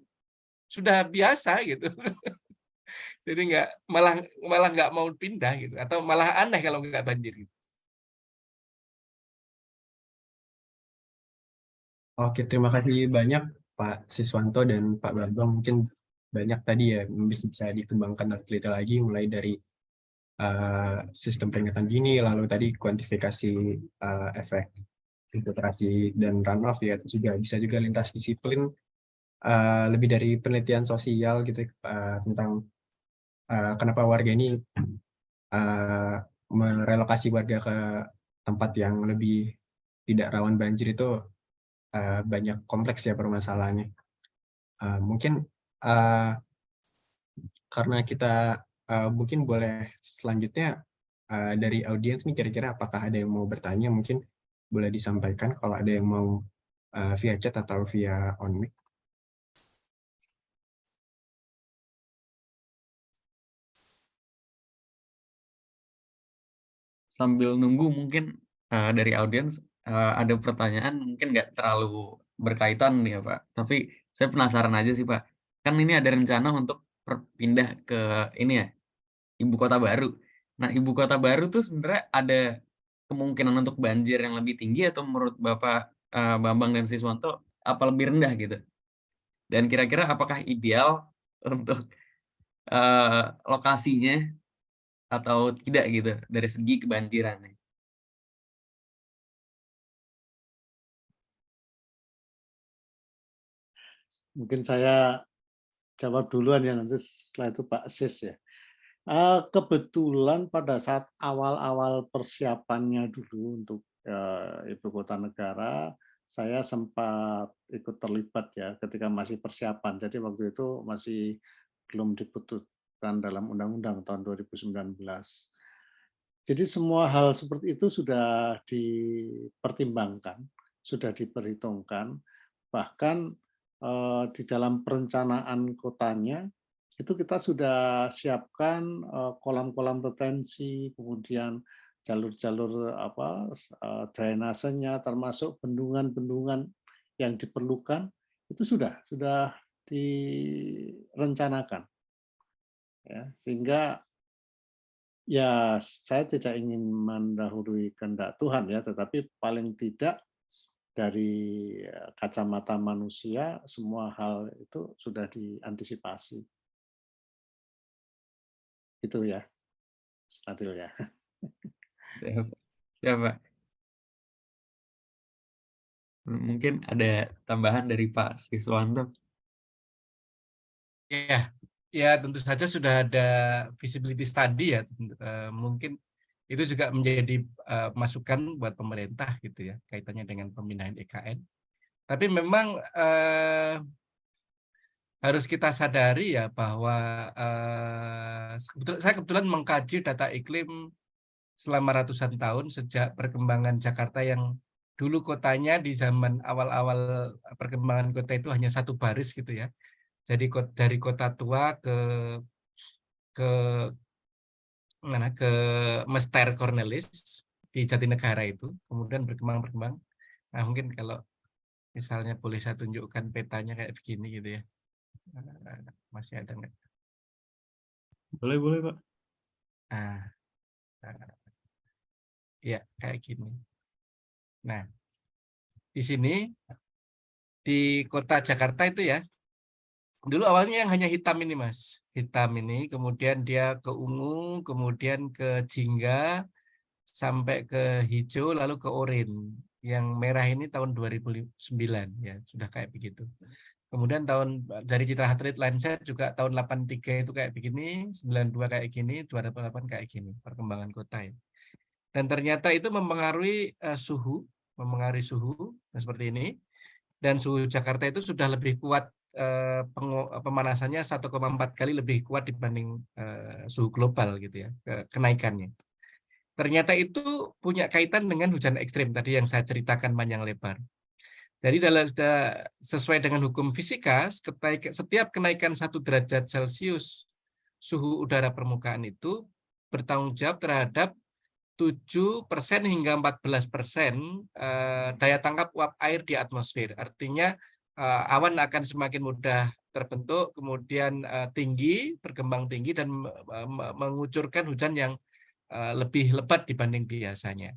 sudah biasa gitu. Jadi malah nggak mau pindah gitu atau malah aneh kalau nggak banjir gitu.
Oke, terima kasih banyak Pak Siswanto dan Pak Bambang. Mungkin banyak tadi ya bisa dikembangkan lebih lagi mulai dari sistem peringatan dini, lalu tadi kuantifikasi efek infiltrasi dan runoff ya, juga bisa juga lintas disiplin, lebih dari penelitian sosial gitu tentang kenapa warga ini merelokasi warga ke tempat yang lebih tidak rawan banjir itu banyak kompleks ya permasalahannya. Mungkin karena kita mungkin boleh selanjutnya dari audiens nih kira-kira apakah ada yang mau bertanya, mungkin boleh disampaikan kalau ada yang mau via chat atau via on mic.
Sambil nunggu mungkin dari audiens ada pertanyaan mungkin nggak terlalu berkaitan nih ya Pak, tapi saya penasaran aja sih Pak. Kan ini ada rencana untuk pindah ke ini ya, ibu kota baru. Nah, ibu kota baru tuh sebenarnya ada kemungkinan untuk banjir yang lebih tinggi atau menurut Bapak, Bambang dan Siswanto apa lebih rendah gitu? Dan kira-kira apakah ideal untuk, lokasinya atau tidak gitu dari segi kebanjiran nih?
Mungkin saya jawab duluan ya, nanti setelah itu Pak Sis ya. Kebetulan pada saat awal-awal persiapannya dulu untuk ibu kota negara, saya sempat ikut terlibat ya ketika masih persiapan. Jadi waktu itu masih belum diputuskan dalam undang-undang tahun 2019. Jadi semua hal seperti itu sudah dipertimbangkan, sudah diperhitungkan, bahkan di dalam perencanaan kotanya itu kita sudah siapkan kolam-kolam retensi, kemudian jalur-jalur drainasenya, termasuk bendungan-bendungan yang diperlukan itu sudah direncanakan, ya, sehingga ya, saya tidak ingin mendahului kehendak Tuhan ya, tetapi paling tidak dari kacamata manusia semua hal itu sudah diantisipasi. Itu ya, Adil ya.
Siap siap, Pak. Mungkin ada tambahan dari Pak Siswanto?
Ya, ya tentu saja sudah ada visibility study ya, mungkin itu juga menjadi masukan buat pemerintah gitu ya, kaitannya dengan pemindahan IKN. Tapi memang harus kita sadari ya bahwa saya kebetulan mengkaji data iklim selama ratusan tahun sejak perkembangan Jakarta yang dulu kotanya di zaman awal-awal perkembangan kota itu hanya satu baris gitu ya. Jadi dari kota tua ke mana ke Mester Cornelis di Jatinegara itu, kemudian berkembang. Nah, mungkin kalau misalnya boleh saya tunjukkan petanya kayak begini gitu ya. Masih ada nggak?
Boleh, Pak.
Nah, ya kayak gini. Nah, di sini di kota Jakarta itu ya, dulu awalnya yang hanya hitam ini Mas, hitam ini, kemudian dia ke ungu, kemudian ke jingga, sampai ke hijau, lalu ke oranye. Yang merah ini tahun 2009 ya, sudah kayak begitu. Kemudian dari Citra Heart Landsat juga tahun 83 itu kayak begini, 92 kayak gini, 2008 kayak gini, perkembangan kota ya. Dan ternyata itu mempengaruhi suhu seperti ini. Dan suhu Jakarta itu sudah lebih kuat, pemanasannya 1,4 kali lebih kuat dibanding suhu global gitu ya, kenaikannya. Ternyata itu punya kaitan dengan hujan ekstrim tadi yang saya ceritakan panjang lebar. Jadi sesuai dengan hukum fisika, setiap kenaikan 1 derajat Celcius suhu udara permukaan itu bertanggung jawab terhadap 7% hingga 14% daya tangkap uap air di atmosfer. Artinya awan akan semakin mudah terbentuk, kemudian tinggi, berkembang tinggi, dan mengucurkan hujan yang lebih lebat dibanding biasanya.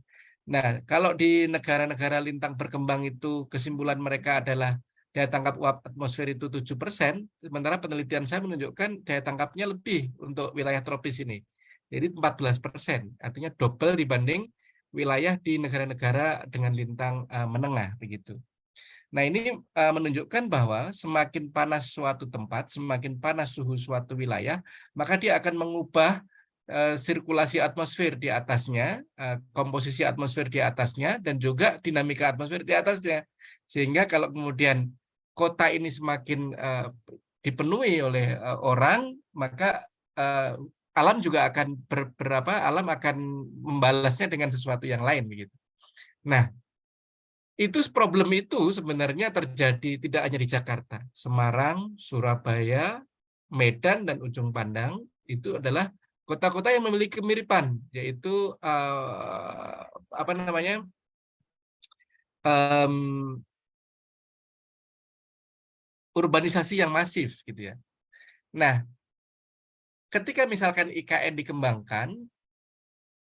Nah, kalau di negara-negara lintang berkembang itu kesimpulan mereka adalah daya tangkap uap atmosfer itu 7%, sementara penelitian saya menunjukkan daya tangkapnya lebih untuk wilayah tropis ini. Jadi 14%, artinya double dibanding wilayah di negara-negara dengan lintang menengah begitu. Nah, ini menunjukkan bahwa semakin panas suatu tempat, semakin panas suhu suatu wilayah, maka dia akan mengubah sirkulasi atmosfer di atasnya, komposisi atmosfer di atasnya, dan juga dinamika atmosfer di atasnya. Sehingga kalau kemudian kota ini semakin dipenuhi oleh orang, maka alam juga akan alam akan membalasnya dengan sesuatu yang lain begitu. Nah, problem itu sebenarnya terjadi tidak hanya di Jakarta, Semarang, Surabaya, Medan, dan Ujung Pandang itu adalah kota-kota yang memiliki kemiripan, yaitu urbanisasi yang masif gitu ya. Nah, ketika misalkan IKN dikembangkan,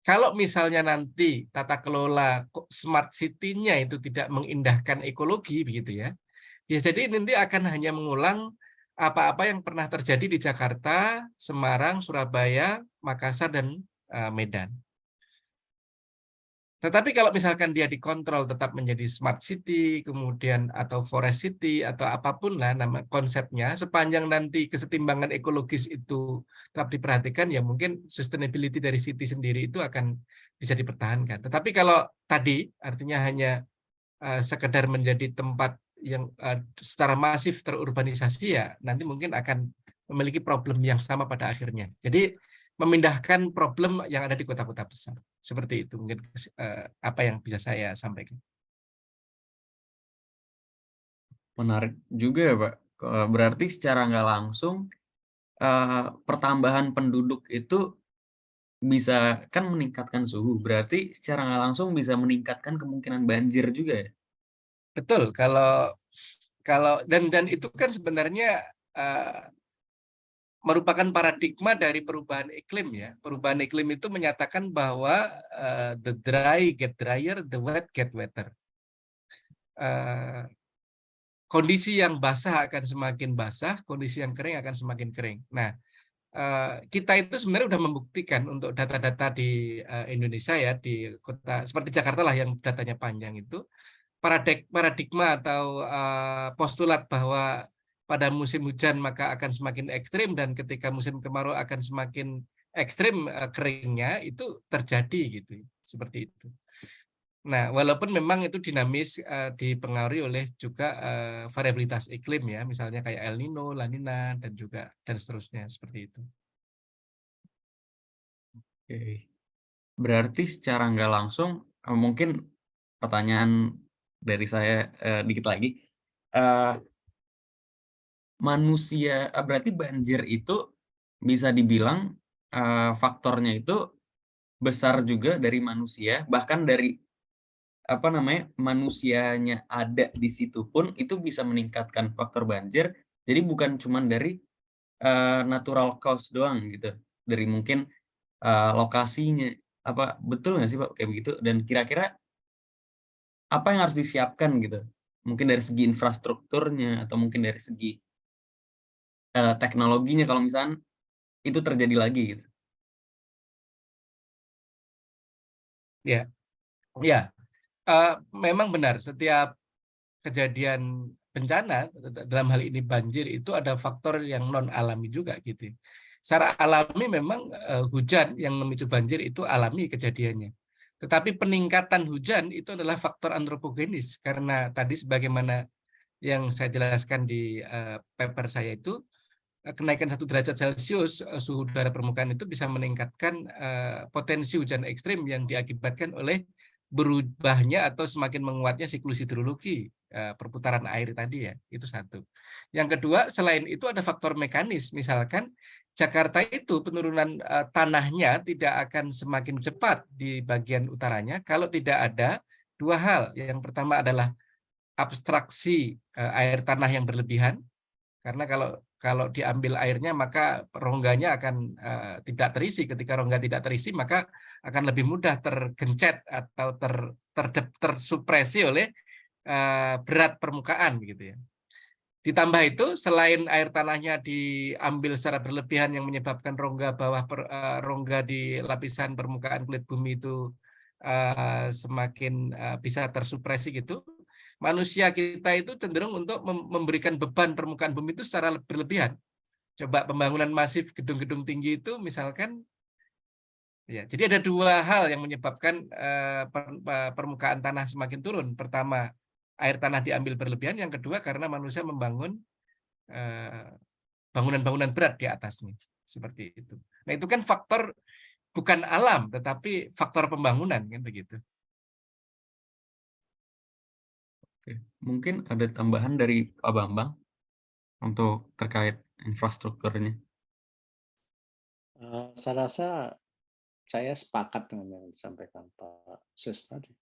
kalau misalnya nanti tata kelola smart city-nya itu tidak mengindahkan ekologi begitu ya, ya jadi nanti akan hanya mengulang apa-apa yang pernah terjadi di Jakarta, Semarang, Surabaya, Makassar, dan Medan. Tetapi kalau misalkan dia dikontrol tetap menjadi smart city, kemudian atau forest city, atau apapun lah nama konsepnya, sepanjang nanti kesetimbangan ekologis itu tetap diperhatikan, ya mungkin sustainability dari city sendiri itu akan bisa dipertahankan. Tetapi kalau tadi, artinya hanya sekedar menjadi tempat yang secara masif terurbanisasi, ya nanti mungkin akan memiliki problem yang sama pada akhirnya. Jadi memindahkan problem yang ada di kota-kota besar. Seperti itu mungkin apa yang bisa saya sampaikan.
Menarik juga ya, Pak. Berarti secara nggak langsung pertambahan penduduk itu bisa kan meningkatkan suhu, berarti secara nggak langsung bisa meningkatkan kemungkinan banjir juga ya?
Betul, kalau dan itu kan sebenarnya merupakan paradigma dari perubahan iklim ya. Perubahan iklim itu menyatakan bahwa the dry get drier, the wet get wetter. Kondisi yang basah akan semakin basah, kondisi yang kering akan semakin kering. Nah, kita itu sebenarnya sudah membuktikan untuk data-data di Indonesia ya, di kota seperti Jakarta lah yang datanya panjang itu, paradigma atau postulat bahwa pada musim hujan maka akan semakin ekstrim dan ketika musim kemarau akan semakin ekstrim keringnya itu terjadi gitu, seperti itu. Nah, walaupun memang itu dinamis dipengaruhi oleh juga variabilitas iklim ya, misalnya kayak El Nino, La Nina dan seterusnya seperti itu.
Oke. Berarti secara nggak langsung mungkin pertanyaan dari saya dikit lagi. Manusia berarti banjir itu bisa dibilang faktornya itu besar juga dari manusia, bahkan dari apa namanya, manusianya ada di situ pun itu bisa meningkatkan faktor banjir. Jadi bukan cuman dari natural cause doang gitu, dari mungkin lokasinya. Apa betul nggak sih Pak kayak begitu? Dan kira-kira apa yang harus disiapkan gitu? Mungkin dari segi infrastrukturnya atau mungkin dari segi teknologinya kalau misalkan itu terjadi lagi gitu.
Ya, ya, memang benar setiap kejadian bencana dalam hal ini banjir itu ada faktor yang non alami juga gitu. Secara alami memang hujan yang memicu banjir itu alami kejadiannya. Tetapi peningkatan hujan itu adalah faktor antropogenis karena tadi sebagaimana yang saya jelaskan di paper saya itu kenaikan 1 derajat Celcius suhu udara permukaan itu bisa meningkatkan potensi hujan ekstrim yang diakibatkan oleh berubahnya atau semakin menguatnya siklus hidrologi perputaran air tadi ya, itu satu. Yang kedua, selain itu ada faktor mekanis, misalkan Jakarta itu penurunan tanahnya tidak akan semakin cepat di bagian utaranya kalau tidak ada dua hal. Yang pertama adalah abstraksi air tanah yang berlebihan, karena kalau diambil airnya maka rongganya akan tidak terisi. Ketika rongga tidak terisi maka akan lebih mudah tergencet atau tersupresi oleh berat permukaan gitu ya. Ditambah itu selain air tanahnya diambil secara berlebihan yang menyebabkan rongga di lapisan permukaan kulit bumi itu semakin bisa tersupresi gitu. Manusia kita itu cenderung untuk memberikan beban permukaan bumi itu secara berlebihan. Coba pembangunan masif gedung-gedung tinggi itu misalkan, ya. Jadi ada dua hal yang menyebabkan permukaan tanah semakin turun. Pertama, air tanah diambil berlebihan. Yang kedua, karena manusia membangun bangunan-bangunan berat di atasnya. Seperti itu. Nah itu kan faktor bukan alam, tetapi faktor pembangunan kan begitu.
Oke. Mungkin ada tambahan dari Pak Bambang untuk terkait infrastrukturnya.
Saya rasa saya sepakat dengan yang disampaikan Pak Sis tadi.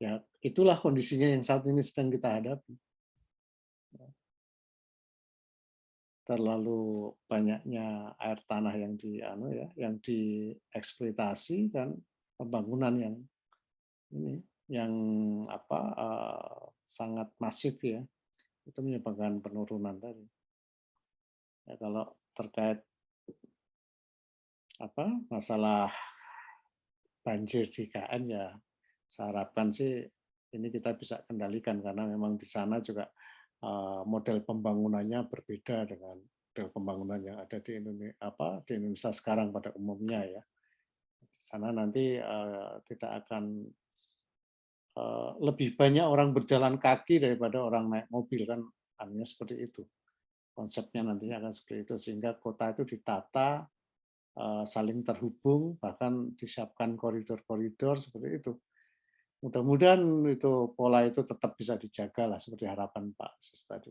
Ya, itulah kondisinya yang saat ini sedang kita hadapi. Terlalu banyaknya air tanah yang yang dieksploitasi dan pembangunan yang sangat masif ya, itu menyebabkan penurunan tadi. Ya, kalau terkait masalah banjir di KN ya, saya harapkan sih ini kita bisa kendalikan karena memang di sana juga model pembangunannya berbeda dengan model pembangunan yang ada di Indonesia sekarang pada umumnya ya. Di sana nanti tidak akan lebih banyak orang berjalan kaki daripada orang naik mobil kan, hanya seperti itu. Konsepnya nantinya akan seperti itu sehingga kota itu ditata saling terhubung, bahkan disiapkan koridor-koridor seperti itu. Mudah-mudahan itu pola itu tetap bisa dijaga lah seperti harapan Pak Sis tadi.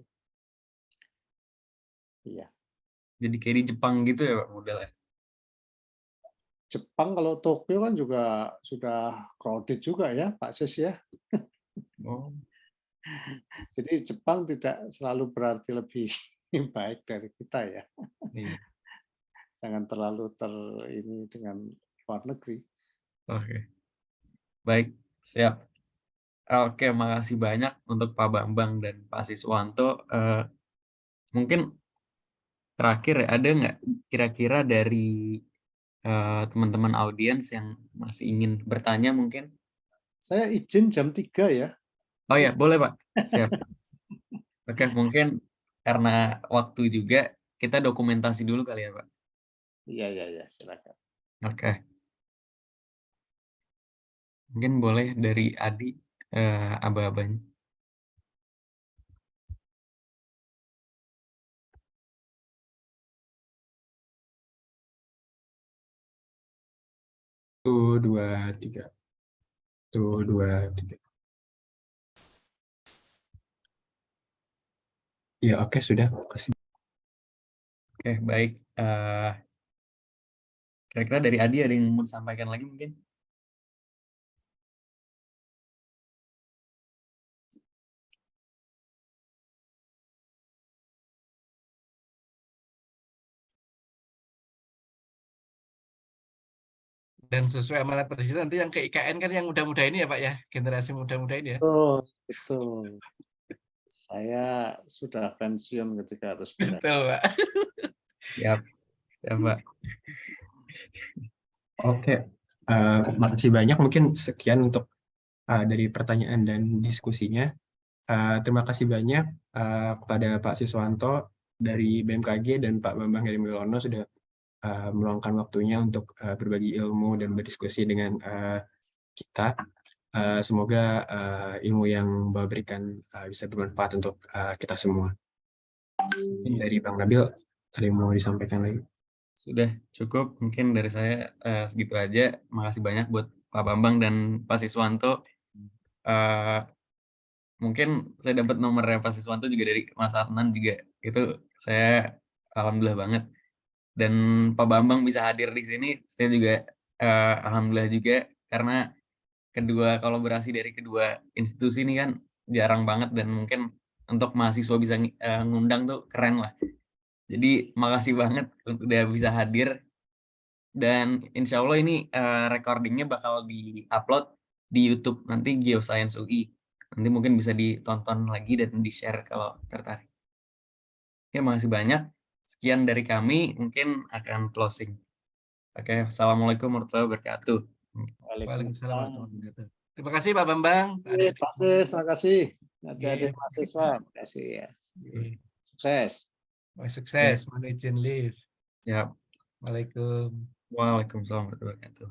Iya.
Jadi kayak di Jepang gitu ya Pak modelnya?
Jepang kalau Tokyo kan juga sudah crowded juga ya Pak Sis ya.
Oh.
Jadi Jepang tidak selalu berarti lebih baik dari kita ya.
Iya.
Jangan terlalu ini dengan luar negeri.
Oke. Baik, siap. Oke, makasih banyak untuk Pak Bambang dan Pak Siswanto. Mungkin terakhir ada nggak kira-kira dari teman-teman audiens yang masih ingin bertanya mungkin?
Saya izin jam 3 ya.
Oh ya, boleh Pak. Siap. Oke, mungkin karena waktu juga kita dokumentasi dulu kali ya Pak.
Iya, silakan.
Oke. Mungkin boleh dari Adi, aba-abanya.
Tuh, 2, 3. Tuh, 2, 3. Ya, oke, sudah. Makasih.
Oke, baik. Kira-kira dari Adi ada yang mau disampaikan lagi mungkin?
Dan sesuai amanat presiden nanti yang ke IKN kan yang muda-muda ini ya Pak ya, generasi muda-muda ini ya.
Oh, betul. Saya sudah pensiun ketika harus pindah.
Betul Pak.
Siap. Ya Pak.
Oke, makasih banyak. Mungkin sekian untuk dari pertanyaan dan diskusinya. Terima kasih banyak kepada Pak Siswanto dari BMKG dan Pak Bambang Heri Mulyono sudah meluangkan waktunya untuk berbagi ilmu dan berdiskusi dengan kita. Semoga ilmu yang Bapak berikan bisa bermanfaat untuk kita semua. Mungkin dari Bang Nabil, ada yang mau disampaikan lagi?
Sudah cukup, mungkin dari saya segitu aja. Makasih banyak buat Pak Bambang dan Pak Siswanto. Mungkin saya dapat nomornya Pak Siswanto juga dari Mas Adnan juga. Itu saya alhamdulillah banget. Dan Pak Bambang bisa hadir di sini, saya juga alhamdulillah juga karena kedua kolaborasi dari kedua institusi ini kan jarang banget dan mungkin untuk mahasiswa bisa ngundang tuh keren lah. Jadi makasih banget udah bisa hadir dan insya Allah ini recordingnya bakal di-upload di YouTube nanti Geoscience UI. Nanti mungkin bisa ditonton lagi dan di-share kalau tertarik. Oke, makasih banyak. Sekian dari kami, mungkin akan closing. Oke, Assalamualaikum warahmatullahi wabarakatuh.
Waalaikumsalam warahmatullahi wabarakatuh. Terima kasih Pak Bambang.
Pak Sis, terima kasih.
Iya.
Adik-adik mahasiswa, terima kasih ya.
Iya.
Sukses.
Sukses, mohon izin live.
Ya,
Waalaikumsalam.
Waalaikumsalam warahmatullahi wabarakatuh.